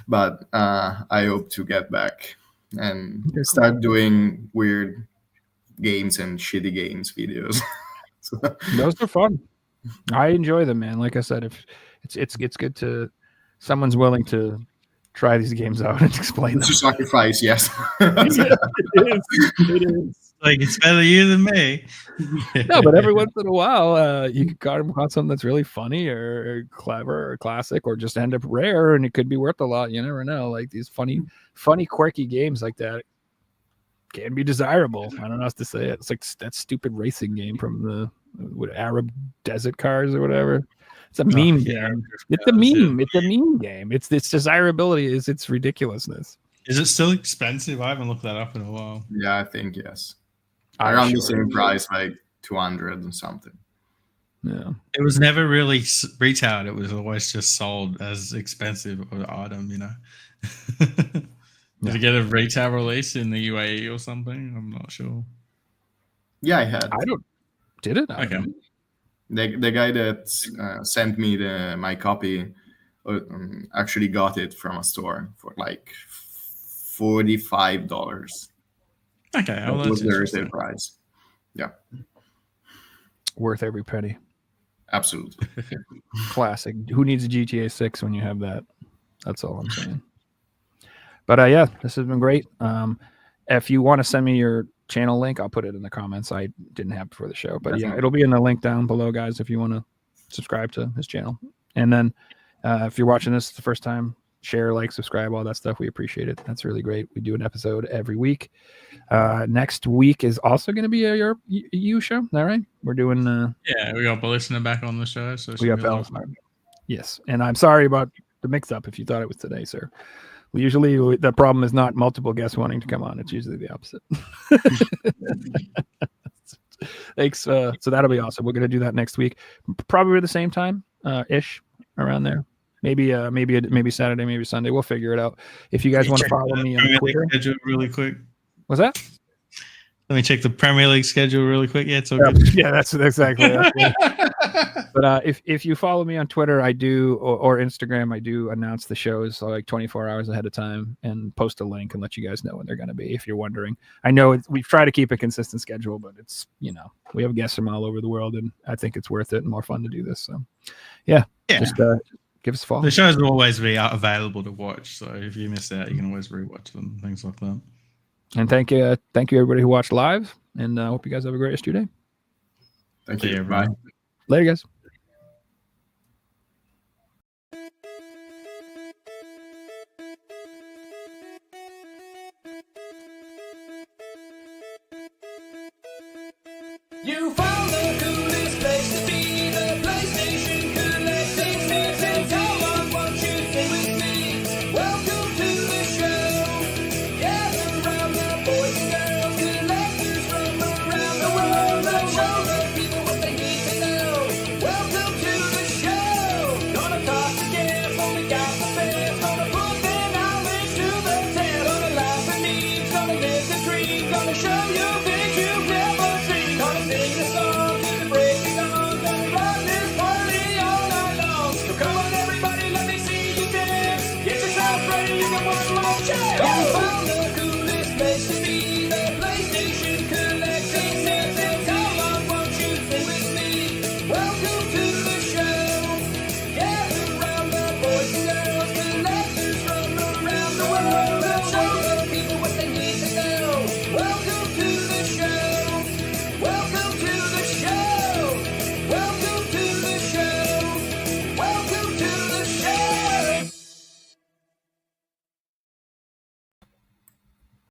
but I hope to get back and start doing weird games and shitty games videos. Those are fun. I enjoy them, man. Like I said, if it's good to someone's willing to try these games out and explain them. To sacrifice, yes. It is. Like it's better you than me. No, but every once in a while, you could come across something that's really funny or clever or classic, or just end up rare, and it could be worth a lot. You never know. Like these funny, quirky games like that can be desirable. I don't know how else to say it. It's like that stupid racing game from the Arab desert cars or whatever. It's a meme game. It's a meme. It's a meme game. It's desirability is its ridiculousness. Is it still expensive? I haven't looked that up in a while. Yeah, I think yes. Around the same price, like 200 and something. Yeah. It was never really retailed. It was always just sold as expensive of an item, Did you get a retail release in the UAE or something? I'm not sure. Yeah, I had. Did it? Okay. The guy that sent me my copy actually got it from a store for like $45. Okay, well, that was that's the retail price. Yeah, Worth every penny. absolutely. Classic. Who needs a GTA 6 when you have that? That's all I'm saying. But yeah, this has been great. If you want to send me your channel link, I'll put it in the comments. I didn't have it before the show, but yeah, it'll be in the link down below, guys, if you want to subscribe to his channel. And then if you're watching this the first time, share, like, subscribe, all that stuff. We appreciate it. That's really great. We do an episode every week. Next week is also going to be a you show. Is that right? We're doing we got Ballista back on the show. So we got Bell. Yes. And I'm sorry about the mix up if you thought it was today, sir. Usually the problem is not multiple guests wanting to come on. It's usually the opposite. Thanks. So that'll be awesome. We're going to do that next week. Probably at the same time, ish, around there. Maybe Saturday, maybe Sunday. We'll figure it out. If you guys want to follow me on Twitter. Schedule really quick. What's that? Let me check the Premier League schedule really quick. Yeah, it's all good. Yeah, that's exactly it. But if you follow me on Twitter, I do, or Instagram, I do announce the shows like 24 hours ahead of time and post a link and let you guys know when they're going to be, if you're wondering. I know we try to keep a consistent schedule, but it's, we have guests from all over the world, and I think it's worth it and more fun to do this. So, yeah. Just give us a follow. The shows will always be available to watch, so if you miss out, you can always rewatch them, things like that. And thank you everybody who watched live. And I hope you guys have a great rest of your day. Thank See you. you, Bye. everyone. Later, guys. You found the coolest place to be, the PlayStation collecting sticks, and come on, won't you stay with me? Welcome to the show. Gather around the boys and girls, collectors from around the world. Let's show the people what they need to know. Welcome to the show. Gonna talk to guests, only got the best. Gonna put their knowledge to the test. Gonna laugh at me, gonna live the dream. Gonna show you things you've never seen. Gonna sing the song, gonna break the song. Gonna run this party all night long. So come on everybody, let me see you dance. Get yourself ready, you got one more chance. You found the coolest place to be.